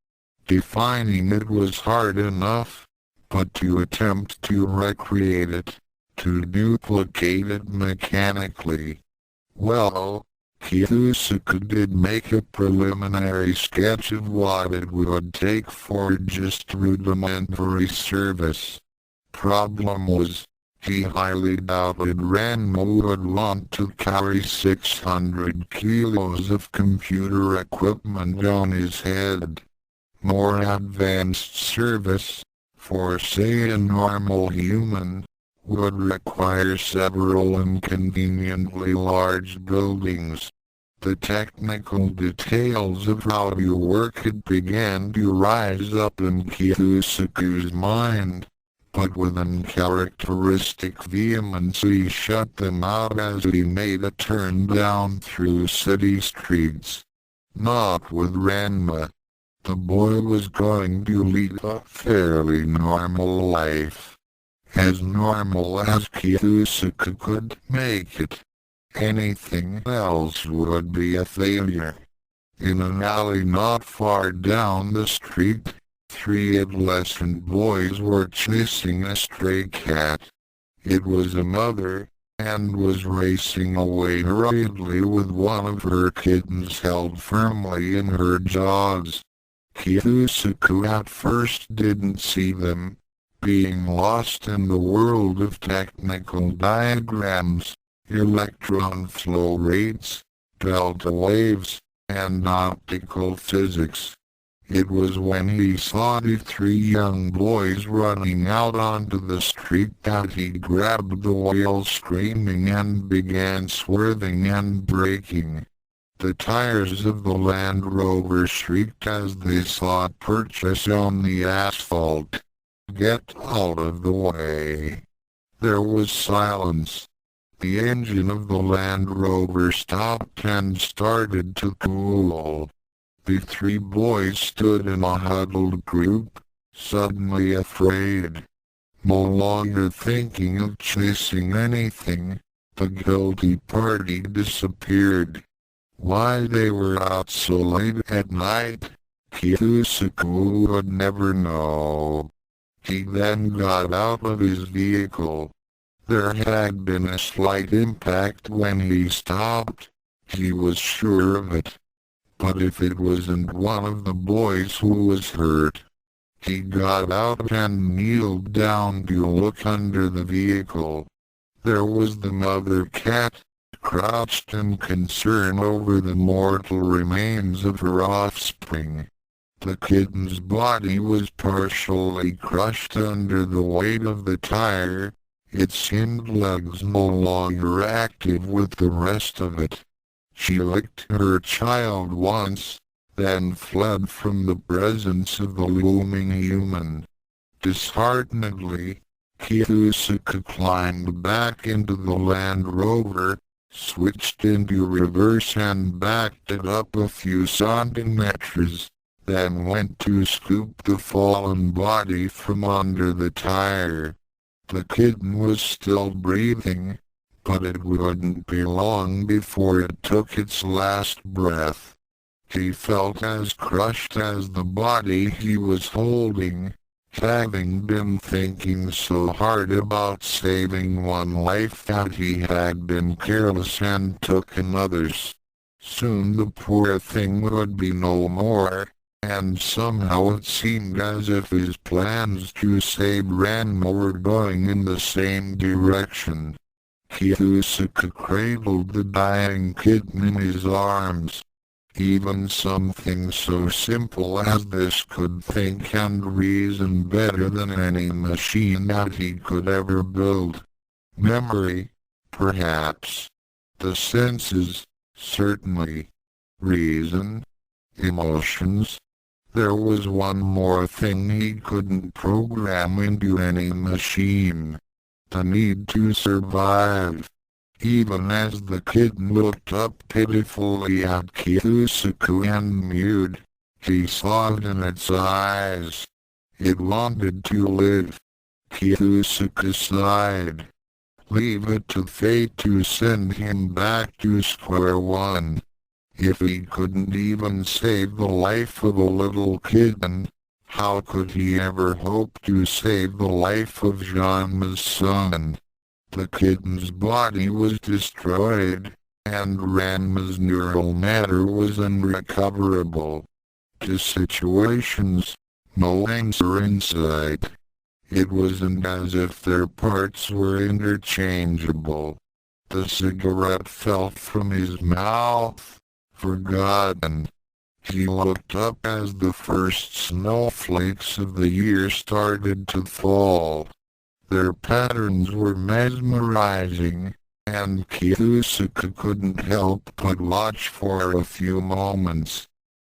Defining it was hard enough, but to attempt to recreate it, to duplicate it mechanically. Well, Kiyosaku did make a preliminary sketch of what it would take for just rudimentary service. Problem was, he highly doubted Ranma would want to carry 600 kilos of computer equipment on his head. More advanced service, for say a normal human, would require several inconveniently large buildings. The technical details of how to work it began to rise up in Kiyosaku's mind, but with uncharacteristic vehemence he shut them out as he made a turn down through city streets. Not with Ranma. The boy was going to lead a fairly normal life. As normal as Kiyosaku could make it. Anything else would be a failure. In an alley not far down the street, 3 adolescent boys were chasing a stray cat. It was a mother, and was racing away hurriedly with one of her kittens held firmly in her jaws. Kiyosaku at first didn't see them, being lost in the world of technical diagrams, electron flow rates, delta waves, and optical physics. It was when he saw the 3 young boys running out onto the street that he grabbed the wheel screaming and began swerving and braking. The tires of the Land Rover shrieked as they sought purchase on the asphalt. Get out of the way. There was silence. The engine of the Land Rover stopped and started to cool. The 3 boys stood in a huddled group, suddenly afraid. No longer thinking of chasing anything, the guilty party disappeared. Why they were out so late at night, Kiyosaku would never know. He then got out of his vehicle. There had been a slight impact when he stopped. He was sure of it. But if it wasn't one of the boys who was hurt. He got out and kneeled down to look under the vehicle. There was the mother cat, crouched in concern over the mortal remains of her offspring. The kitten's body was partially crushed under the weight of the tire, its hind legs no longer active with the rest of it. She licked her child once, then fled from the presence of the looming human. Disheartenedly, Kitsuka climbed back into the Land Rover, switched into reverse and backed it up a few centimeters, then went to scoop the fallen body from under the tire. The kitten was still breathing, but it wouldn't be long before it took its last breath. He felt as crushed as the body he was holding, having been thinking so hard about saving one life that he had been careless and took another's. Soon the poor thing would be no more, and somehow it seemed as if his plans to save Ranma were going in the same direction. Kitsuka cradled the dying kitten in his arms. Even something so simple as this could think and reason better than any machine that he could ever build. Memory, perhaps. The senses, certainly. Reason. Emotions. There was one more thing he couldn't program into any machine. The need to survive. Even as the kitten looked up pitifully at Kitsuka and mewed, he saw it in its eyes. It wanted to live. Kitsuka sighed. Leave it to fate to send him back to square one. If he couldn't even save the life of a little kitten, how could he ever hope to save the life of Janma's son? The kitten's body was destroyed, and Ranma's neural matter was unrecoverable. To situations, no answer in sight. It wasn't as if their parts were interchangeable. The cigarette fell from his mouth, forgotten. He looked up as the first snowflakes of the year started to fall. Their patterns were mesmerizing, and Kitsuka couldn't help but watch for a few moments.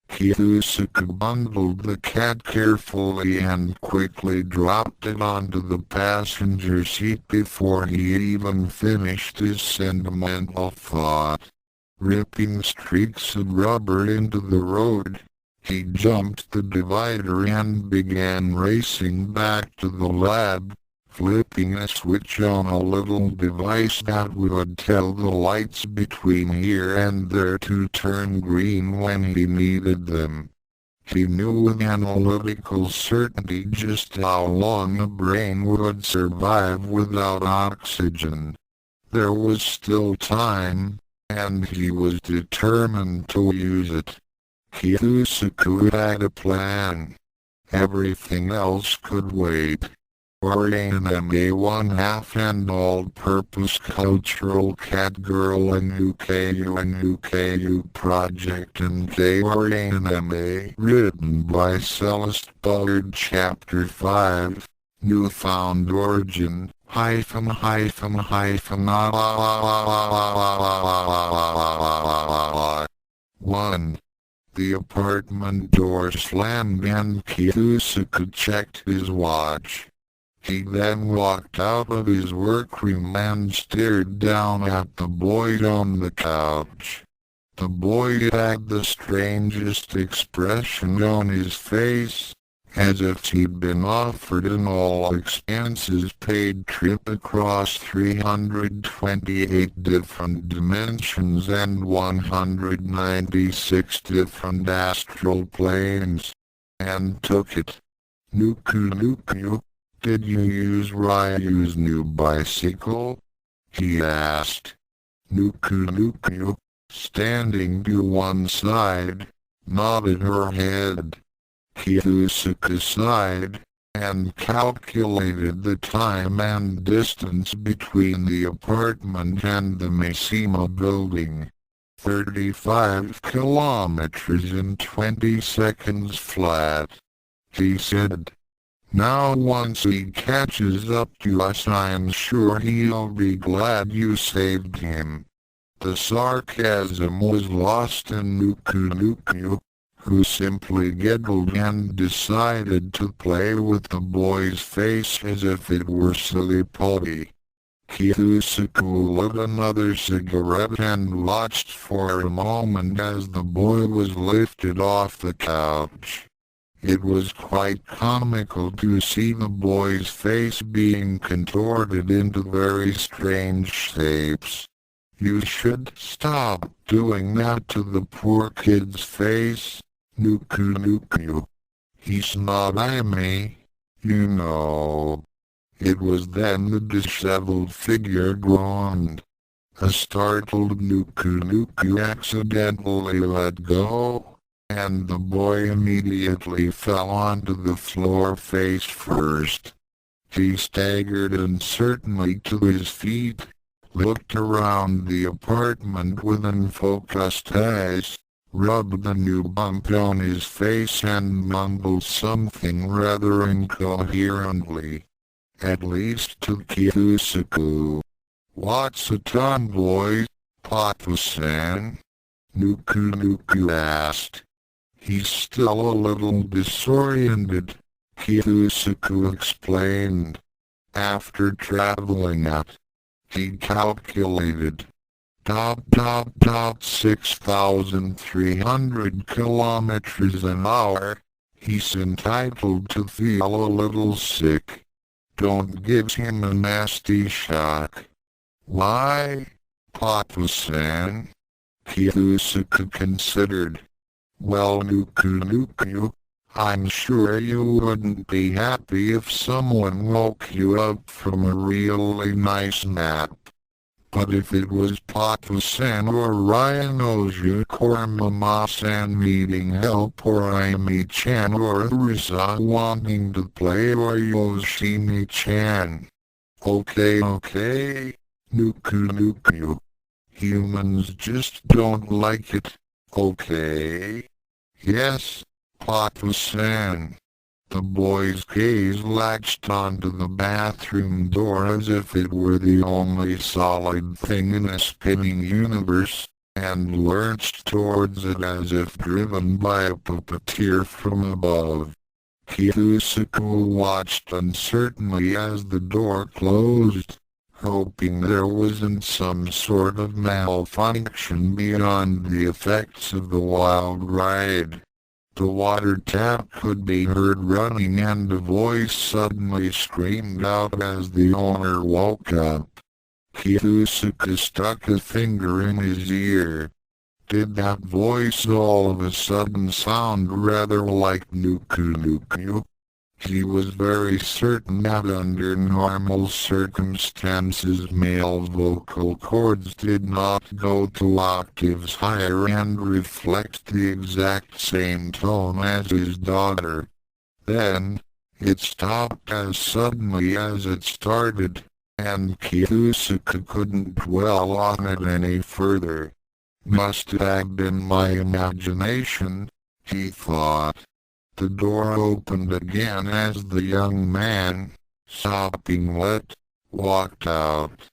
Kitsuka bundled the cat carefully and quickly dropped it onto the passenger seat before he even finished his sentimental thought. Ripping streaks of rubber into the road, he jumped the divider and began racing back to the lab, flipping a switch on a little device that would tell the lights between here and there to turn green when he needed them. He knew with analytical certainty just how long a brain would survive without oxygen. There was still time, and he was determined to use it. Kitsuka had a plan. Everything else could wait. Anime 1/2 and all-purpose cultural cat girl NUKU project NK Ranma written by Celeste Bullard Chapter 5 Newfound Origin hyphen 1. The apartment door slammed and Kitsuka checked his watch. He then walked out of his workroom and stared down at the boy on the couch. The boy had the strangest expression on his face, as if he'd been offered an all-expenses-paid trip across 328 different dimensions and 196 different astral planes, and took it. Nuku. Did you use Ryu's new bicycle? He asked. Nuku, standing to one side, nodded her head. Kiyusuka sighed, and calculated the time and distance between the apartment and the Mishima building. 35 kilometers in 20 seconds flat, he said. Now once he catches up to us, I'm sure he'll be glad you saved him. The sarcasm was lost in Nuku, who simply giggled and decided to play with the boy's face as if it were silly putty. Kiyusuke lit another cigarette and watched for a moment as the boy was lifted off the couch. It was quite comical to see the boy's face being contorted into very strange shapes. You should stop doing that to the poor kid's face, Nuku. He's not me, you know. It was then the disheveled figure groaned. A startled Nuku accidentally let go, and the boy immediately fell onto the floor face first. He staggered uncertainly to his feet, looked around the apartment with unfocused eyes, rubbed the new bump on his face and mumbled something rather incoherently. At least to Kiyusuke. What's a tomboy, Papa-san? Nuku asked. He's still a little disoriented, Kiyusuke explained. After traveling at, he calculated, 6,300 kilometers an hour, he's entitled to feel a little sick. Don't give him a nasty shock. Why, Papa-san? Kiyusuke considered. Well, Nuku, I'm sure you wouldn't be happy if someone woke you up from a really nice nap. But if it was Papa-san or Ryanosuke or Mama-san needing help or Aimi-chan or Urisa wanting to play or Yoshimi-chan. Okay, Nuku. Humans just don't like it, okay? Yes, Papa-san. The boy's gaze latched onto the bathroom door as if it were the only solid thing in a spinning universe, and lurched towards it as if driven by a puppeteer from above. Kiyusuke watched uncertainly as the door closed, hoping there wasn't some sort of malfunction beyond the effects of the wild ride. The water tap could be heard running and a voice suddenly screamed out as the owner woke up. Kiyusuke stuck a finger in his ear. Did that voice all of a sudden sound rather like Nuku? He was very certain that under normal circumstances male vocal cords did not go 2 octaves higher and reflect the exact same tone as his daughter. Then, it stopped as suddenly as it started, and Kiyusuke couldn't dwell on it any further. Must have been my imagination, he thought. The door opened again as the young man, sopping wet, walked out.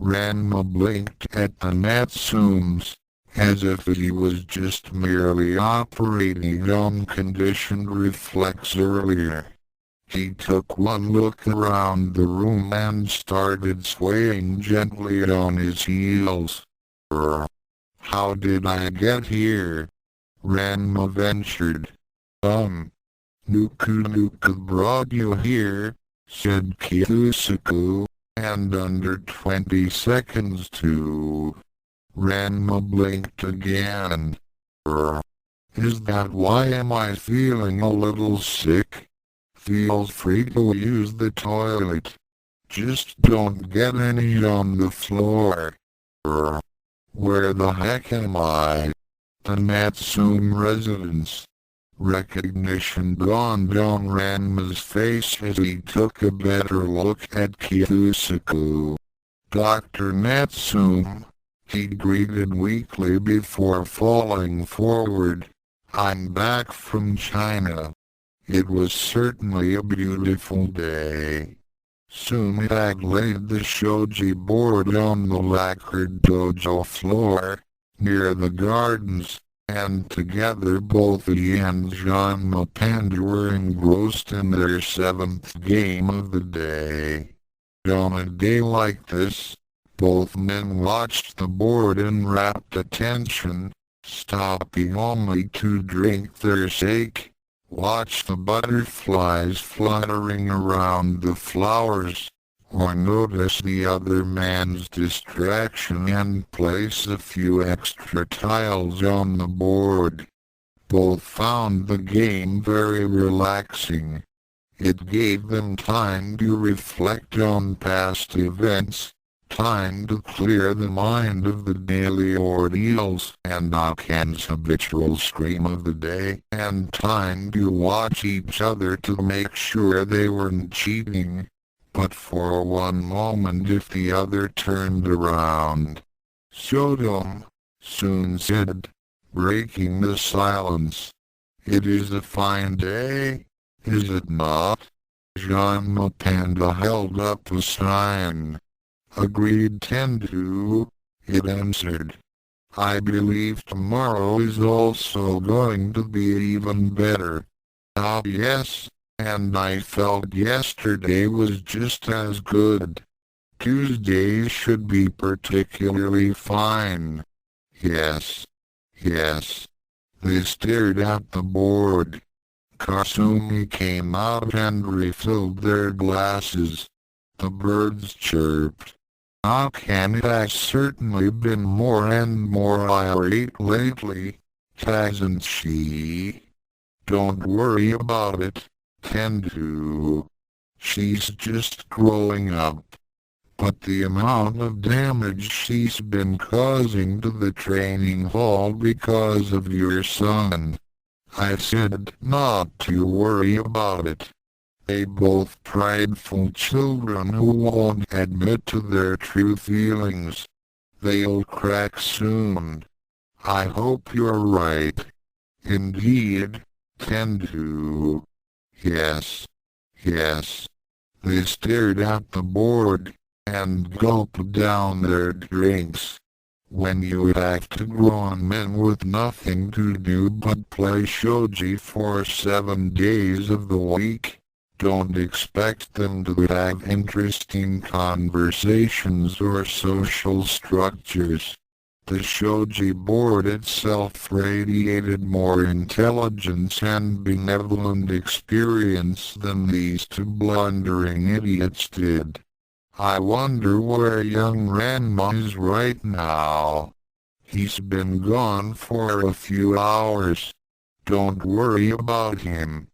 Ranma blinked at the Natsumes, as if he was just merely operating on conditioned reflex earlier. He took one look around the room and started swaying gently on his heels. How did I get here? Ranma ventured. Nuku brought you here, said Kiyusuke, and under 20 seconds too. Ranma blinked again. Is that why am I feeling a little sick? feel free to use the toilet. Just don't get any on the floor. Where the heck am I? The Natsume residence. Recognition dawned on Ranma's face as he took a better look at Kyusaku. Dr. Natsume, he greeted weakly before falling forward. I'm back from China. It was certainly a beautiful day. Sumiak laid the shoji board on the lacquered dojo floor, near the gardens, and together both he and Ranma Panda were engrossed in their 7th game of the day. On a day like this, both men watched the board in rapt attention, stopping only to drink their sake, watch the butterflies fluttering around the flowers, or notice the other man's distraction and place a few extra tiles on the board. Both found the game very relaxing. It gave them time to reflect on past events, time to clear the mind of the daily ordeals and Akane's habitual scream of the day, and time to watch each other to make sure they weren't cheating, but for one moment if the other turned around. Shotom, soon said, breaking the silence. It is a fine day, is it not? Ranma Panda held up a sign. Agreed Tendu, it answered. I believe tomorrow is also going to be even better. Ah yes, and I felt yesterday was just as good. Tuesday should be particularly fine. Yes. Yes. They stared at the board. Kasumi came out and refilled their glasses. The birds chirped. Akane has certainly been more and more irate lately, hasn't she? Don't worry about it, Tendu. She's just growing up. But the amount of damage she's been causing to the training hall because of your son. I said not to worry about it. They both prideful children who won't admit to their true feelings. They'll crack soon. I hope you're right. Indeed, Tendu. Yes. Yes. They stared at the board, and gulped down their drinks. When you have to grown men with nothing to do but play shogi for 7 days of the week, don't expect them to have interesting conversations or social structures. The shogi board itself radiated more intelligence and benevolent experience than these two blundering idiots did. I wonder where young Ranma is right now. He's been gone for a few hours. Don't worry about him.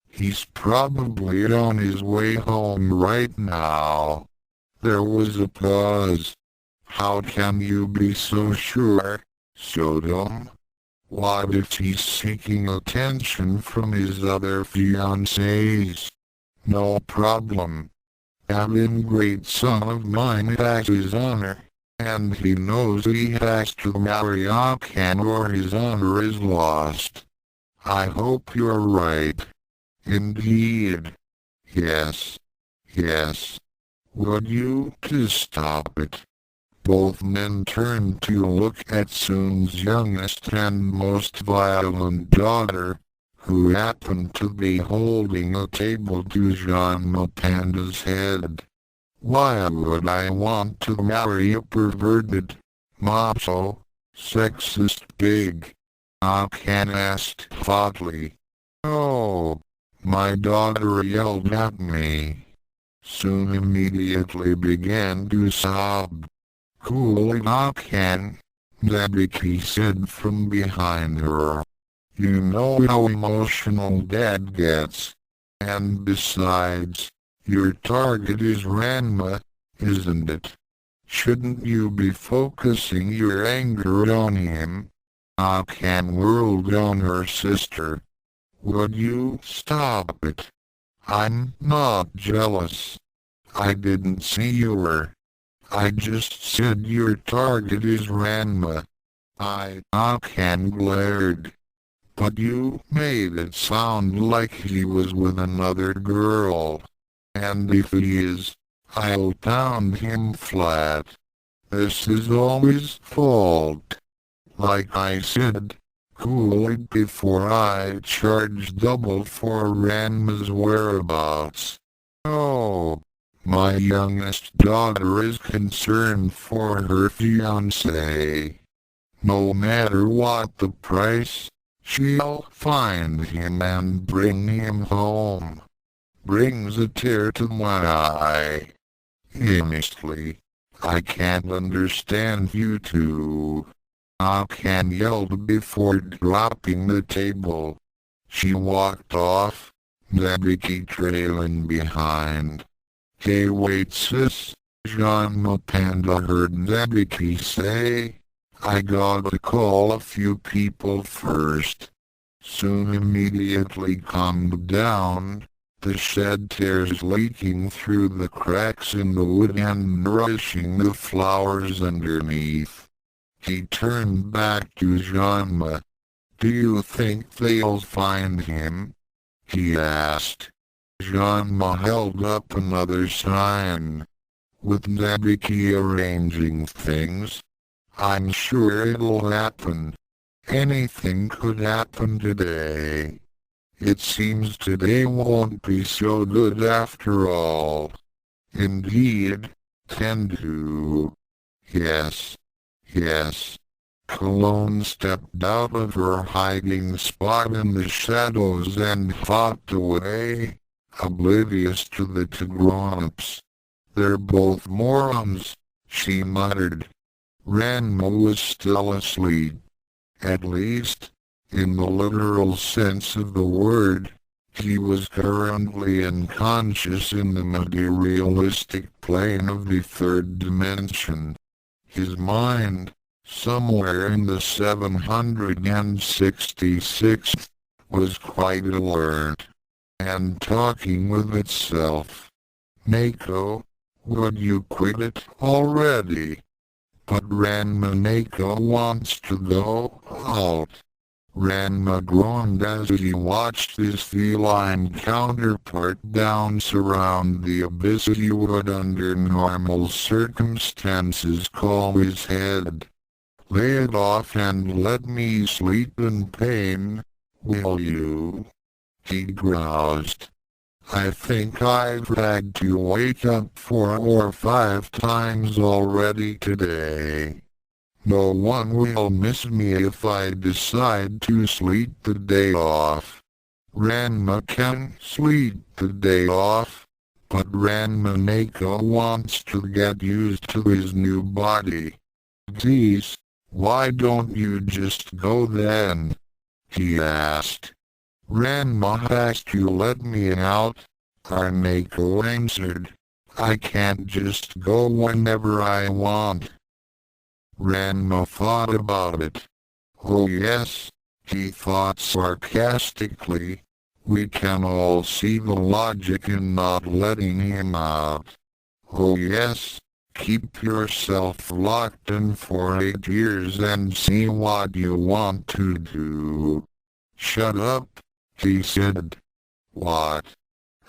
He's probably on his way home right now. There was a pause. How can you be so sure, Shotom? What if he's seeking attention from his other fiancés? No problem. An ingrate son of mine has his honor, and he knows he has to marry Akane or his honor is lost. I hope you're right. Indeed. Yes. Yes. Would you just stop it? Both men turned to look at Soon's youngest and most violent daughter, who happened to be holding a table to Ranma Panda's head. Why would I want to marry a perverted, macho, sexist pig? Akane asked hotly. Oh, my daughter yelled at me. Soon immediately began to sob. Cool it, Akane, Zabiki said from behind her. You know how emotional Dad gets. And besides, your target is Ranma, isn't it? Shouldn't you be focusing your anger on him? Akane whirled on her sister. Would you stop it? I'm not jealous. I didn't see you were. I just said your target is Ranma. Akane glared. But you made it sound like he was with another girl. And if he is, I'll pound him flat. This is all his fault. Like I said, cool it before I charge double for Ranma's whereabouts. Oh, my youngest daughter is concerned for her fiancé. No matter what the price, she'll find him and bring him home. Brings a tear to my eye. Honestly, I can't understand you two. Akane yelled before dropping the table. She walked off, Zabiki trailing behind. Hey wait sis, Jean Panda heard Zabiki say. I gotta call a few people first. Soon immediately calmed down, the shed tears leaking through the cracks in the wood and nourishing the flowers underneath. He turned back to Janma. Do you think they'll find him? He asked. Janma held up another sign. With Zabiki arranging things, I'm sure it'll happen. Anything could happen today. It seems today won't be so good after all. Indeed, tend to. Yes. Yes. Cologne stepped out of her hiding spot in the shadows and hopped away, oblivious to the two grown-ups. They're both morons, she muttered. Ranma was still asleep. At least, in the literal sense of the word, he was currently unconscious in the materialistic plane of the third dimension. His mind, somewhere in the 766th, was quite alert, and talking with itself. Mako, would you quit it already? But Ranma Mako wants to go out. Ranma groaned as he watched his feline counterpart bounce around the abyss he would under normal circumstances call his head. Lay it off and let me sleep in pain, will you? He groused. I think I've had to wake up 4 or 5 times already today. No one will miss me if I decide to sleep the day off. Ranma can sleep the day off, but Ranma Mako wants to get used to his new body. Geez, why don't you just go then? He asked. Ranma has to let me out, Mako answered. I can't just go whenever I want. Ranma thought about it. Oh yes, he thought sarcastically. We can all see the logic in not letting him out. Oh yes, keep yourself locked in for 8 years and see what you want to do. Shut up, he said. What?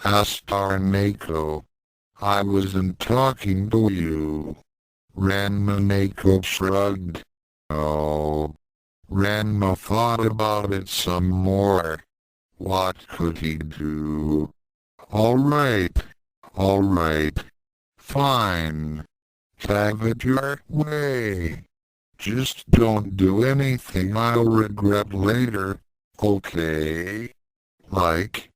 Asked Mako. I wasn't talking to you. Ranma Mako shrugged. Oh. Ranma thought about it some more. What could he do? Alright. Fine. Have it your way. Just don't do anything I'll regret later, okay? Like,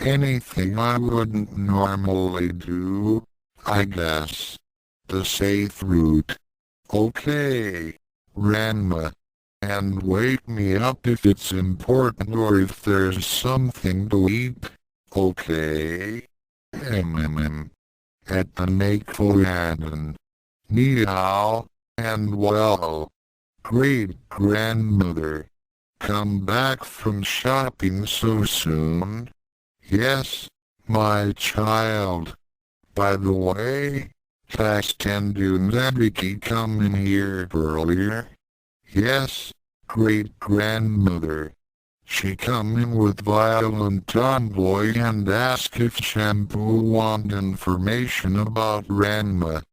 anything I wouldn't normally do, I guess. The safe route. Okay, Ranma. and wake me up if it's important or if there's something to eat, okay? At the Nakoyadan. Meow, and well, great-grandmother. Come back from shopping so soon? Yes, my child. By the way, has Tendu Nabiki come in here earlier? Yes, great-grandmother. She come in with violent tomboy and asked if Shampoo want information about Ranma.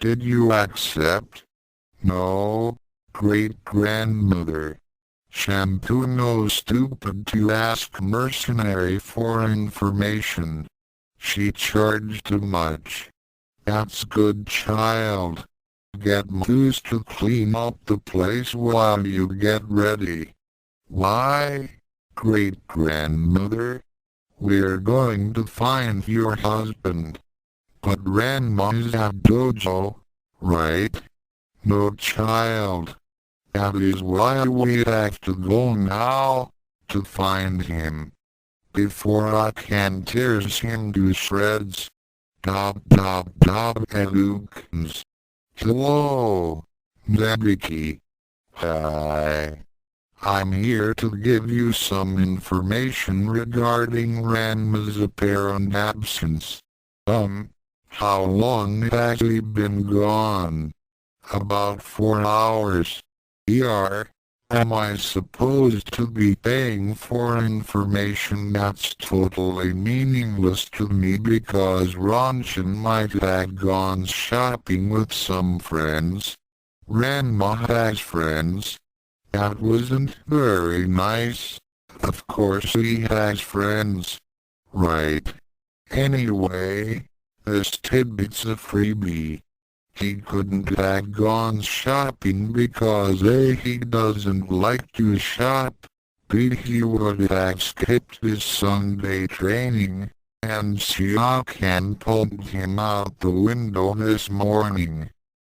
Did you accept? No, great-grandmother. Shampoo no stupid to ask mercenary for information. She charged too much. That's good child. Get Moose to clean up the place while you get ready. Why, great-grandmother? We're going to find your husband. But Ranma's at dojo, right? No child. That is why we have to go now, to find him. Before Akane tears him to shreds. Dob Elukans. Hello, Nebiki. Hi. I'm here to give you some information regarding Ranma's apparent absence. How long has he been gone? About 4 hours. Am I supposed to be paying for information that's totally meaningless to me because Ronshin might have gone shopping with some friends? Ranma has friends. That wasn't very nice. Of course he has friends. Right. Anyway, this tidbit's a freebie. He couldn't have gone shopping because A, he doesn't like to shop, B, he would have skipped his Sunday training, and Akane pulled him out the window this morning.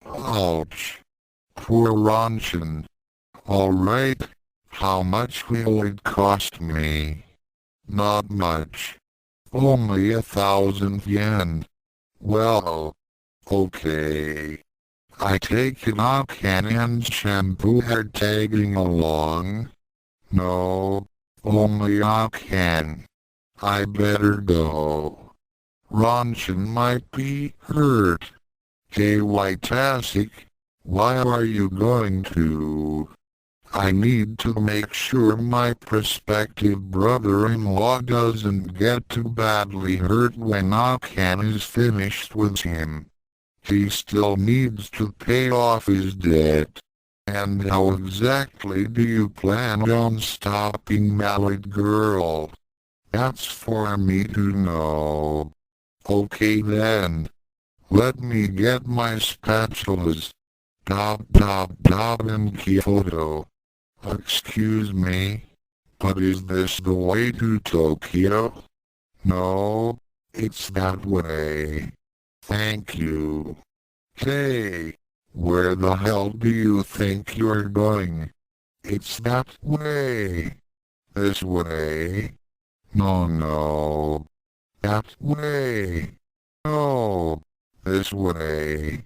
Ouch. Poor Ronshin. Alright, how much will it cost me? Not much. Only 1,000 yen. Well, okay. I take it Akane and Shampoo are tagging along? No, only Akane. I better go. Ronshin might be hurt. Hey Whitasik, why are you going to? I need to make sure my prospective brother-in-law doesn't get too badly hurt when Akane is finished with him. He still needs to pay off his debt. And how exactly do you plan on stopping Mallet Girl? That's for me to know. Okay then. Let me get my spatulas. In Kyoto. Excuse me, but is this the way to Tokyo? No, it's that way. Thank you. Hey, where the hell do you think you're going? It's that way. This way. No. That way. No. This way.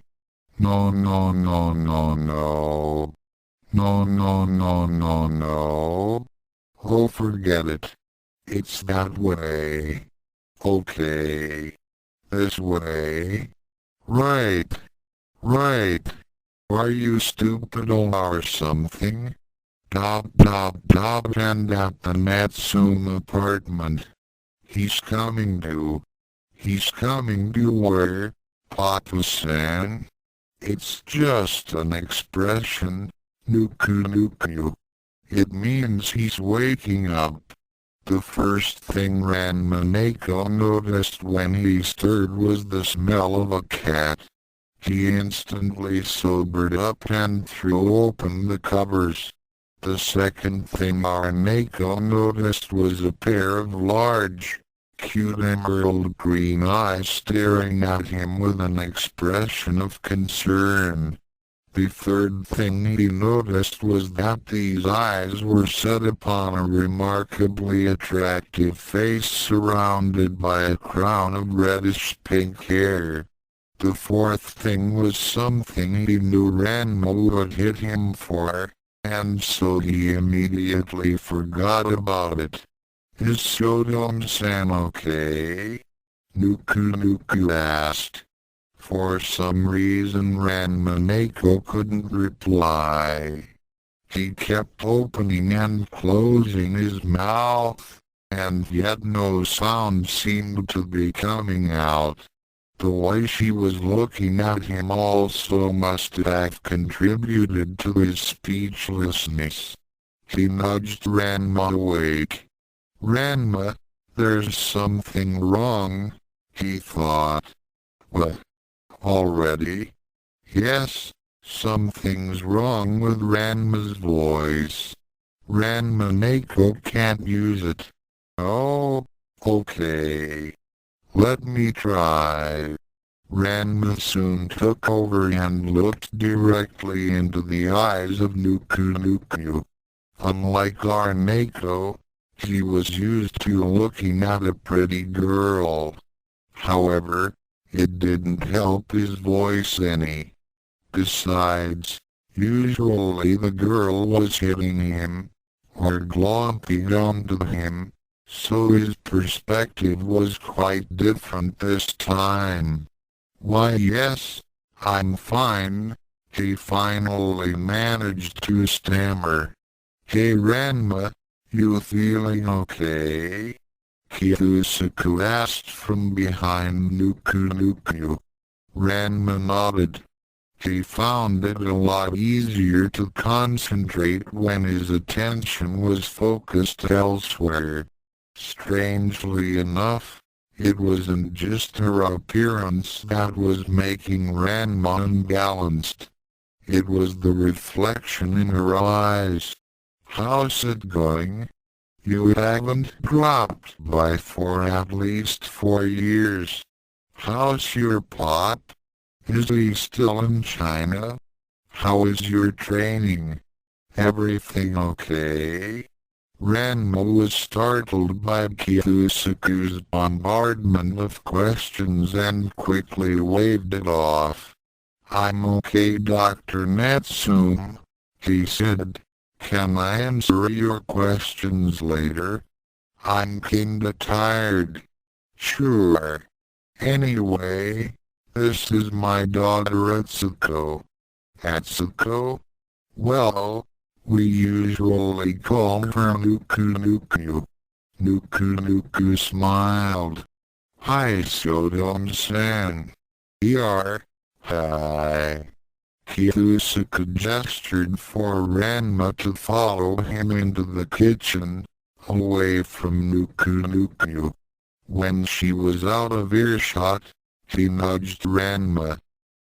No. No. Oh, forget it. It's that way. Okay. This way. Right. Are you stupid or something? And at the Natsume apartment. He's coming to where, Papa-san? It's just an expression, nuku. It means he's waking up. The first thing Ranma noticed when he stirred was the smell of a cat. He instantly sobered up and threw open the covers. The second thing Neko noticed was a pair of large, cute emerald green eyes staring at him with an expression of concern. The third thing he noticed was that these eyes were set upon a remarkably attractive face surrounded by a crown of reddish-pink hair. The fourth thing was something he knew Ranma would hit him for, and so he immediately forgot about it. "Is Shodan-san okay?" Nuku asked. For some reason Ranma couldn't reply. He kept opening and closing his mouth, and yet no sound seemed to be coming out. The way she was looking at him also must have contributed to his speechlessness. He nudged Ranma awake. "Ranma, there's something wrong," he thought. "What? Already?" "Yes, something's wrong with Ranma's voice. Ranma can't use it." "Oh, okay. Let me try." Ranma soon took over and looked directly into the eyes of Nuku. Unlike our Neko, he was used to looking at a pretty girl. However, it didn't help his voice any. Besides, usually the girl was hitting him, or glomping onto him, so his perspective was quite different this time. "Why yes, I'm fine," he finally managed to stammer. "Hey Ranma, you feeling okay?" Kyosuke asked from behind Nuku. Ranma nodded. He found it a lot easier to concentrate when his attention was focused elsewhere. Strangely enough, it wasn't just her appearance that was making Ranma unbalanced. It was the reflection in her eyes. "How's it going? You haven't dropped by for at least 4 years. How's your pop? Is he still in China? How is your training? Everything okay?" Ranma was startled by Kyosuke's bombardment of questions and quickly waved it off. "I'm okay, Dr. Natsume," he said. "Can I answer your questions later? I'm kinda tired." "Sure. Anyway, this is my daughter Atsuko." "Atsuko? Well, we usually call her Nuku." Nuku smiled. "Hi Shodan-san." Hi." Kyosuke gestured for Ranma to follow him into the kitchen, away from Nuku. When she was out of earshot, he nudged Ranma.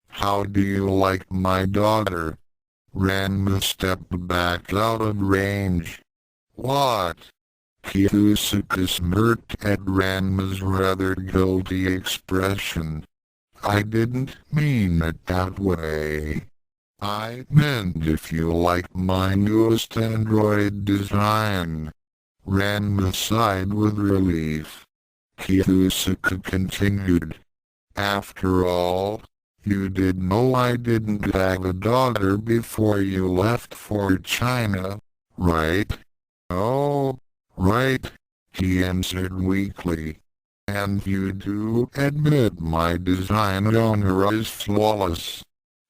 "How do you like my daughter?" Ranma stepped back out of range. "What?" Kyosuke smirked at Ranma's rather guilty expression. "I didn't mean it that way. I meant if you like my newest android design." Ranma sighed with relief. Kyosuke continued. "After all, you did know I didn't have a daughter before you left for China, right?" "Oh, right," he answered weakly. "And you do admit my design on her is flawless."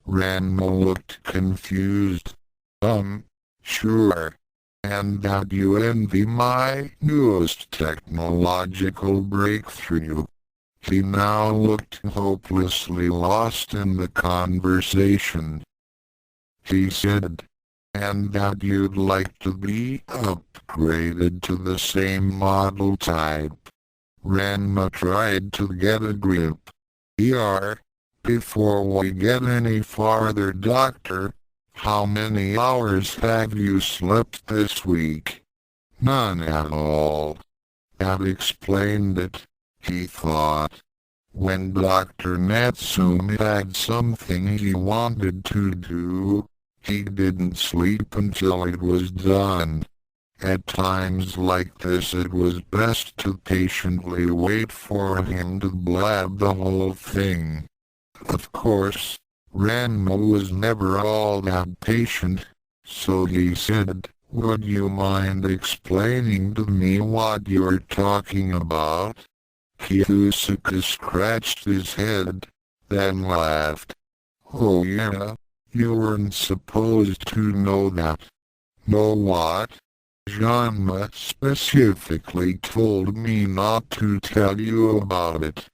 Ranma looked confused. Sure. And that you envy my newest technological breakthrough." He now looked hopelessly lost in the conversation. He said, "And that you'd like to be upgraded to the same model type." Ranma tried to get a grip. Before we get any farther, Doctor, how many hours have you slept this week?" "None at all." That explained it, he thought. When Dr. Natsume had something he wanted to do, he didn't sleep until it was done. At times like this it was best to patiently wait for him to blab the whole thing. Of course, Ranma was never all that patient, so he said, "Would you mind explaining to me what you're talking about?" Kiyusuke scratched his head, then laughed. "Oh yeah, you weren't supposed to know that." "Know what?" "Janma specifically told me not to tell you about it."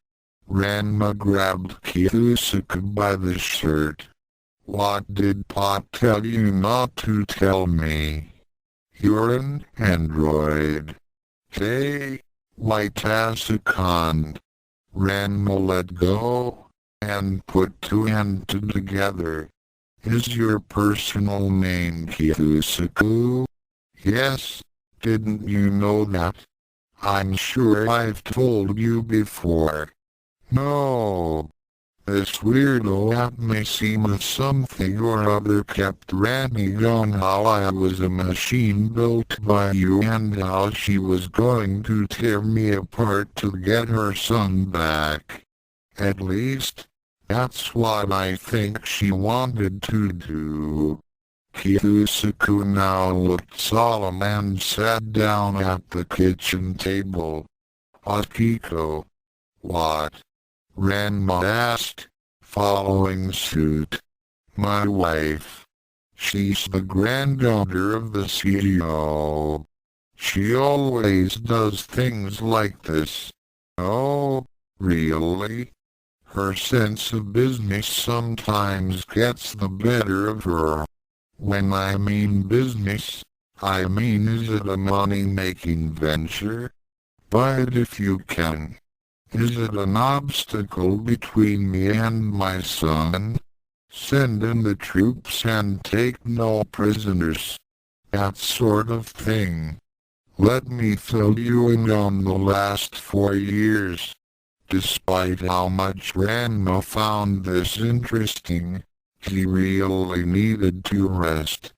Ranma grabbed Kiyusuke by the shirt. "What did Pop tell you not to tell me?" "You're an android." "Hey, white Asukan." Ranma let go, and put two and two together. "Is your personal name Kiyusuke?" "Yes, didn't you know that?" "I'm sure I've told you before." "No." This weirdo at Mishima something or other kept ranting on how I was a machine built by you and how she was going to tear me apart to get her son back. At least, that's what I think she wanted to do. Kiyusuke now looked solemn and sat down at the kitchen table. "Akiko." "What?" Ranma asked, following suit. "My wife. She's the granddaughter of the CEO. She always does things like this." "Oh, really?" "Her sense of business sometimes gets the better of her. When I mean business, I mean is it a money-making venture? Buy it if you can. Is it an obstacle between me and my son? Send in the troops and take no prisoners. That sort of thing. Let me fill you in on the last 4 years." Despite how much Ranma found this interesting, he really needed to rest.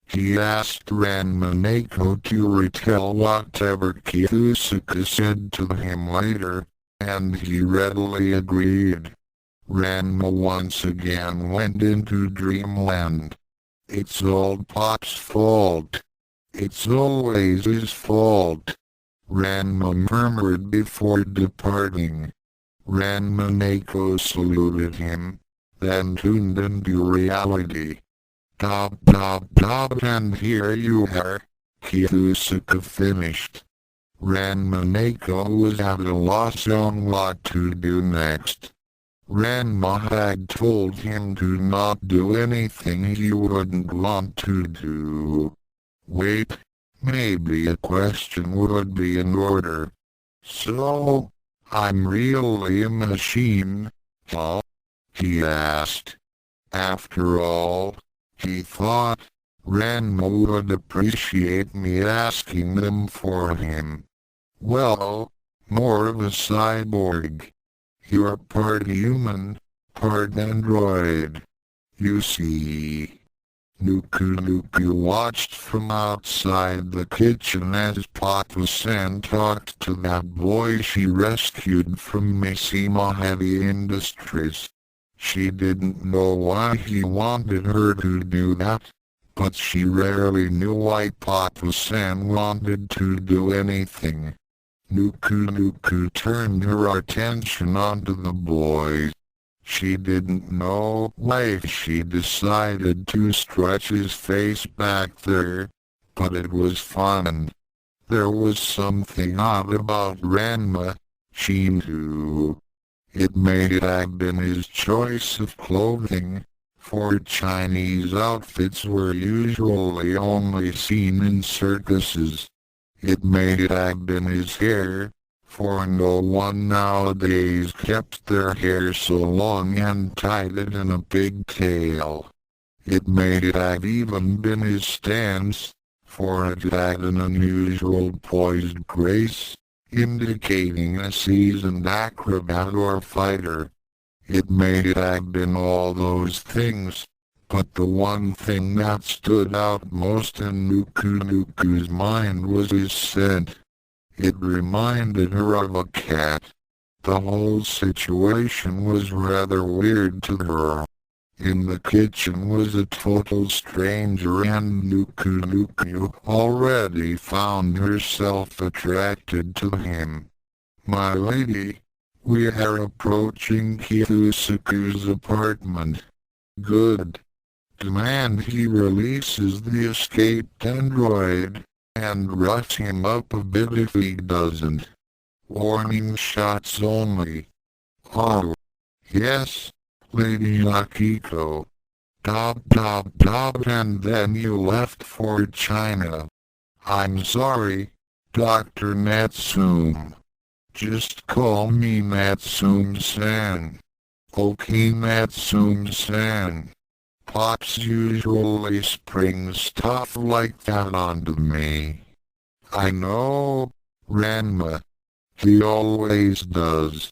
He asked Ranma to retell whatever Kiyusuke said to him later, and he readily agreed. Ranma once again went into dreamland. "It's all Pop's fault. It's always his fault," Ranma murmured before departing. Ranma saluted him, then tuned into reality. "Top, top, top, and here you are," Kiyusuke finished. Ranma was at a loss on what to do next. Ranma had told him to not do anything he wouldn't want to do. Wait, maybe a question would be in order. "So, I'm really a machine, huh?" he asked. After all, he thought, Ranma would appreciate me asking them for him. "Well, more of a cyborg. You're part human, part android. You see." Nuku watched from outside the kitchen as Papa-san talked to that boy she rescued from Mishima Heavy Industries. She didn't know why he wanted her to do that, but she rarely knew why Papa-san wanted to do anything. Nuku turned her attention onto the boy. She didn't know why she decided to stretch his face back there, but it was fun. There was something odd about Ranma, she knew. It may have been his choice of clothing, for Chinese outfits were usually only seen in circuses. It may have been his hair, for no one nowadays kept their hair so long and tied it in a pigtail. It may have even been his stance, for it had an unusual poised grace, indicating a seasoned acrobat or fighter. It may have been all those things, but the one thing that stood out most in Nuku's mind was his scent. It reminded her of a cat. The whole situation was rather weird to her. In the kitchen was a total stranger and Nuku already found herself attracted to him. "My lady, we are approaching Kiyusuku's apartment." "Good." Demand he releases the escaped android, and rough him up a bit if he doesn't. Warning shots only. "Oh, yes, Lady Akiko." And then you left for China." "I'm sorry, Dr. Natsume." "Just call me Natsume-san." "Okay, Natsume-san." Pops usually spring stuff like that onto me. "I know, Ranma. He always does.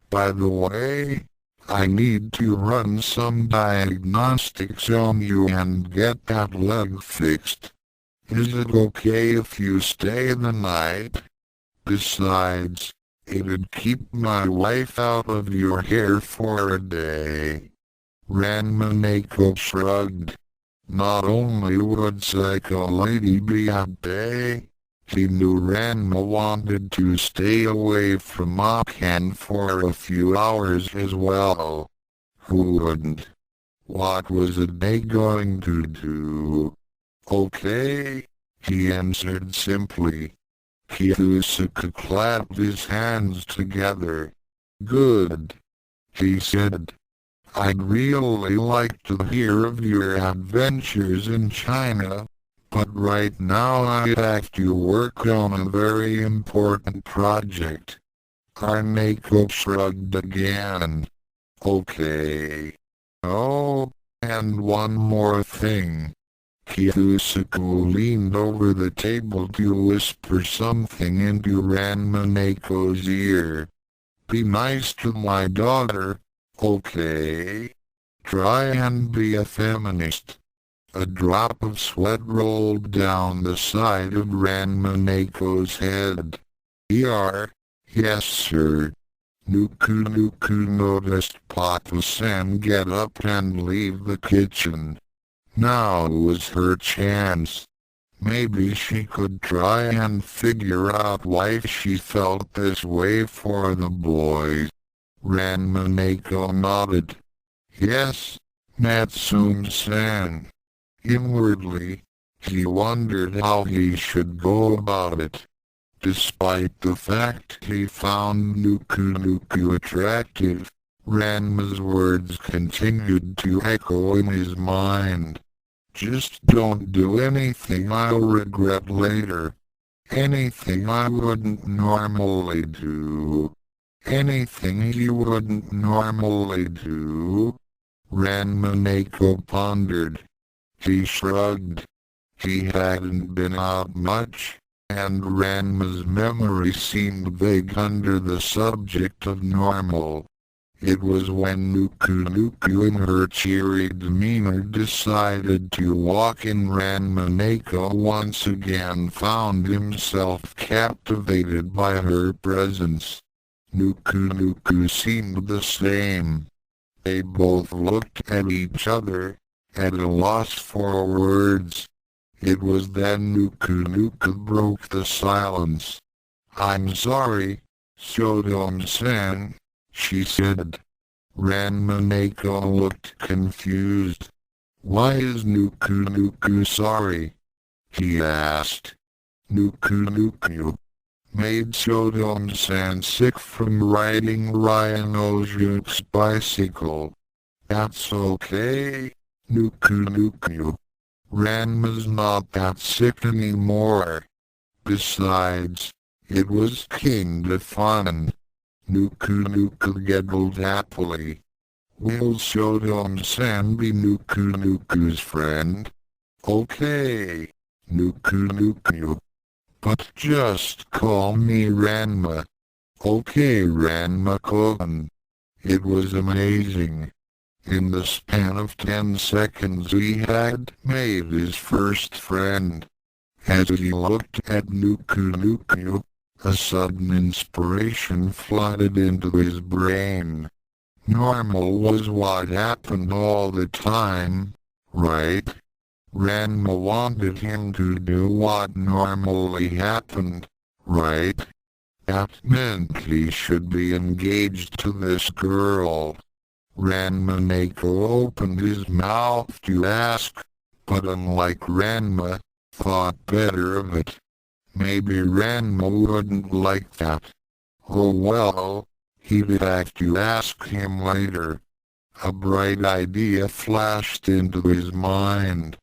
By the way, I need to run some diagnostics on you and get that leg fixed. Is it okay if you stay the night? Besides, it'd keep my wife out of your hair for a day." Ranma shrugged. Not only would Psycho Lady be at bay, he knew Ranma wanted to stay away from Akane for a few hours as well. Who wouldn't? What was a day going to do? "Okay," he answered simply. Kiyusuke clapped his hands together. "Good," he said. "I'd really like to hear of your adventures in China, but right now I have to work on a very important project." Kaneko shrugged again. "Okay. Oh, and one more thing." Kiyusuke leaned over the table to whisper something into Ranmaneko's ear. "Be nice to my daughter, okay? Try and be a feminist." A drop of sweat rolled down the side of Ranmaneko's head. "Yes, sir." Nuku noticed Papa-san get up and leave the kitchen. Now was her chance. Maybe she could try and figure out why she felt this way for the boys. Ranmaneko nodded. "Yes, Natsume-san." Inwardly, he wondered how he should go about it. Despite the fact he found Nuku attractive, Ranma's words continued to echo in his mind. "Just don't do anything I'll regret later. Anything I wouldn't normally do. Anything he wouldn't normally do." Ranmaneko pondered. He shrugged. He hadn't been out much, and Ranma's memory seemed vague under the subject of normal. It was when Nuku in her cheery demeanor decided to walk in Ranmaneko once again found himself captivated by her presence. Nuku seemed the same. They both looked at each other, at a loss for words. It was then Nuku broke the silence. "I'm sorry, Shodom-san," she said. Ranmaneko looked confused. "Why is Nuku sorry?" he asked. Nuku made Shodom-san sick from riding Ryan-Ojuke's bicycle." "That's okay, Nuku. Ranma's not that sick anymore. Besides, it was kinda fun." Nuku giggled happily. "Will Shodom-san be Nuku's friend?" "Okay, Nuku." but just call me Ranma. Okay, Ranma-kun. It was amazing. In the span of 10 seconds he had made his first friend. As he looked at Nuku, a sudden inspiration flooded into his brain. Normal was what happened all the time, right? Ranma wanted him to do what normally happened, right? That meant he should be engaged to this girl. Ranma opened his mouth to ask, but unlike Ranma, thought better of it. Maybe Ranma wouldn't like that. Oh well, he'd have to ask him later. A bright idea flashed into his mind.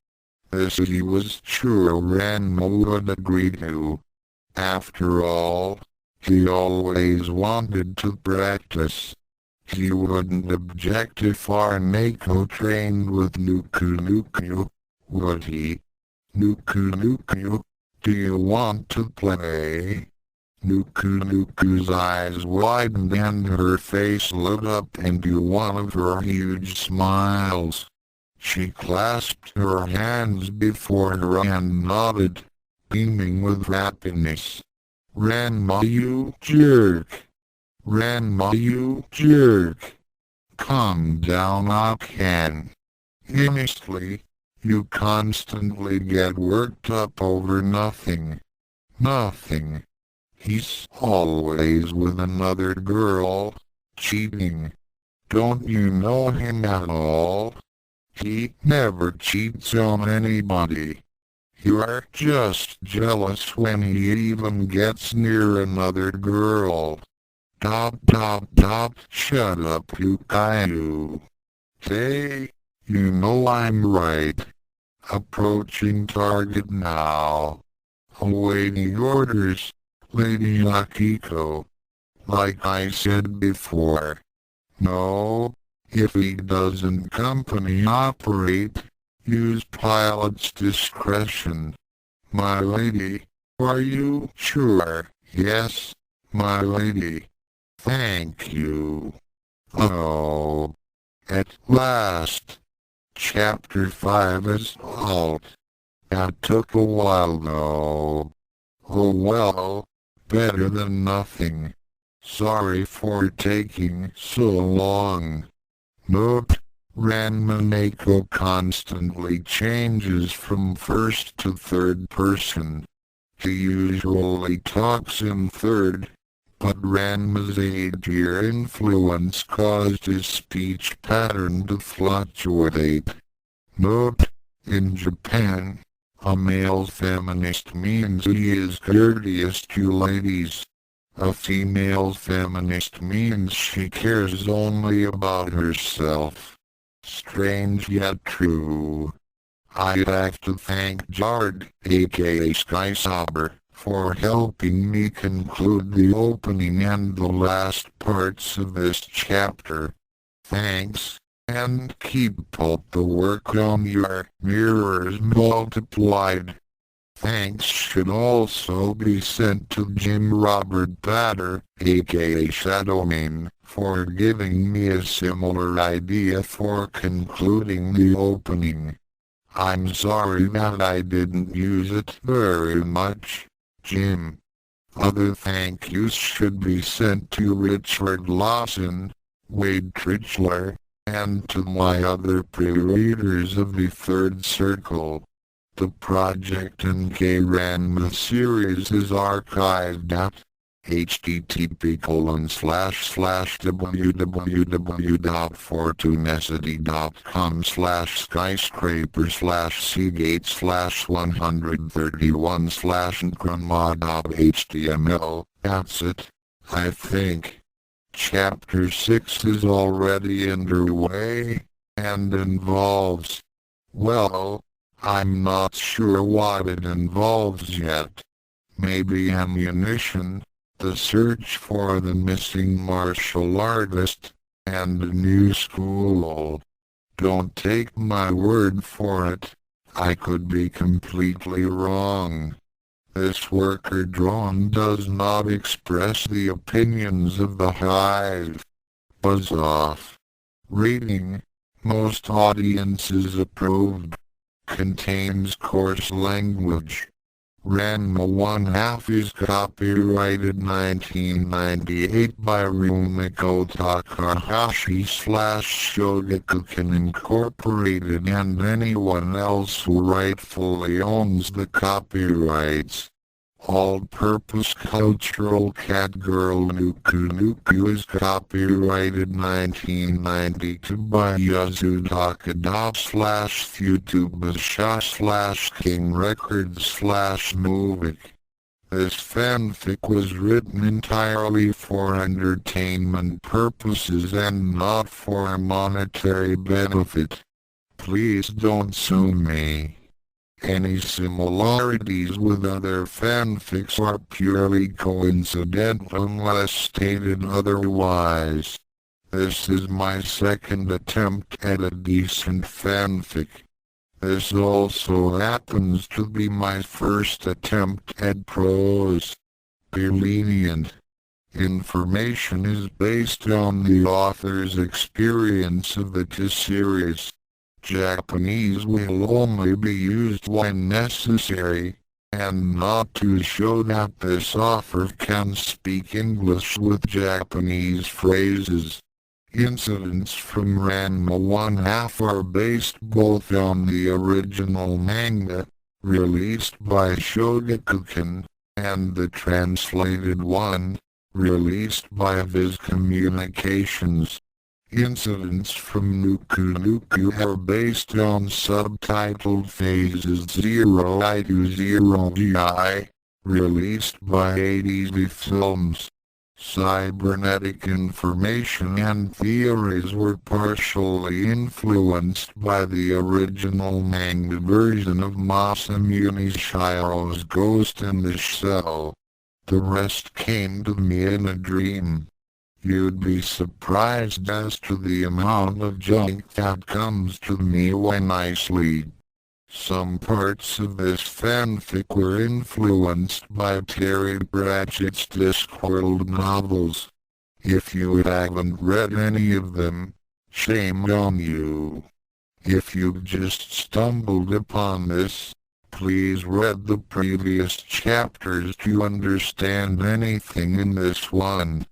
This he was sure Ranma would agree to. After all, he always wanted to practice. He wouldn't object if our Mako trained with Nuku, would he? Nuku, do you want to play? Nuku's eyes widened and her face lit up into one of her huge smiles. She clasped her hands before her and nodded, beaming with happiness. Ranma, you jerk! Ranma, you jerk! Calm down, Akane. Honestly, you constantly get worked up over nothing. Nothing. He's always with another girl, cheating. Don't you know him at all? He never cheats on anybody. You're just jealous when he even gets near another girl. Shut up, you Caillou. Hey, you know I'm right. Approaching target now. Awaiting orders, Lady Akiko. Like I said before. No, if he doesn't company operate, use pilot's discretion. My lady, are you sure? Yes, my lady. Thank you. Oh, at last. Chapter 5 is out. That took a while though. Oh well, better than nothing. Sorry for taking so long. Note, Ranma constantly changes from first to third person. He usually talks in third, but Ranma's 8-year influence caused his speech pattern to fluctuate. Note, in Japan, a male feminist means he is courteous to ladies. A female feminist means she cares only about herself. Strange yet true. I'd have to thank Jard, aka Skysobber, for helping me conclude the opening and the last parts of this chapter. Thanks, and keep up the work on your mirrors multiplied. Thanks should also be sent to Jim Robert Batter, aka Shadowmane, for giving me a similar idea for concluding the opening. I'm sorry that I didn't use it very much, Jim. Other thank yous should be sent to Richard Lawson, Wade Trichler, and to my other pre-readers of the Third Circle. The Project NK Ranma series is archived at http://www.fortunesity.com/skyscraper/seagate/131/nkranma.html. That's it, I think. Chapter 6 is already underway, and involves, well, I'm not sure what it involves yet. Maybe ammunition, the search for the missing martial artist, and a new school. Don't take my word for it, I could be completely wrong. This worker drone does not express the opinions of the hive. Buzz off. Rating. Most audiences approved. Contains coarse language. Ranma 1/2 is copyrighted 1998 by Rumiko Takahashi/Shogakukan Incorporated and anyone else who rightfully owns the copyrights. All-Purpose Cultural Cat Girl Nuku Nuku is copyrighted 1992 by Yazutaka./Futubasha/King Records/Movic. This fanfic was written entirely for entertainment purposes and not for monetary benefit. Please don't sue me. Any similarities with other fanfics are purely coincidental unless stated otherwise. This is my second attempt at a decent fanfic. This also happens to be my first attempt at prose. Be lenient. Information is based on the author's experience of the two series. Japanese will only be used when necessary, and not to show that this author can speak English with Japanese phrases. Incidents from Ranma 1/2 are based both on the original manga, released by Shogakukan, and the translated one, released by Viz Communications. Incidents from Nuku Nuku are based on subtitled phases 0I to 0GI, released by ADV Films. Cybernetic information and theories were partially influenced by the original manga version of Masamune Shiro's Ghost in the Shell. The rest came to me in a dream. You'd be surprised as to the amount of junk that comes to me when I sleep. Some parts of this fanfic were influenced by Terry Pratchett's Discworld novels. If you haven't read any of them, shame on you. If you've just stumbled upon this, please read the previous chapters to understand anything in this one.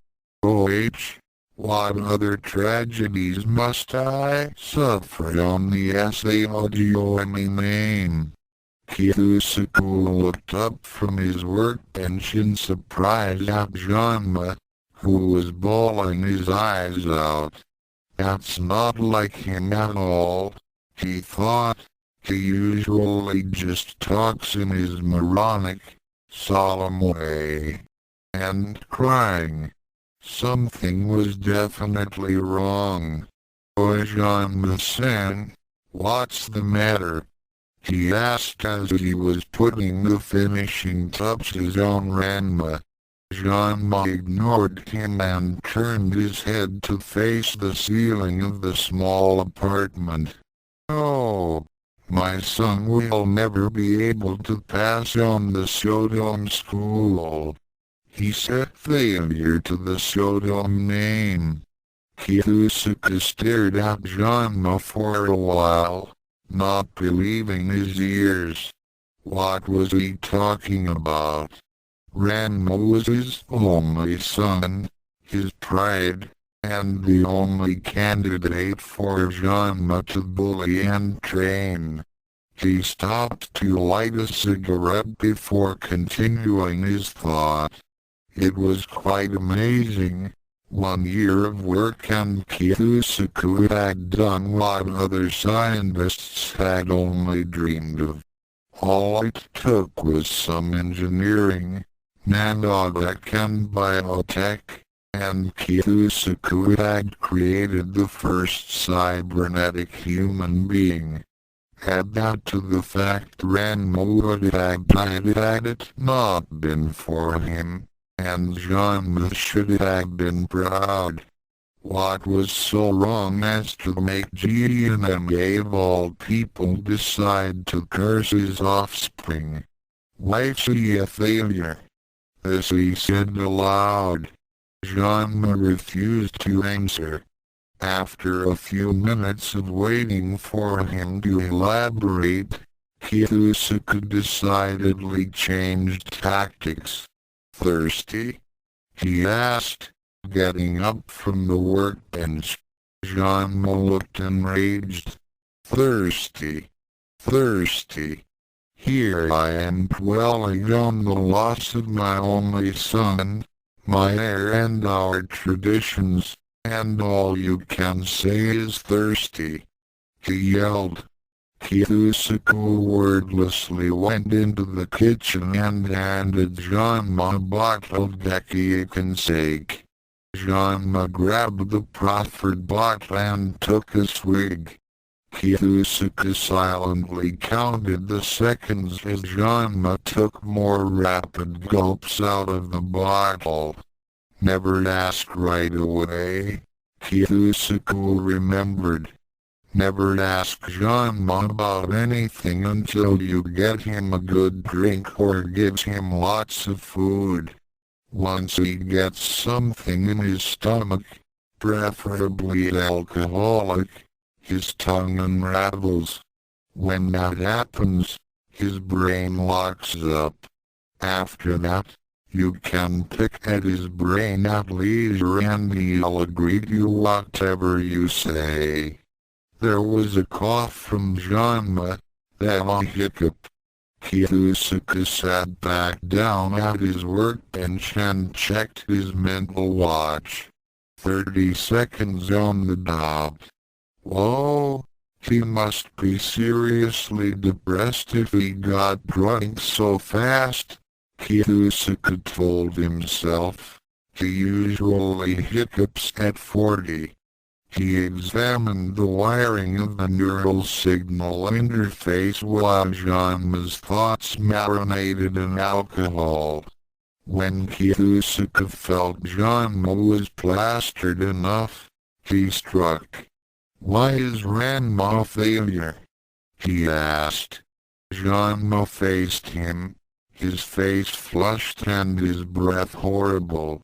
What other tragedies must I suffer on the SAOGOME name? Kiyusuke looked up from his workbench in surprise at Janma, who was bawling his eyes out. That's not like him at all, he thought. He usually just talks in his moronic, solemn way. And crying. Something was definitely wrong. Janma-san, what's the matter? He asked as he was putting the finishing touches on Ranma. Janma ignored him and turned his head to face the ceiling of the small apartment. Oh, my son will never be able to pass on the Sodom school. He set failure to the Sodom name. Kiyusuke stared at Janma for a while, not believing his ears. What was he talking about? Ranma was his only son, his pride, and the only candidate for Janma to bully and train. He stopped to light a cigarette before continuing his thought. It was quite amazing. 1 year of work and Kiyusuke had done what other scientists had only dreamed of. All it took was some engineering, nanotech and biotech, and Kiyusuke had created the first cybernetic human being. Add that to the fact Ranma would have died had it not been for him. And Janma should have been proud. What was so wrong as to make GNMA of all people decide to curse his offspring? Why's he a failure? This he said aloud. Janma refused to answer. After a few minutes of waiting for him to elaborate, Kiyusuke decidedly changed tactics. Thirsty? He asked, getting up from the workbench. Janma looked enraged. Thirsty? Thirsty? Here I am dwelling on the loss of my only son, my heir and our traditions, and all you can say is thirsty. He yelled. Kiyusuke wordlessly went into the kitchen and handed Janma a bottle of Akane sake. Janma grabbed the proffered bottle and took a swig. Kiyusuke silently counted the seconds as Janma took more rapid gulps out of the bottle. Never ask right away, Kiyusuke remembered. Never ask Janma about anything until you get him a good drink or give him lots of food. Once he gets something in his stomach, preferably alcoholic, his tongue unravels. When that happens, his brain locks up. After that, you can pick at his brain at leisure and he'll agree to whatever you say. There was a cough from Janma, then a hiccup. Kiyusuke sat back down at his workbench and checked his mental watch. 30 seconds on the dot. Whoa, he must be seriously depressed if he got drunk so fast, Kiyusuke told himself. He usually hiccups at 40. He examined the wiring of the neural signal interface while Janma's thoughts marinated in alcohol. When Kiyusuke felt Janma was plastered enough, he struck. Why is Ranma a failure? He asked. Janma faced him, his face flushed and his breath horrible.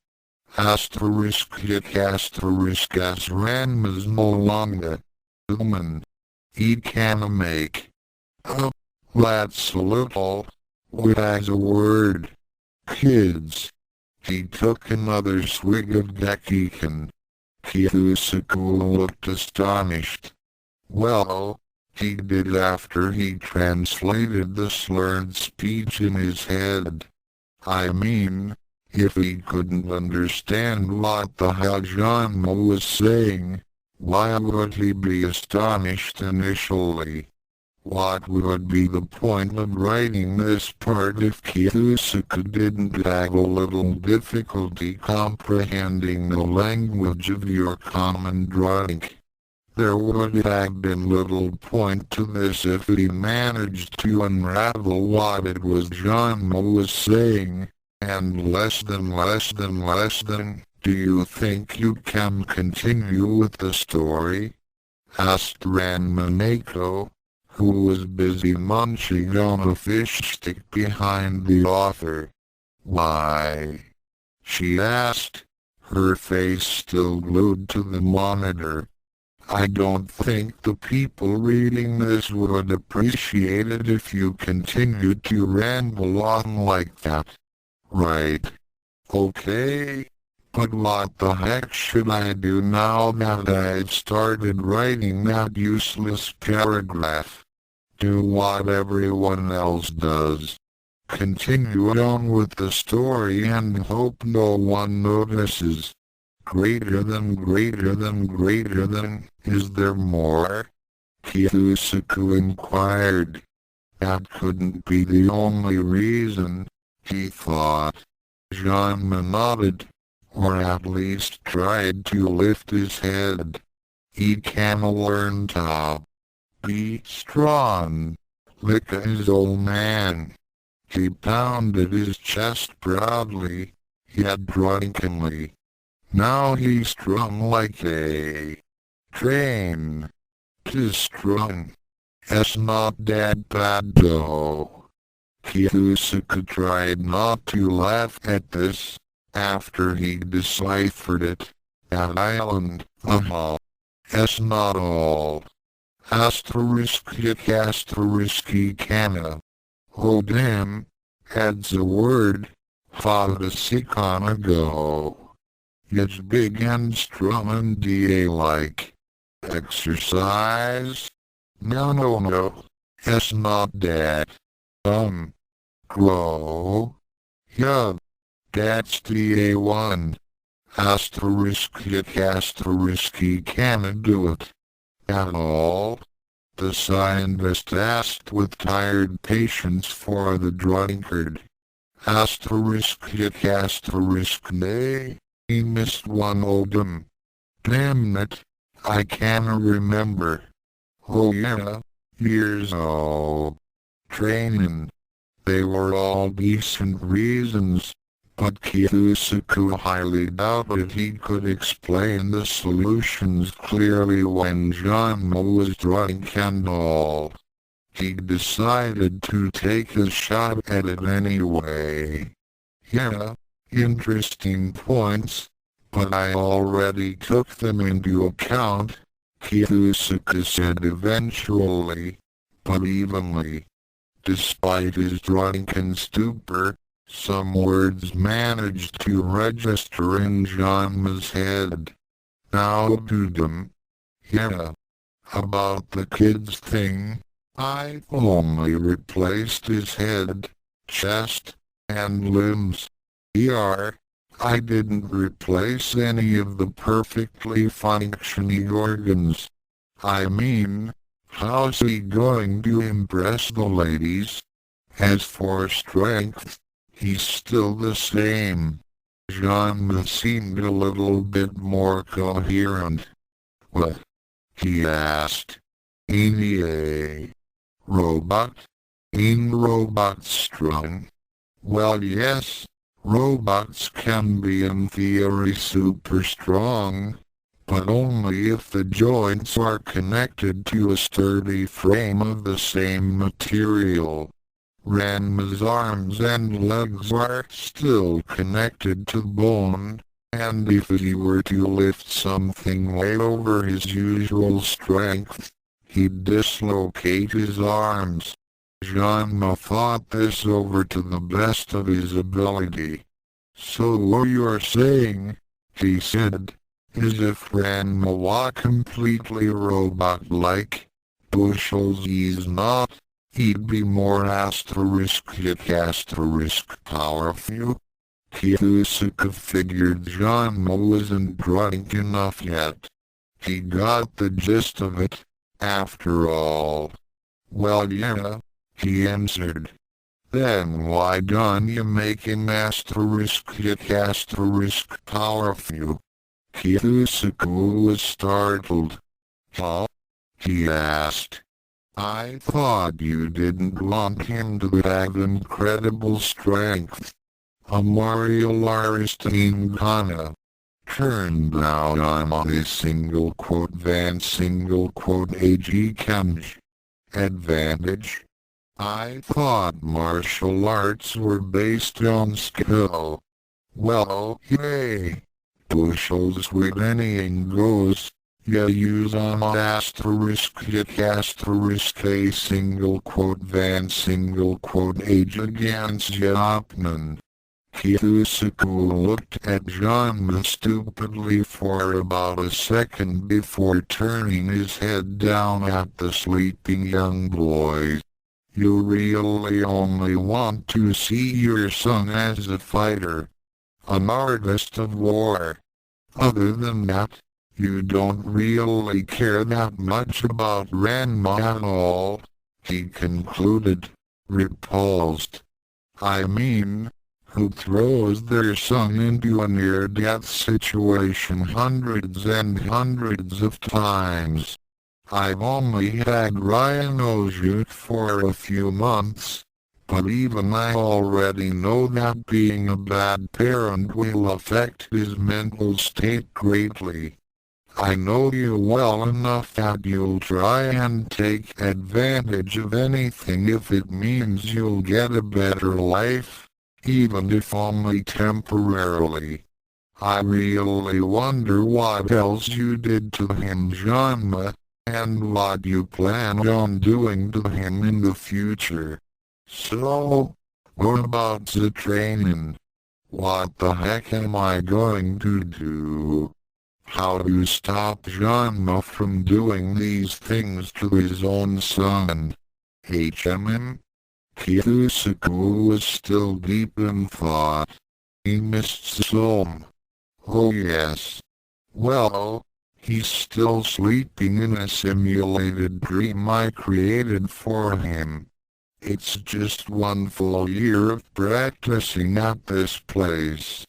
Asterisk hit asterisk as Ranma's no longer human. He can make. Oh, that's a little. What as a word? Kids. He took another swig of Akane. Kiyusuke looked astonished. Well, he did after he translated the slurred speech in his head. I mean, if he couldn't understand what the hell Janma was saying, why would he be astonished initially? What would be the point of writing this part if Kiyusuke didn't have a little difficulty comprehending the language of your common drink? There would have been little point to this if he managed to unravel what it was Janma was saying. And less than, do you think you can continue with the story? Asked Ranma, who was busy munching on a fish stick behind the author. Why? She asked, her face still glued to the monitor. I don't think the people reading this would appreciate it if you continued to ramble on like that. Right. Okay. But what the heck should I do now that I've started writing that useless paragraph? Do what everyone else does. Continue on with the story and hope no one notices. Greater than, is there more? Kiyusuke inquired. That couldn't be the only reason, he thought. Janma nodded, or at least tried to lift his head. He can learn to be strong, like his old man. He pounded his chest proudly, yet drunkenly. Now he's strung like a train. 'Tis strung. It's not dead bad though. Kiyusuke tried not to laugh at this, after he deciphered it. An island, S not all. Asterisk hit asterisk kana. Oh damn, adds a word. Fadasicana go. It's big and strong and DA-like. Exercise? No. It's not that. Grow? Yeah. That's DA1. Asterisk hit asterisk he can't do it. At all? The scientist asked with tired patience for the drunkard. Asterisk hit asterisk nay. He missed one odom. Damn it. I can't remember. Oh yeah. Years old. Training. They were all decent reasons. But Kiyusuke highly doubted he could explain the solutions clearly when Janma was drunk and all. He decided to take a shot at it anyway. Yeah, interesting points, but I already took them into account, Kiyusuke said eventually, but evenly. Despite his drunken stupor, some words managed to register in Janma's head. Now to them. Yeah. About the kid's thing, I've only replaced his head, chest, and limbs. I didn't replace any of the perfectly functioning organs. I mean, how's he going to impress the ladies? As for strength, he's still the same. Janma seemed a little bit more coherent. What? He asked. Ain't he a robot? Ain't robots strong? Well yes, robots can be in theory super strong, but only if the joints are connected to a sturdy frame of the same material. Ranma's arms and legs are still connected to bone, and if he were to lift something way over his usual strength, he'd dislocate his arms. Janma thought this over to the best of his ability. So what you're saying, he said, is if Ranma were completely robot-like, Bushels he's not, he'd be more asterisk hit asterisk powerful. Kiyusuke figured Janma wasn't drunk enough yet. He got the gist of it, after all. Well yeah, he answered. Then why don't you make him asterisk hit asterisk powerful? Kiyusuke was startled. Huh? He asked. I thought you didn't want him to have incredible strength. A martial artist in Ghana. Turned out I'm on a single quote van single quote AG Kenj. Advantage? I thought martial arts were based on skill. Well, hey. Bushels with anything goes. You use on asterisk hit asterisk a single quote van single quote age against Yapman. Kiyusuke looked at Janma stupidly for about a second before turning his head down at the sleeping young boy. You really only want to see your son as a fighter, an artist of war. Other than that, you don't really care that much about Ranma at all, he concluded, repulsed. I mean, who throws their son into a near-death situation hundreds and hundreds of times? I've only had Rhinosuke for a few months, but even I already know that being a bad parent will affect his mental state greatly. I know you well enough that you'll try and take advantage of anything if it means you'll get a better life, even if only temporarily. I really wonder what else you did to him, Janma, and what you plan on doing to him in the future. So, what about the training? What the heck am I going to do? How to stop Janma from doing these things to his own son? Kiyusaku was still deep in thought. He missed some. Oh yes. Well, he's still sleeping in a simulated dream I created for him. It's just one full year of practicing at this place.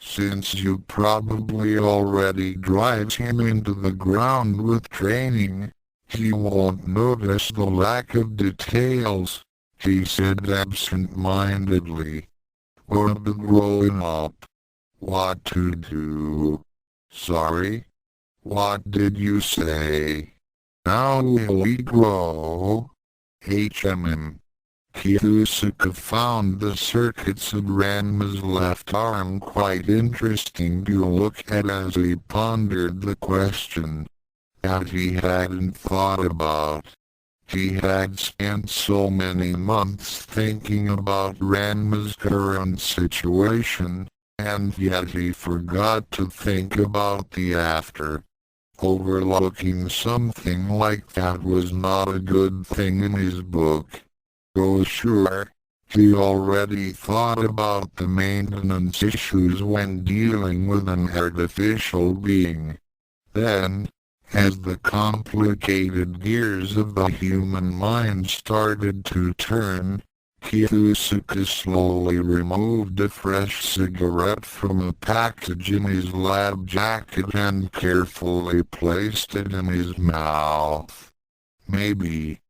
Since you probably already drives him into the ground with training, he won't notice the lack of details, he said absent-mindedly. Or the growing up. What to do? Sorry? What did you say? Now will he grow? Kiyusuke found the circuits of Ranma's left arm quite interesting to look at as he pondered the question that he hadn't thought about. He had spent so many months thinking about Ranma's current situation, and yet he forgot to think about the after. Overlooking something like that was not a good thing in his book. Oh sure, he already thought about the maintenance issues when dealing with an artificial being. Then, as the complicated gears of the human mind started to turn, Kiyusuke slowly removed a fresh cigarette from a package in his lab jacket and carefully placed it in his mouth. Maybe.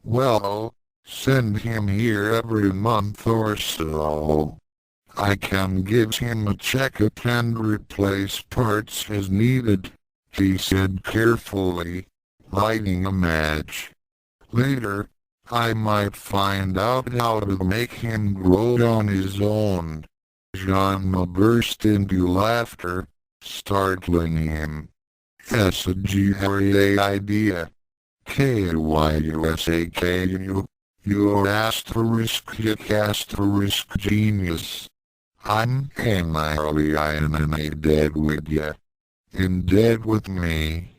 Well, send him here every month or so. I can give him a checkup and replace parts as needed, he said carefully, lighting a match. Later, I might find out how to make him grow on his own. Janma burst into laughter, startling him. That's a great idea. Kiyusaku. You're asterisk genius. I'm entirely in dead with ya. In dead with me.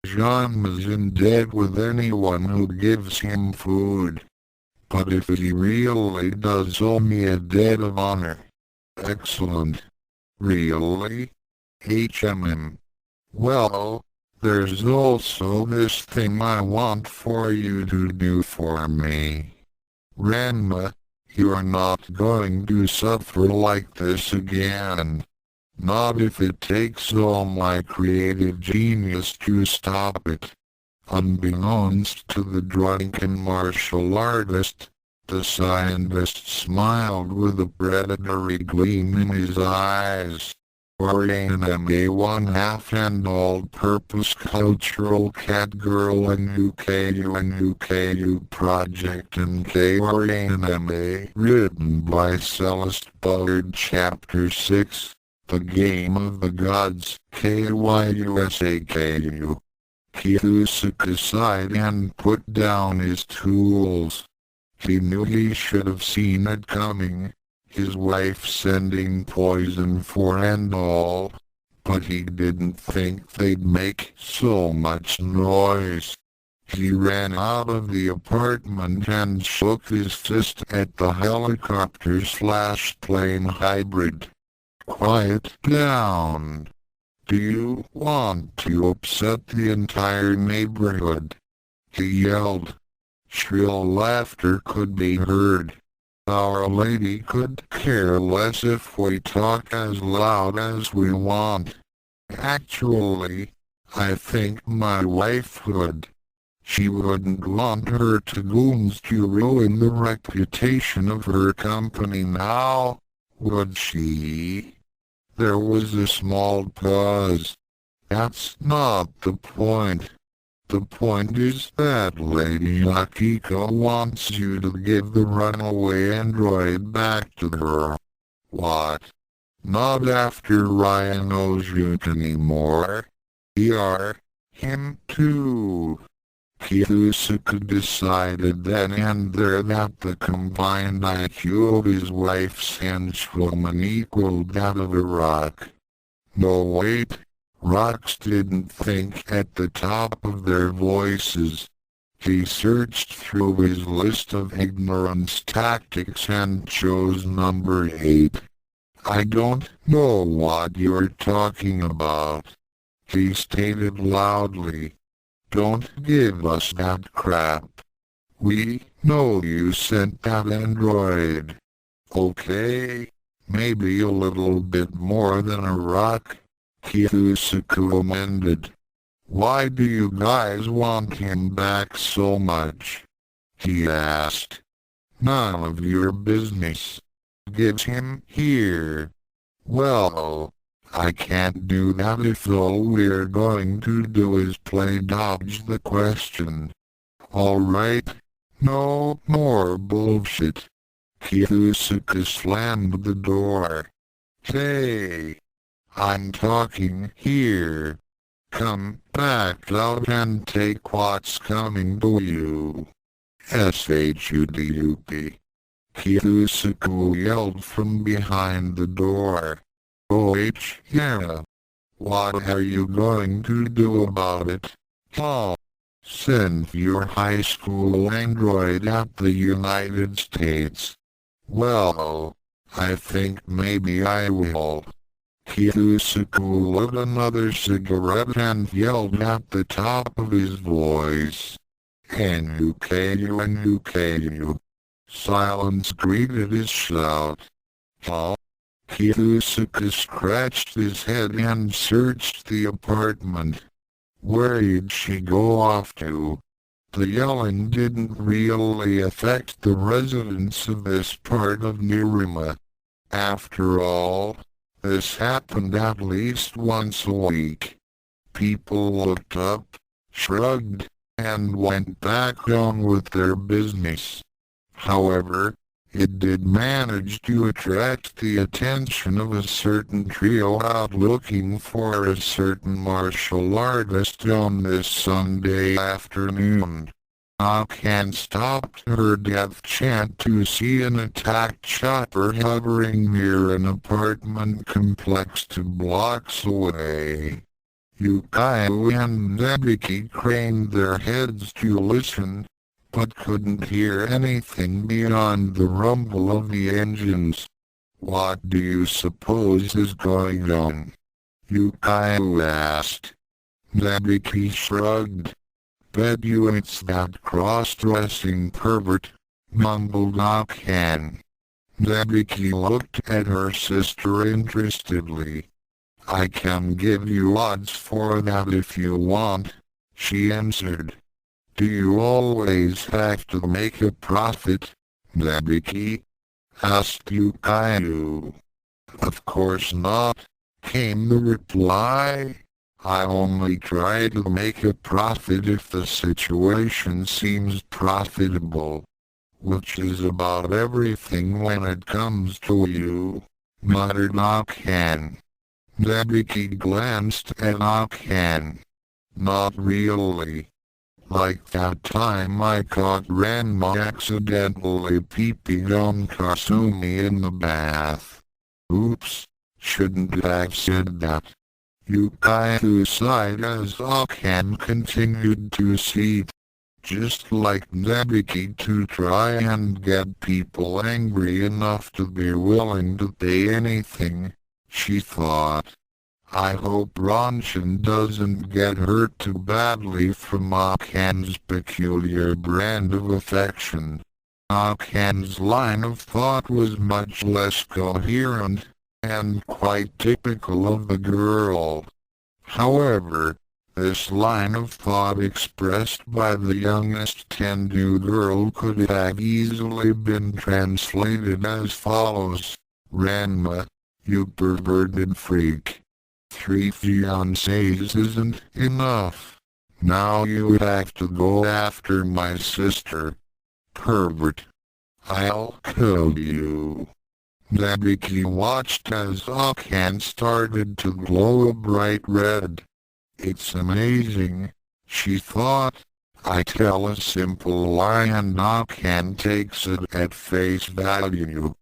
Janma's in dead with anyone who gives him food. But if he really does owe me a debt of honor. Excellent. Really? Well, there's also this thing I want for you to do for me. Ranma, you're not going to suffer like this again. Not if it takes all my creative genius to stop it. Unbeknownst to the drunken martial artist, the scientist smiled with a predatory gleam in his eyes. Or anime one-half and all-purpose cultural cat girl NUKU project NK Ranma written by Celeste Bullard Chapter 6. The Game of the Gods, Kiyusaku. Kiyusuke sighed and put down his tools. He knew he should have seen it coming, his wife sending poison for and all, but he didn't think they'd make so much noise. He ran out of the apartment and shook his fist at the helicopter/plane hybrid. Quiet down. Do you want to upset the entire neighborhood? He yelled. Shrill laughter could be heard. Our Lady could care less if we talk as loud as we want. Actually, I think my wife would. She wouldn't want her goons to ruin the reputation of her company now, would she? There was a small pause. That's not the point. The point is that Lady Akiko wants you to give the runaway android back to her. What? Not after Ryan owes you anymore. Him too. Kiyusuke decided then and there that the combined IQ of his wife's henchwoman equaled that of a rock. No wait, rocks didn't think at the top of their voices. He searched through his list of ignorance tactics and chose number 8. I don't know what you're talking about, he stated loudly. Don't give us that crap. We know you sent that android. Okay, maybe a little bit more than a rock, Kiyusuke amended. Why do you guys want him back so much? He asked. None of your business. Give him here. Well, I can't do that if all we're going to do is play dodge the question. Alright, no more bullshit. Kiyusuke slammed the door. Hey, I'm talking here. Come back out and take what's coming to you. SHUDUP. Kiyusuke yelled from behind the door. Yeah. What are you going to do about it? Send your high school android at the United States. Well, I think maybe I will. Kiyusuke lit another cigarette and yelled at the top of his voice. NUKU. Silence greeted his shout. Kiyusuke scratched his head and searched the apartment. Where did she go off to? The yelling didn't really affect the residents of this part of Nirima. After all, this happened at least once a week. People looked up, shrugged, and went back on with their business. However, it did manage to attract the attention of a certain trio out looking for a certain martial artist on this Sunday afternoon. Akane stopped her death chant to see an attack chopper hovering near an apartment complex 2 blocks away. Yukayo and Nebiki craned their heads to listen, but couldn't hear anything beyond the rumble of the engines. What do you suppose is going on? Yukayo asked. Nebiki shrugged. Bet you it's that cross-dressing pervert, mumbled Akane. Nebiki looked at her sister interestedly. I can give you odds for that if you want, she answered. Do you always have to make a profit, Nebiki? Asked Yukayo. Of course not, came the reply. I only try to make a profit if the situation seems profitable. Which is about everything when it comes to you, muttered Akane. Nebiki glanced at Akane. Not really. Like that time I caught Ranma accidentally peeping on Kasumi in the bath. Oops, shouldn't have said that. Yukayo sighed as Akane continued to seat. Just like Nebiki to try and get people angry enough to be willing to pay anything, she thought. I hope Ronshin doesn't get hurt too badly from Akane's peculiar brand of affection. Akane's line of thought was much less coherent, and quite typical of the girl. However, this line of thought expressed by the youngest Tendu girl could have easily been translated as follows: Ranma, you perverted freak. 3 fiancés isn't enough. Now you have to go after my sister. Pervert. I'll kill you. Nabiki watched as Akane started to glow a bright red. It's amazing, she thought. I tell a simple lie and Akane takes it at face value.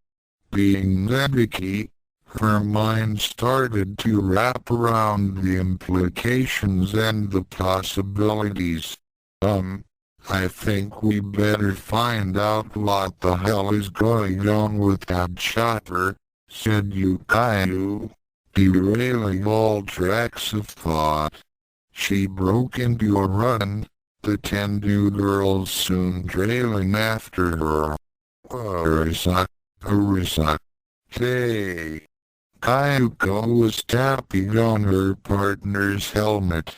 Being Nabiki, her mind started to wrap around the implications and the possibilities. I think we better find out what the hell is going on with that chopper, said Yukayu, derailing all tracks of thought. She broke into a run, the 10 new girls soon trailing after her. Arisa, hey! Kayuko was tapping on her partner's helmet.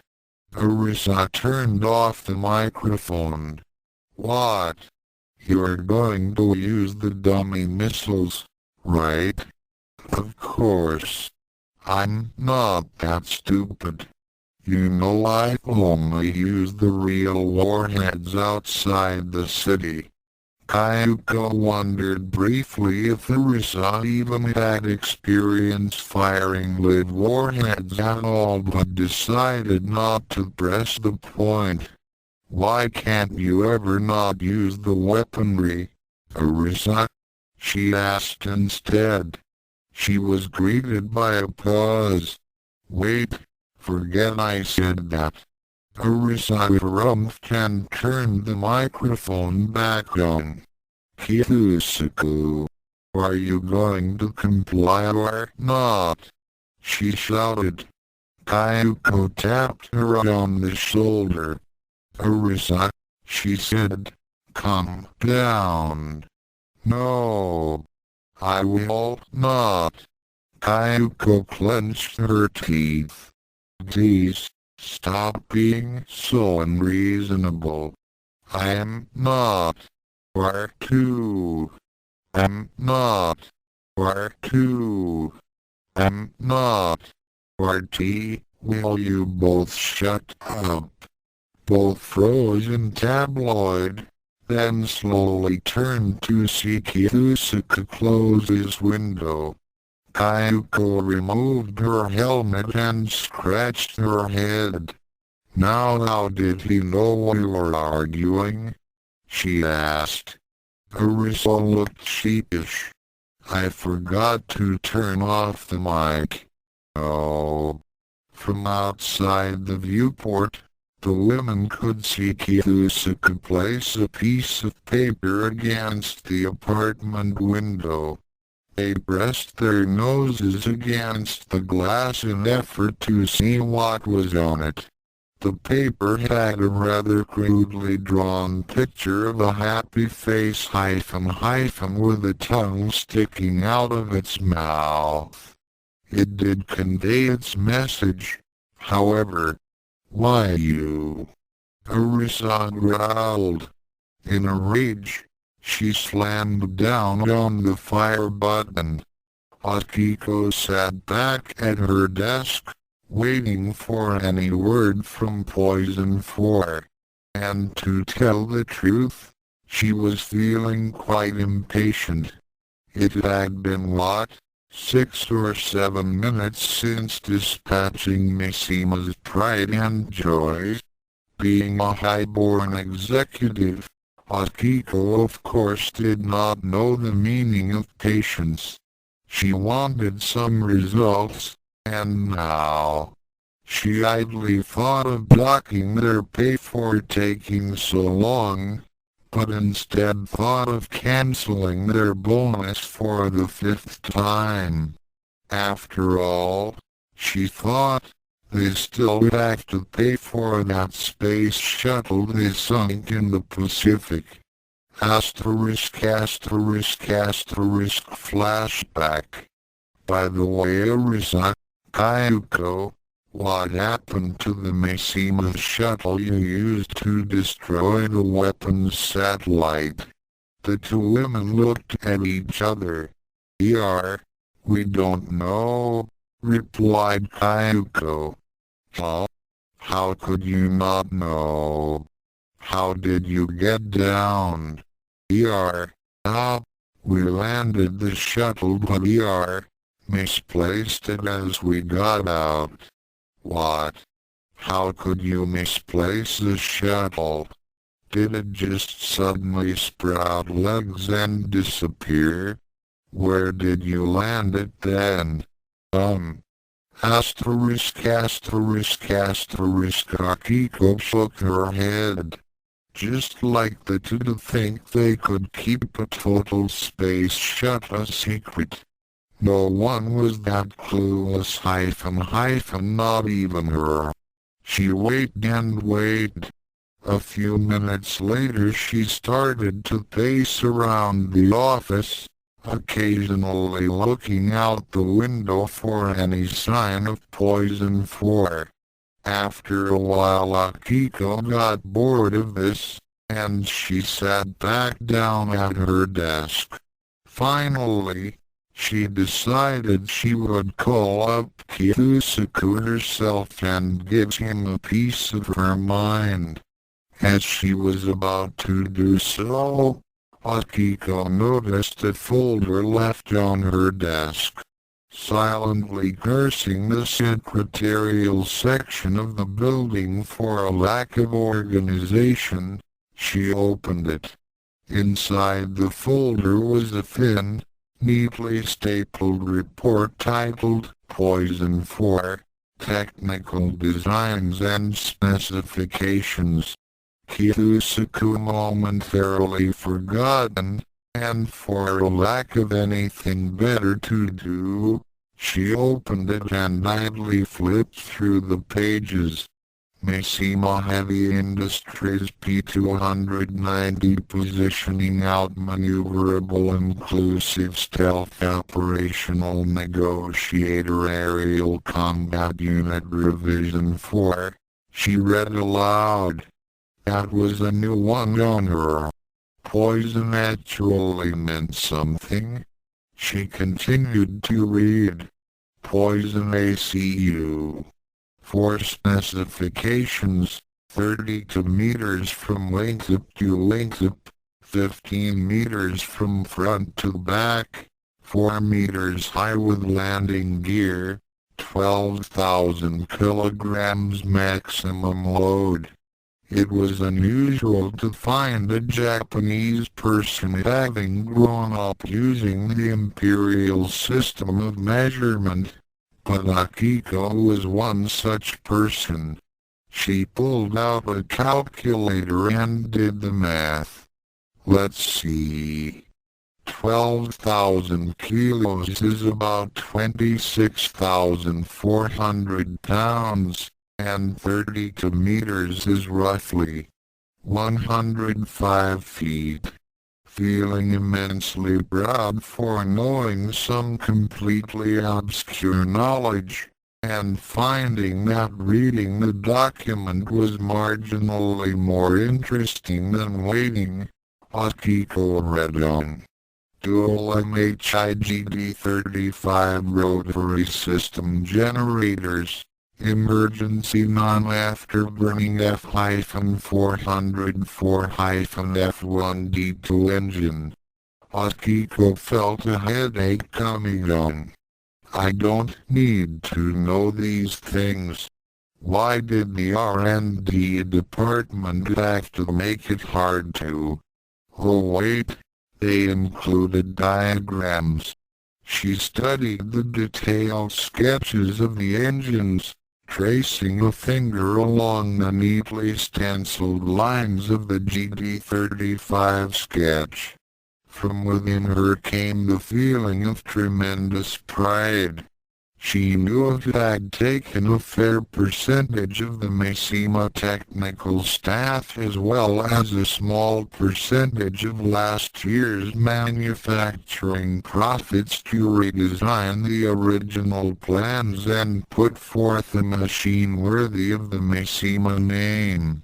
Arisa turned off the microphone. What? You're going to use the dummy missiles, right? Of course. I'm not that stupid. You know I only use the real warheads outside the city. Kayuko wondered briefly if Arisa even had experience firing live warheads at all, but decided not to press the point. Why can't you ever not use the weaponry, Arisa? She asked instead. She was greeted by a pause. Wait, forget I said that. Arisa harumphed and turned the microphone back on. Kisuku, are you going to comply or not? She shouted. Kayuko tapped her on the shoulder. Arisa, she said, calm down. No, I will not. Kayuko clenched her teeth. Please, stop being so unreasonable. I am not. R2. I'm not. R2. I'm not. RT, will you both shut up? Both froze in tabloid, then slowly turned to see Kisuka close his window. Kayuko removed her helmet and scratched her head. Now how did he know we were arguing? She asked. Arisa looked sheepish. I forgot to turn off the mic. Oh. From outside the viewport, the women could see Kisuka place a piece of paper against the apartment window. They pressed their noses against the glass in effort to see what was on it. The paper had a rather crudely drawn picture of a happy face with a tongue sticking out of its mouth. It did convey its message, however. Why you? Arisa growled. In a rage, she slammed down on the fire button. Akiko sat back at her desk, waiting for any word from Poison 4. And to tell the truth, she was feeling quite impatient. It had been what? 6 or 7 minutes since dispatching Mishima's pride and joy. Being a highborn executive, Akiko of course did not know the meaning of patience. She wanted some results, and now she idly thought of blocking their pay for taking so long, but instead thought of canceling their bonus for the 5th time. After all, she thought, they still have to pay for that space shuttle they sunk in the Pacific. Flashback. By the way, Arisa, Kayuko, what happened to the Mishima shuttle you used to destroy the weapons satellite? The two women looked at each other. We don't know. replied Kyoko. Huh? How could you not know? How did you get down? Ah, we landed the shuttle but misplaced it as we got out. What? How could you misplace the shuttle? Did it just suddenly sprout legs and disappear? Where did you land it then? Akiko shook her head. Just like the two to think they could keep a total space shuttle secret. No one was that clueless not even her. She waited and waited. A few minutes later she started to pace around the office, occasionally looking out the window for any sign of poison. After a while Akiko got bored of this, and she sat back down at her desk. Finally, she decided she would call up Kyusuke herself and give him a piece of her mind. As she was about to do so, Akiko noticed a folder left on her desk. Silently cursing the secretarial section of the building for a lack of organization, she opened it. Inside the folder was a thin, neatly stapled report titled Poison 4, Technical Designs and Specifications. Kyusuke momentarily forgotten, and for a lack of anything better to do, she opened it and idly flipped through the pages. Mishima Heavy Industries P-290 Positioning Out Maneuverable Inclusive Stealth Operational Negotiator Aerial Combat Unit Revision 4, she read aloud. That was a new one on her. Poison actually meant something. She continued to read. Poison ACU. 4 specifications, 32 meters from wingtip to wingtip, 15 meters from front to back, 4 meters high with landing gear, 12,000 kilograms maximum load. It was unusual to find a Japanese person having grown up using the imperial system of measurement, but Akiko was one such person. She pulled out a calculator and did the math. Let's see. 12,000 kilos is about 26,400 pounds. And 32 meters is roughly 105 feet. Feeling immensely proud for knowing some completely obscure knowledge, and finding that reading the document was marginally more interesting than waiting, Akiko read on. Dual MHIGD-35 rotary system generators. Emergency non-afterburning F-404-F1D2 engine. Akiko felt a headache coming on. I don't need to know these things. Why did the R&D department have to make it hard to? Oh wait, they included diagrams. She studied the detailed sketches of the engines, tracing a finger along the neatly stenciled lines of the GD-35 sketch. From within her came the feeling of tremendous pride. She knew it had taken a fair percentage of the Mishima technical staff as well as a small percentage of last year's manufacturing profits to redesign the original plans and put forth a machine worthy of the Mishima name.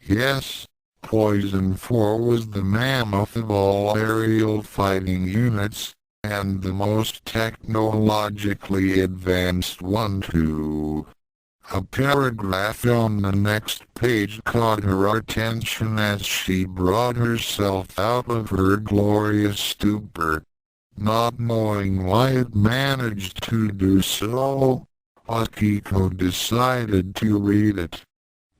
Yes, Poison 4 was the mammoth of all aerial fighting units, and the most technologically advanced one too. A paragraph on the next page caught her attention as she brought herself out of her glorious stupor. Not knowing why it managed to do so, Akiko decided to read it.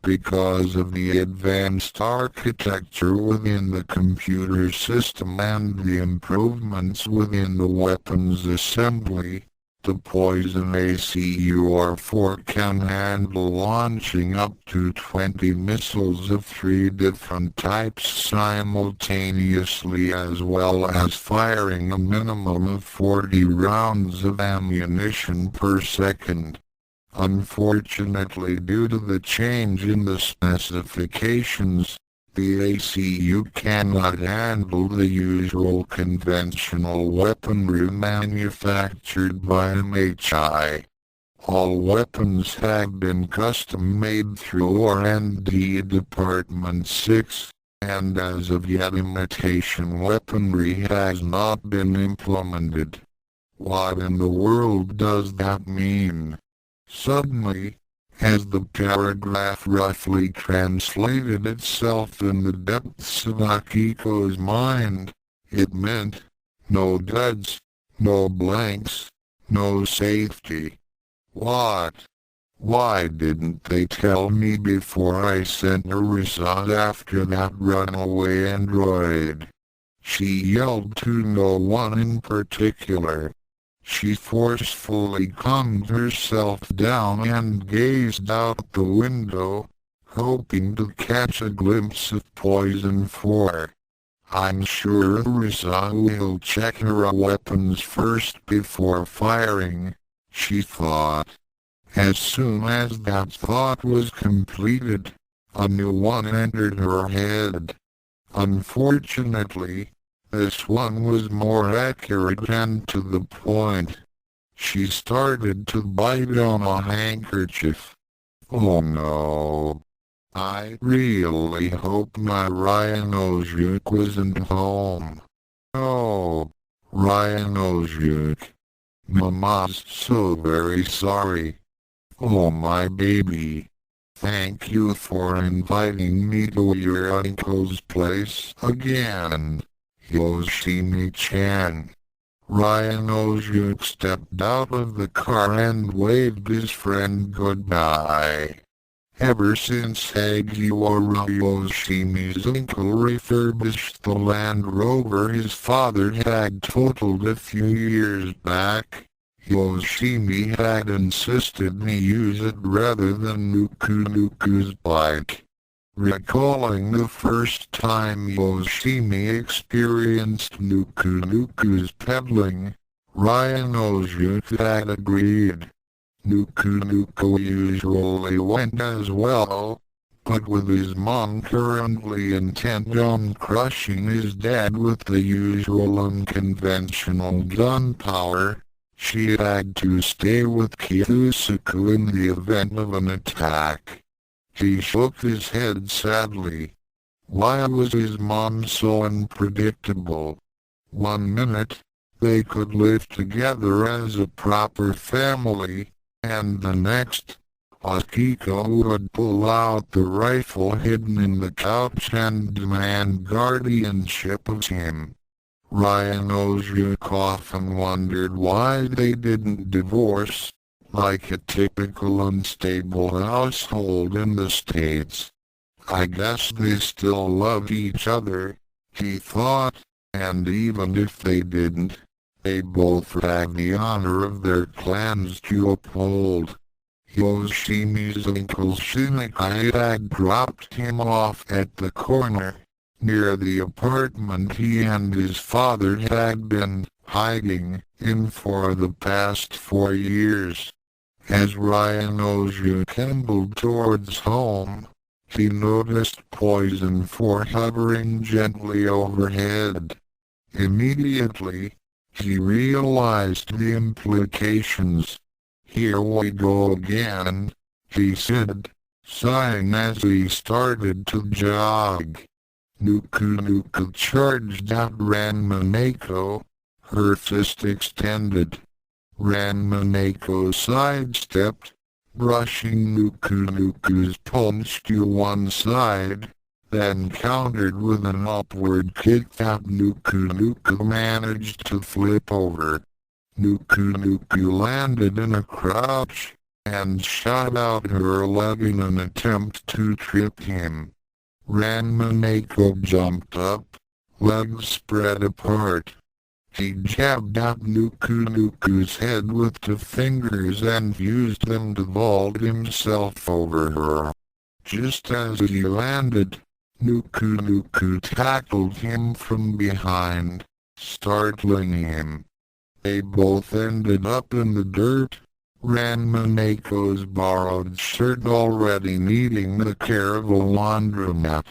Because of the advanced architecture within the computer system and the improvements within the weapons assembly, the Poison ACUR-4 can handle launching up to 20 missiles of 3 different types simultaneously, as well as firing a minimum of 40 rounds of ammunition per second. Unfortunately, due to the change in the specifications, the ACU cannot handle the usual conventional weaponry manufactured by mecha. All weapons have been custom-made through R&D Department 6, and as of yet imitation weaponry has not been implemented. What in the world does that mean? Suddenly, as the paragraph roughly translated itself in the depths of Akiko's mind, it meant, no duds, no blanks, no safety. What? Why didn't they tell me before I sent a result after that runaway android? She yelled to no one in particular. She forcefully calmed herself down and gazed out the window, hoping to catch a glimpse of Poison 4. I'm sure Riza will check her weapons first before firing, she thought. As soon as that thought was completed, a new one entered her head. Unfortunately, this one was more accurate and to the point. She started to bite on a handkerchief. Oh no. I really hope my Ryanojuk wasn't home. Oh, Ryanojuk. Mama's so very sorry. Oh my baby. Thank you for inviting me to your uncle's place again. Yoshimi-chan. Ryanojuk stepped out of the car and waved his friend goodbye. Ever since Hagiwara Yoshimi's uncle refurbished the Land Rover his father had totaled a few years back, Yoshimi had insisted he use it rather than Nukunuku's bike. Recalling the first time Yoshimi experienced Nukunuku's pedaling, Ryanojuk had agreed. Nukunuku usually went as well, but with his mom currently intent on crushing his dad with the usual unconventional gunpowder, she had to stay with Kiyusaku in the event of an attack. He shook his head sadly. Why was his mom so unpredictable? 1 minute, they could live together as a proper family, and the next, Akiko would pull out the rifle hidden in the couch and demand guardianship of him. Ryanojuk often wondered why they didn't divorce, like a typical unstable household in the States. I guess they still love each other, he thought, and even if they didn't, they both had the honor of their clans to uphold. Yoshimi's uncle Shinikai had dropped him off at the corner, near the apartment he and his father had been hiding in for the past 4 years. As Ryanojuk ambled towards home, he noticed Poison 4 hovering gently overhead. Immediately, he realized the implications. Here we go again, he said, sighing as he started to jog. Nukunuku charged at Ranma Mako, her fist extended. Ranma sidestepped, brushing Nuku's punch to one side, then countered with an upward kick that Nuku managed to flip over. Nuku landed in a crouch, and shot out her leg in an attempt to trip him. Ranma jumped up, legs spread apart. He jabbed at Nuku's head with 2 fingers and used them to vault himself over her. Just as he landed, Nuku tackled him from behind, startling him. They both ended up in the dirt, Ranma's borrowed shirt already needing the care of a laundromat.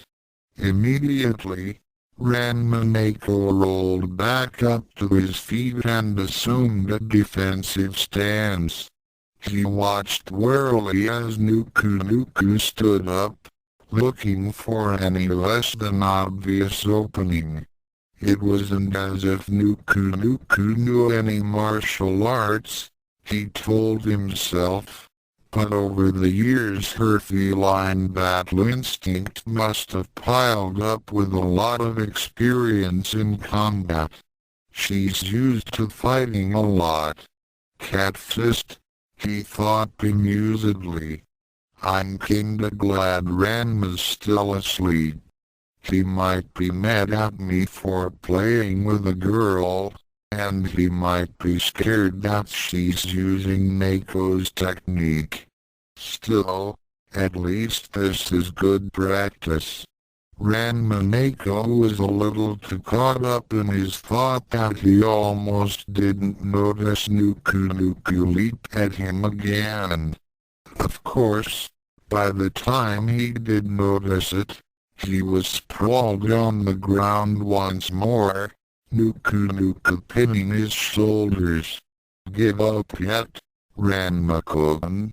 Immediately, Ranma rolled back up to his feet and assumed a defensive stance. He watched warily as Nuku stood up, looking for any less than obvious opening. It wasn't as if Nuku knew any martial arts, he told himself, but over the years her feline battle instinct must have piled up with a lot of experience in combat. She's used to fighting a lot. Cat fist, he thought bemusedly. I'm kinda glad Ranma's still asleep. He might be mad at me for playing with a girl, and he might be scared that she's using Nako's technique. Still, at least this is good practice. Ranma was a little too caught up in his thought that he almost didn't notice Nuku leap at him again. Of course, by the time he did notice it, he was sprawled on the ground once more, Nuku pinning his shoulders. Give up yet, Ranma-kun?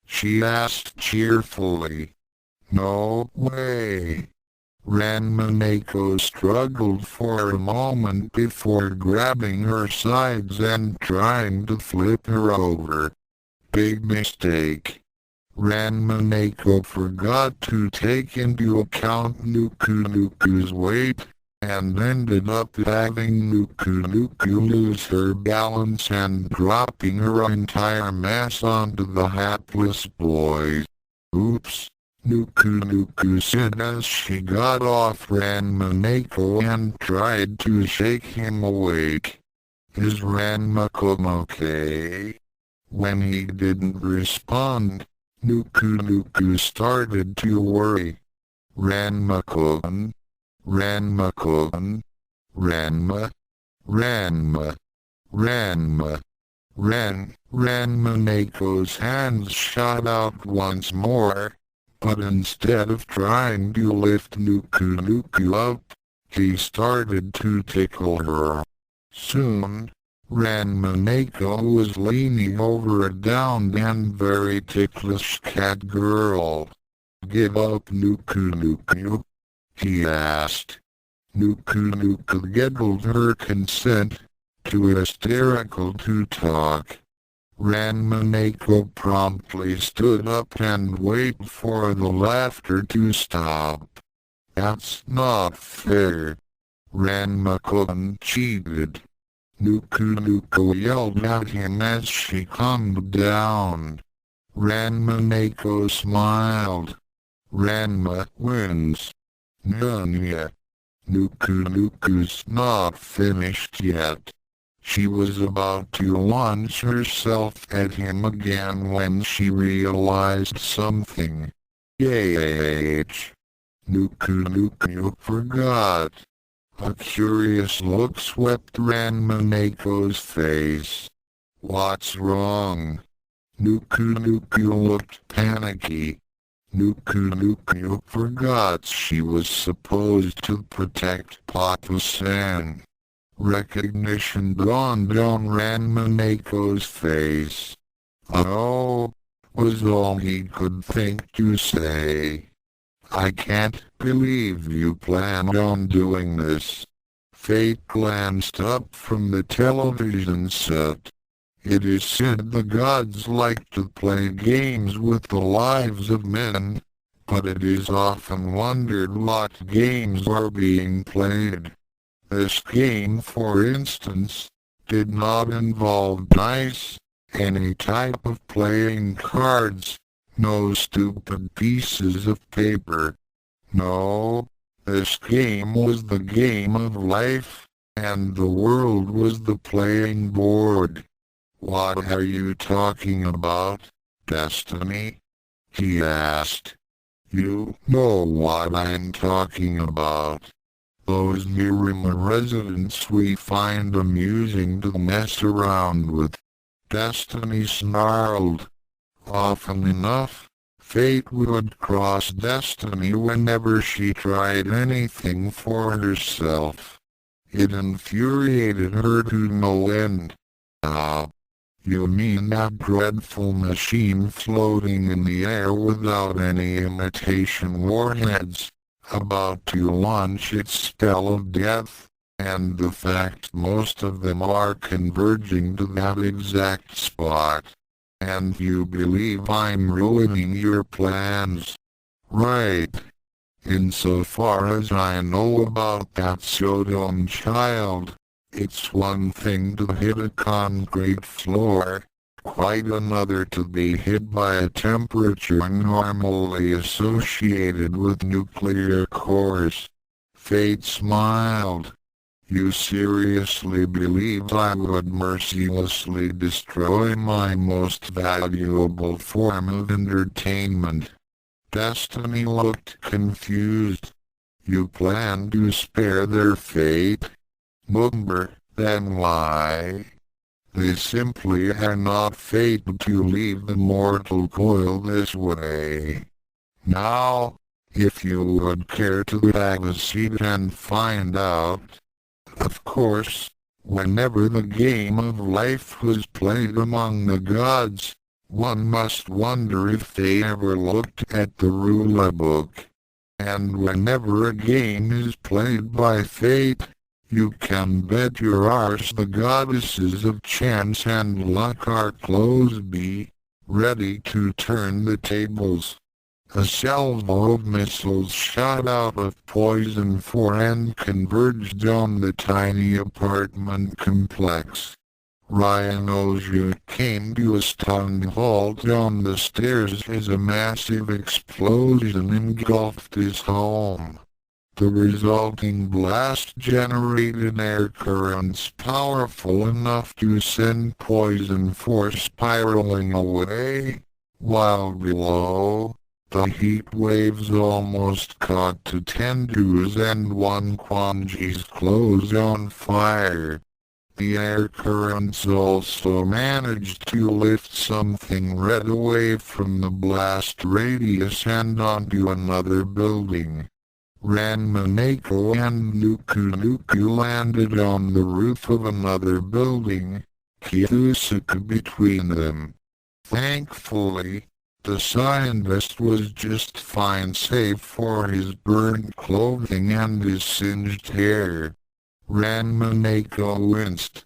She asked cheerfully. No way. Ranma struggled for a moment before grabbing her sides and trying to flip her over. Big mistake. Ranma forgot to take into account Nuku's weight, and ended up having Nuku lose her balance and dropping her entire mass onto the hapless boy. Oops, Nuku said as she got off Ranma and tried to shake him awake. Is Ranma-kun okay? When he didn't respond, Nuku started to worry. Ranma-kun? Ranma-kun? Ranma? Ranma's hands shot out once more, but instead of trying to lift Nuku up, he started to tickle her. Soon, Ranma was leaning over a downed and very ticklish cat girl. Give up Nuku? He asked. Nuku giggled her consent, too hysterical to talk. Ranma promptly stood up and waited for the laughter to stop. That's not fair. Ranma-kun cheated. Nuku yelled at him as she calmed down. Ranma smiled. Ranma wins. Nunya. Nuku's not finished yet. She was about to launch herself at him again when she realized something. Nuku forgot. A curious look swept Ranma face. What's wrong? Nuku looked panicky. Nuku forgot she was supposed to protect Papa-san. Recognition dawned on Ranma face. Oh, was all he could think to say. I can't believe you planned on doing this. Fate glanced up from the television set. It is said the gods like to play games with the lives of men, but it is often wondered what games are being played. This game, for instance, did not involve dice, any type of playing cards, no stupid pieces of paper. No, this game was the game of life, and the world was the playing board. What are you talking about, Destiny? He asked. You know what I'm talking about. Those Mishima residents we find amusing to mess around with. Destiny snarled. Often enough, fate would cross Destiny whenever she tried anything for herself. It infuriated her to no end. Ah, you mean that dreadful machine floating in the air without any imitation warheads, about to launch its spell of death, and the fact most of them are converging to that exact spot. And you believe I'm ruining your plans? Right. Insofar as I know about that Sodom child, it's one thing to hit a concrete floor, quite another to be hit by a temperature normally associated with nuclear cores. Fate smiled. You seriously believed I would mercilessly destroy my most valuable form of entertainment? Destiny looked confused. You plan to spare their fate? Mumber, then why? They simply are not fated to leave the mortal coil this way. Now, if you would care to have a seat and find out. Of course, whenever the game of life was played among the gods, one must wonder if they ever looked at the rulebook. And whenever a game is played by fate, you can bet your arse the goddesses of chance and luck are close by, ready to turn the tables. A salvo of missiles shot out of Poison 4 and converged on the tiny apartment complex. Rhinosia came to a stunned halt on the stairs as a massive explosion engulfed his home. The resulting blast generated air currents powerful enough to send Poison 4 spiraling away, while below, the heat waves almost caught to Tendu's and one Quanji's clothes on fire. The air currents also managed to lift something red away from the blast radius and onto another building. Ranma Neko and Nuku landed on the roof of another building, Kiyosaka between them. Thankfully, the scientist was just fine save for his burnt clothing and his singed hair. Ranma Neko winced.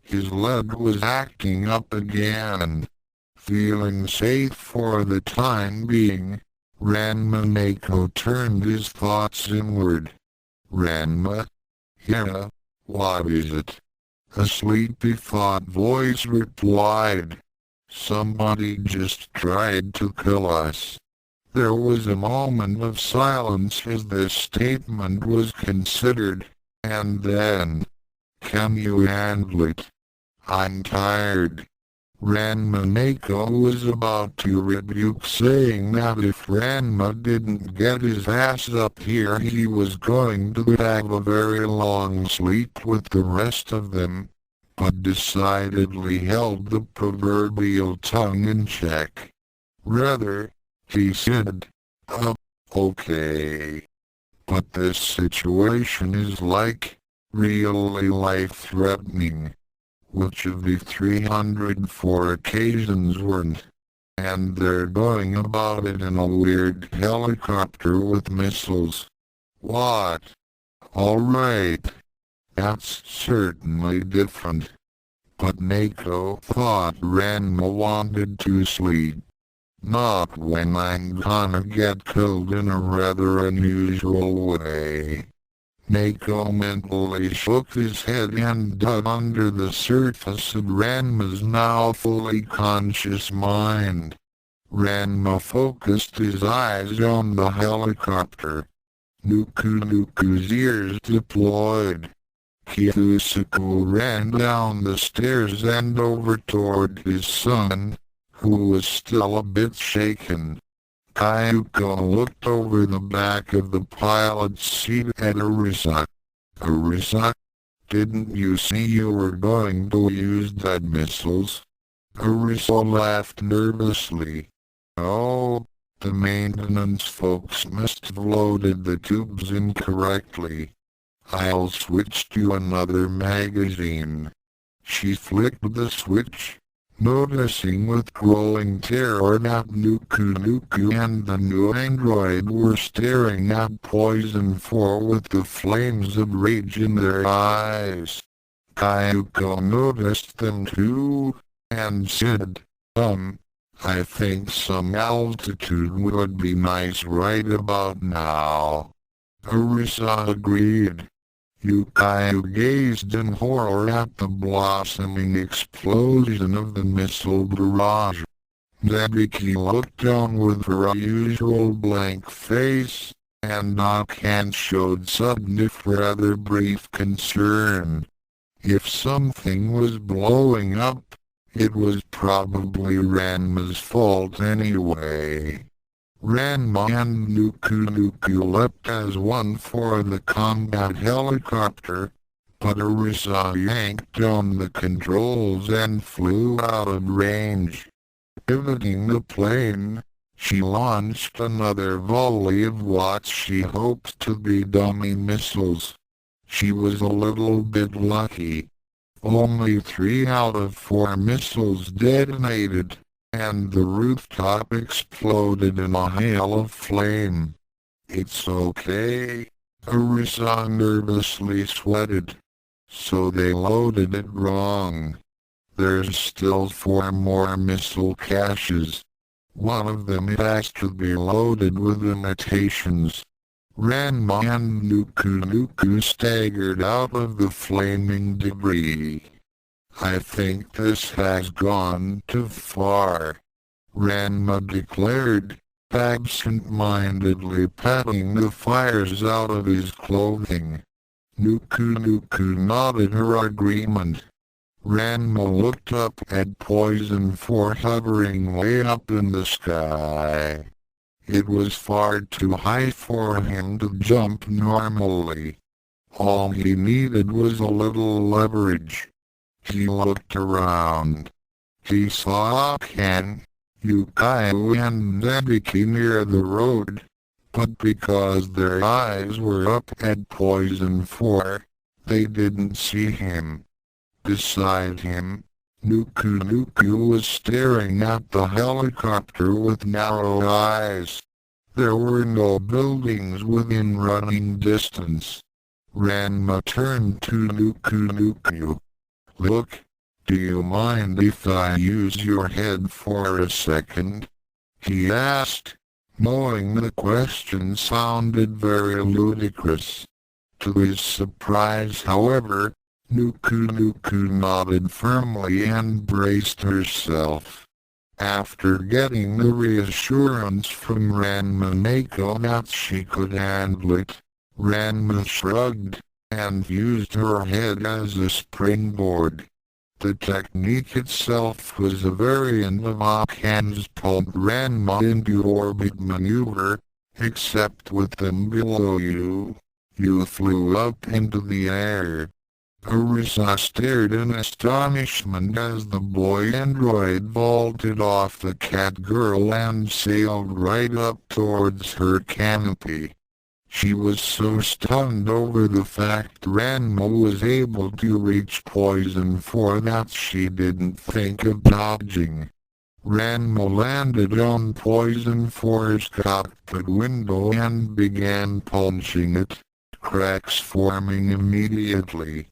His leg was acting up again. Feeling safe for the time being, Ranma Neko turned his thoughts inward. Ranma? Yeah, what is it? A sleepy thought voice replied. Somebody just tried to kill us. There was a moment of silence as this statement was considered, and then, can you handle it? I'm tired. Ranma Neko was about to rebuke, saying that if Ranma didn't get his ass up here he was going to have a very long sleep with the rest of them, but decidedly held the proverbial tongue in check. Rather, he said, okay. But this situation is really life-threatening. Which of the 304 occasions weren't? And they're going about it in a weird helicopter with missiles. What? Alright. That's certainly different. But Mako thought Ranma wanted to sleep. Not when I'm gonna get killed in a rather unusual way. Mako mentally shook his head and dug under the surface of Ranma's now fully conscious mind. Ranma focused his eyes on the helicopter. Nuku's ears deployed. Kyosuke ran down the stairs and over toward his son, who was still a bit shaken. Kyuko looked over the back of the pilot's seat at Arisa. Arisa? Didn't you see you were going to use that missiles? Arisa laughed nervously. Oh, the maintenance folks must have loaded the tubes incorrectly. I'll switch to another magazine. She flicked the switch, noticing with growing terror that Nuku and the new android were staring at Poison 4 with the flames of rage in their eyes. Kyuko noticed them too, and said, I think some altitude would be nice right about now. Arisa agreed. Yukio gazed in horror at the blossoming explosion of the missile barrage. Nebiki looked down with her usual blank face, and Akane showed sudden if rather brief concern. If something was blowing up, it was probably Ranma's fault anyway. Ranma and Nuku leapt as one for the combat helicopter, but Arisa yanked on the controls and flew out of range. Pivoting the plane, she launched another volley of what she hoped to be dummy missiles. She was a little bit lucky. Only 3 out of 4 missiles detonated, and the rooftop exploded in a hail of flame. It's okay, Arisa nervously sweated. So they loaded it wrong. There's still 4 more missile caches. One of them has to be loaded with imitations. Ranma and Nuku staggered out of the flaming debris. I think this has gone too far, Ranma declared, absent-mindedly patting the fires out of his clothing. Nuku nodded her agreement. Ranma looked up at Poison 4 hovering way up in the sky. It was far too high for him to jump normally. All he needed was a little leverage. He looked around. He saw Akane, Yukio and Nebiki near the road, but because their eyes were up at Poison 4, they didn't see him. Beside him, Nuku was staring at the helicopter with narrow eyes. There were no buildings within running distance. Ranma turned to Nuku. Look, do you mind if I use your head for a second? He asked, knowing the question sounded very ludicrous. To his surprise, however, Nuku nodded firmly and braced herself. After getting the reassurance from Ranma Mako that she could handle it, Ranma shrugged and used her head as a springboard. The technique itself was a variant of Akane's pump Ranma into orbit maneuver, except with them below you. You flew up into the air. Arisa stared in astonishment as the boy android vaulted off the cat girl and sailed right up towards her canopy. She was so stunned over the fact Ranma was able to reach Poison 4 that she didn't think of dodging. Ranma landed on Poison 4's cockpit window and began punching it, cracks forming immediately.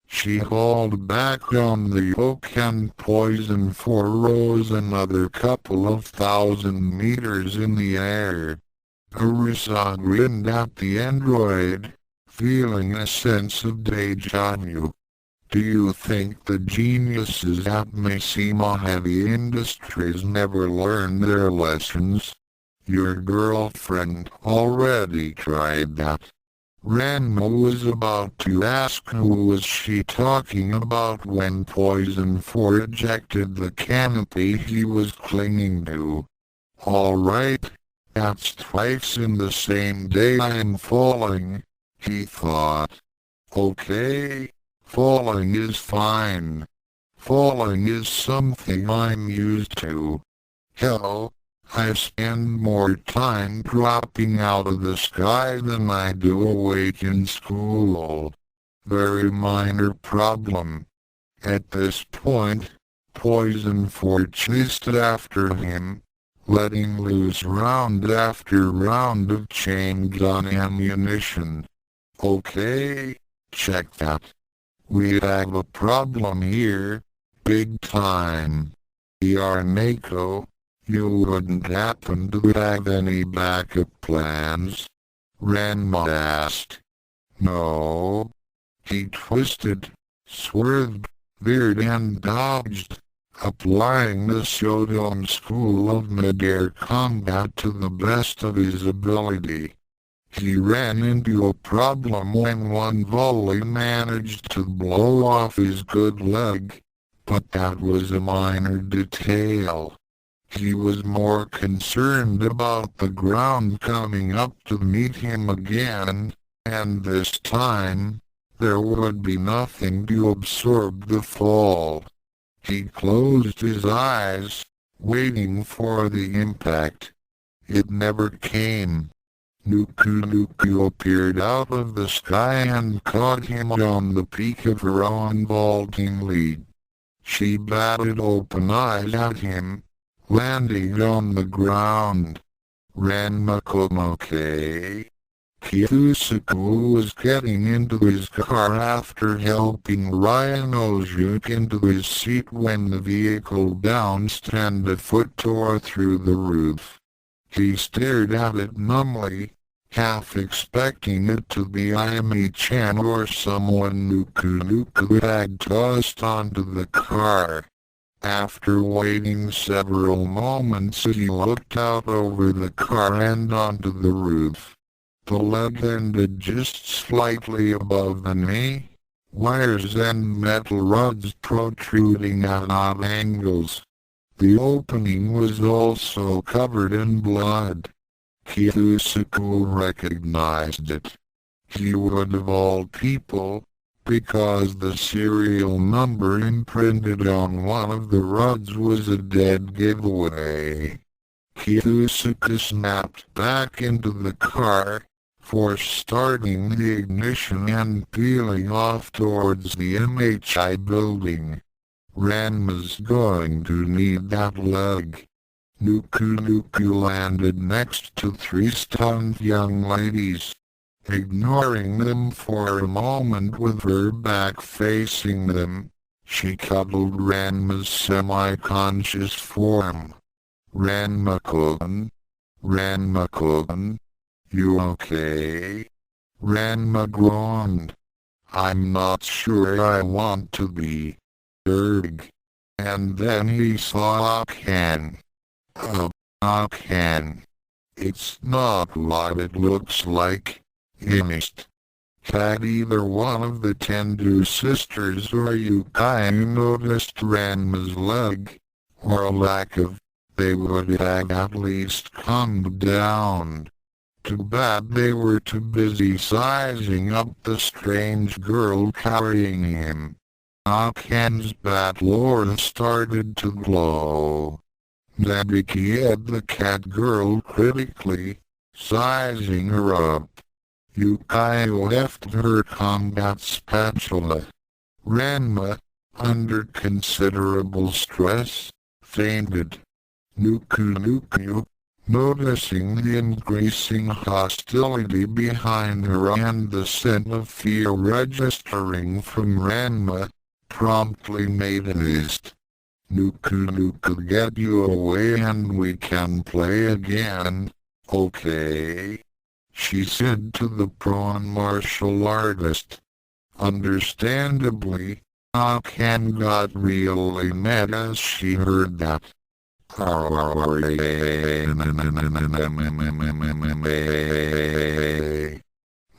She hauled back on the yoke and Poison 4 rose another couple of 1,000 meters in the air. Arisa grinned at the android, feeling a sense of deja vu. Do you think the geniuses at Mishima Heavy Industries never learned their lessons? Your girlfriend already tried that. Ranma was about to ask who was she talking about when Poison 4 ejected the canopy he was clinging to. Alright, that's twice in the same day I'm falling, he thought. Okay, falling is fine. Falling is something I'm used to. Hell, I spend more time dropping out of the sky than I do awake in school. Very minor problem. At this point, Poison 4 chased after him, letting loose round after round of chain gun ammunition. Okay, check that. We have a problem here, big time. Yarnako, you wouldn't happen to have any backup plans? Ranma asked. No. He twisted, swerved, veered and dodged, applying the Shodan school of mid-air combat to the best of his ability. He ran into a problem when one volley managed to blow off his good leg, but that was a minor detail. He was more concerned about the ground coming up to meet him again, and this time, there would be nothing to absorb the fall. He closed his eyes, waiting for the impact. It never came. Nuku appeared out of the sky and caught him on the peak of her own vaulting lead. She batted open eyes at him, landing on the ground. Ranma-kun-okay? Kyosuke was getting into his car after helping Ryanosuke into his seat when the vehicle bounced and a foot tore through the roof. He stared at it numbly, half expecting it to be Ayami-chan or someone Nuku had tossed onto the car. After waiting several moments he looked out over the car and onto the roof. The leg ended just slightly above the knee, wires and metal rods protruding at odd angles. The opening was also covered in blood. Kyosuke recognized it. He would of all people, because the serial number imprinted on one of the rods was a dead giveaway. Kyosuke snapped back into the car, starting the ignition and peeling off towards the MHI building. Ranma's going to need that leg. Nuku landed next to 3 stunned young ladies, ignoring them for a moment with her back facing them. She cuddled Ranma's semi-conscious form. Ranma-kun? Ranma-kun? You okay? Ranma groaned. I'm not sure I want to be. Erg. And then he saw Akane. Akane. It's not what it looks like. He missed. Had either one of the Tendu sisters or Yukai noticed Ranma's leg, or a lack of, they would have at least calmed down. Too bad they were too busy sizing up the strange girl carrying him. Akane's battle aura started to glow. Nabiki eyed the cat girl critically, sizing her up. Yukai left her combat spatula. Ranma, under considerable stress, fainted. Nuku, Noticing the increasing hostility behind her and the scent of fear registering from Ranma, promptly made haste. Nuku get you away and we can play again, okay? She said to the prawn martial artist. Understandably, Akane got really mad as she heard that.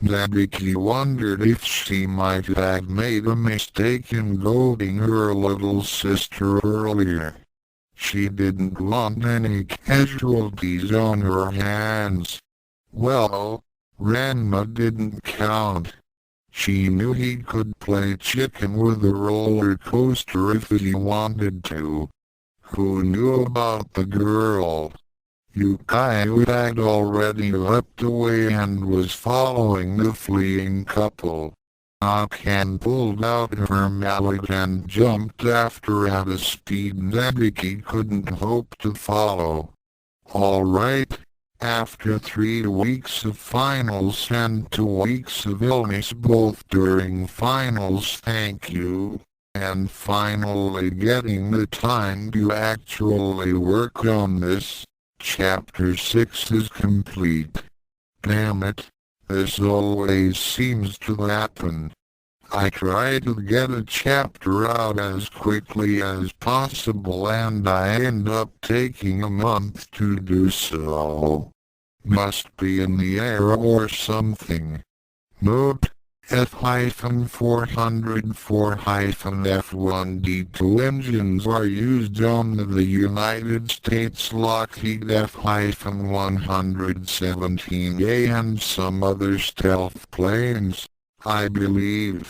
Nabiki wondered if she might have made a mistake in goading her little sister earlier. She didn't want any casualties on her hands. Well, Ranma didn't count. She knew he could play chicken with a roller coaster if he wanted to. Who knew about the girl? Yukaiu had already leapt away and was following the fleeing couple. Akane pulled out her mallet and jumped after at a speed Nabiki couldn't hope to follow. All right. After 3 weeks of finals and 2 weeks of illness both during finals, thank you, and finally getting the time to actually work on this, Chapter 6 is complete. Damn it, this always seems to happen. I try to get a chapter out as quickly as possible and I end up taking a month to do so. Must be in the air or something. Note, F-404-F1D2 engines are used on the United States Lockheed F-117A and some other stealth planes, I believe.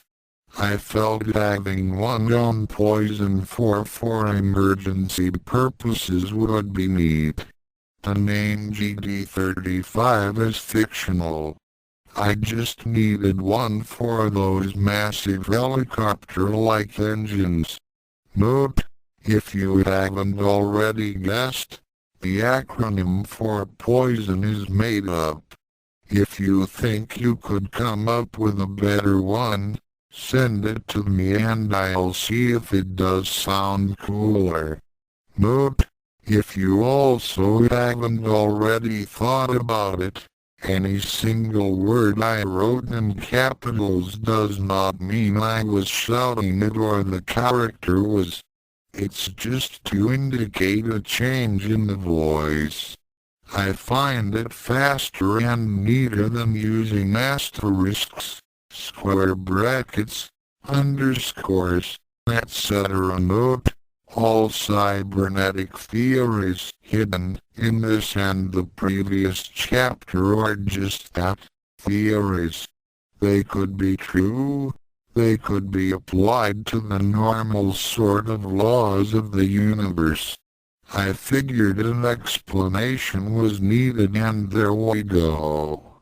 I felt having one on Poison 4 for emergency purposes would be neat. The name GD-35 is fictional. I just needed one for those massive helicopter-like engines. Note, if you haven't already guessed, the acronym for Poison is made up. If you think you could come up with a better one, send it to me and I'll see if it does sound cooler. Note, if you also haven't already thought about it, any single word I wrote in capitals does not mean I was shouting it or the character was. It's just to indicate a change in the voice. I find it faster and neater than using asterisks, square brackets, underscores, etc. Note, all cybernetic theories hidden in this and the previous chapter are just that, theories. They could be true, they could be applied to the normal sort of laws of the universe. I figured an explanation was needed and there we go.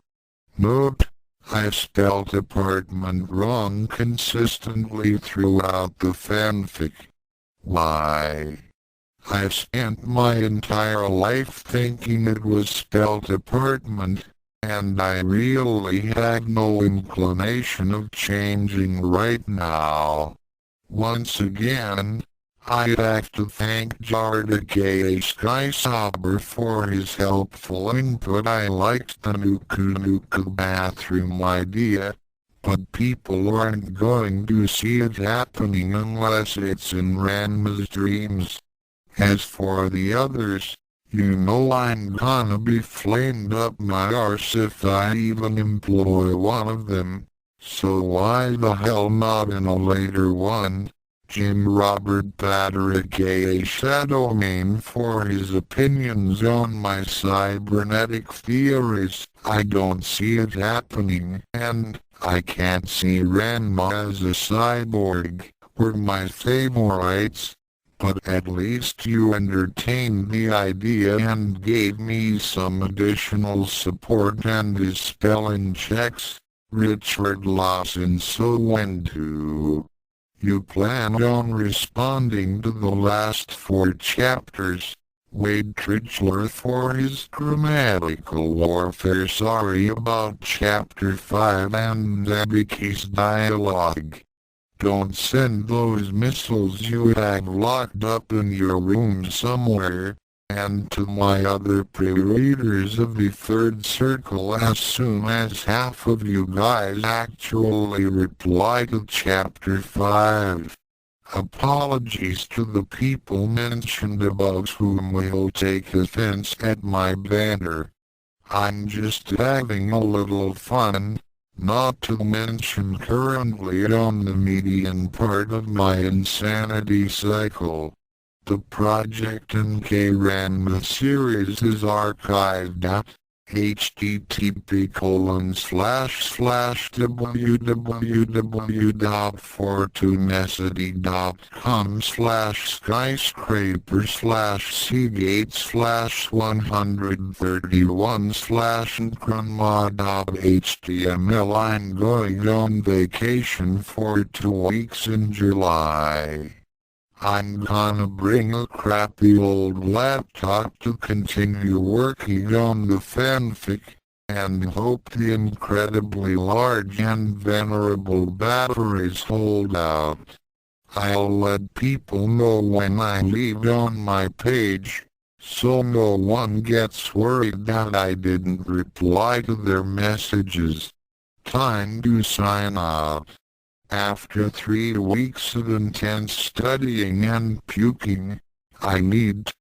Note, I spelled apartment wrong consistently throughout the fanfic. Why? I've spent my entire life thinking it was spelled apartment, and I really had no inclination of changing right now. Once again, I'd have to thank Jarda K. Skysauber for his helpful input. I liked the Nuku bathroom idea, but people aren't going to see it happening unless it's in Ranma's dreams. As for the others, you know I'm gonna be flamed up my arse if I even employ one of them, so why the hell not in a later one? Jim Robert Batter aka Shadowmane for his opinions on my cybernetic theories. I don't see it happening, and I can't see Ranma as a cyborg, were my favorites, but at least you entertained the idea and gave me some additional support and his spelling checks, Richard Lawson. So when do you plan on responding to the last 4 chapters? Wade Tritchler for his grammatical warfare. Sorry about Chapter 5 and Abiki's dialogue. Don't send those missiles you have locked up in your room somewhere. And to my other pre-readers of the third circle, as soon as half of you guys actually reply to Chapter 5. Apologies to the people mentioned above whom will take offense at my banner. I'm just having a little fun, not to mention currently on the median part of my insanity cycle. The Project NK Ranma series is archived at http://www.fortunecity.com/skyscraper/seagate/131/nkranma.html. I'm going on vacation for 2 weeks in July. I'm gonna bring a crappy old laptop to continue working on the fanfic, and hope the incredibly large and venerable batteries hold out. I'll let people know when I leave on my page, so no one gets worried that I didn't reply to their messages. Time to sign out. After 3 weeks of intense studying and puking, I need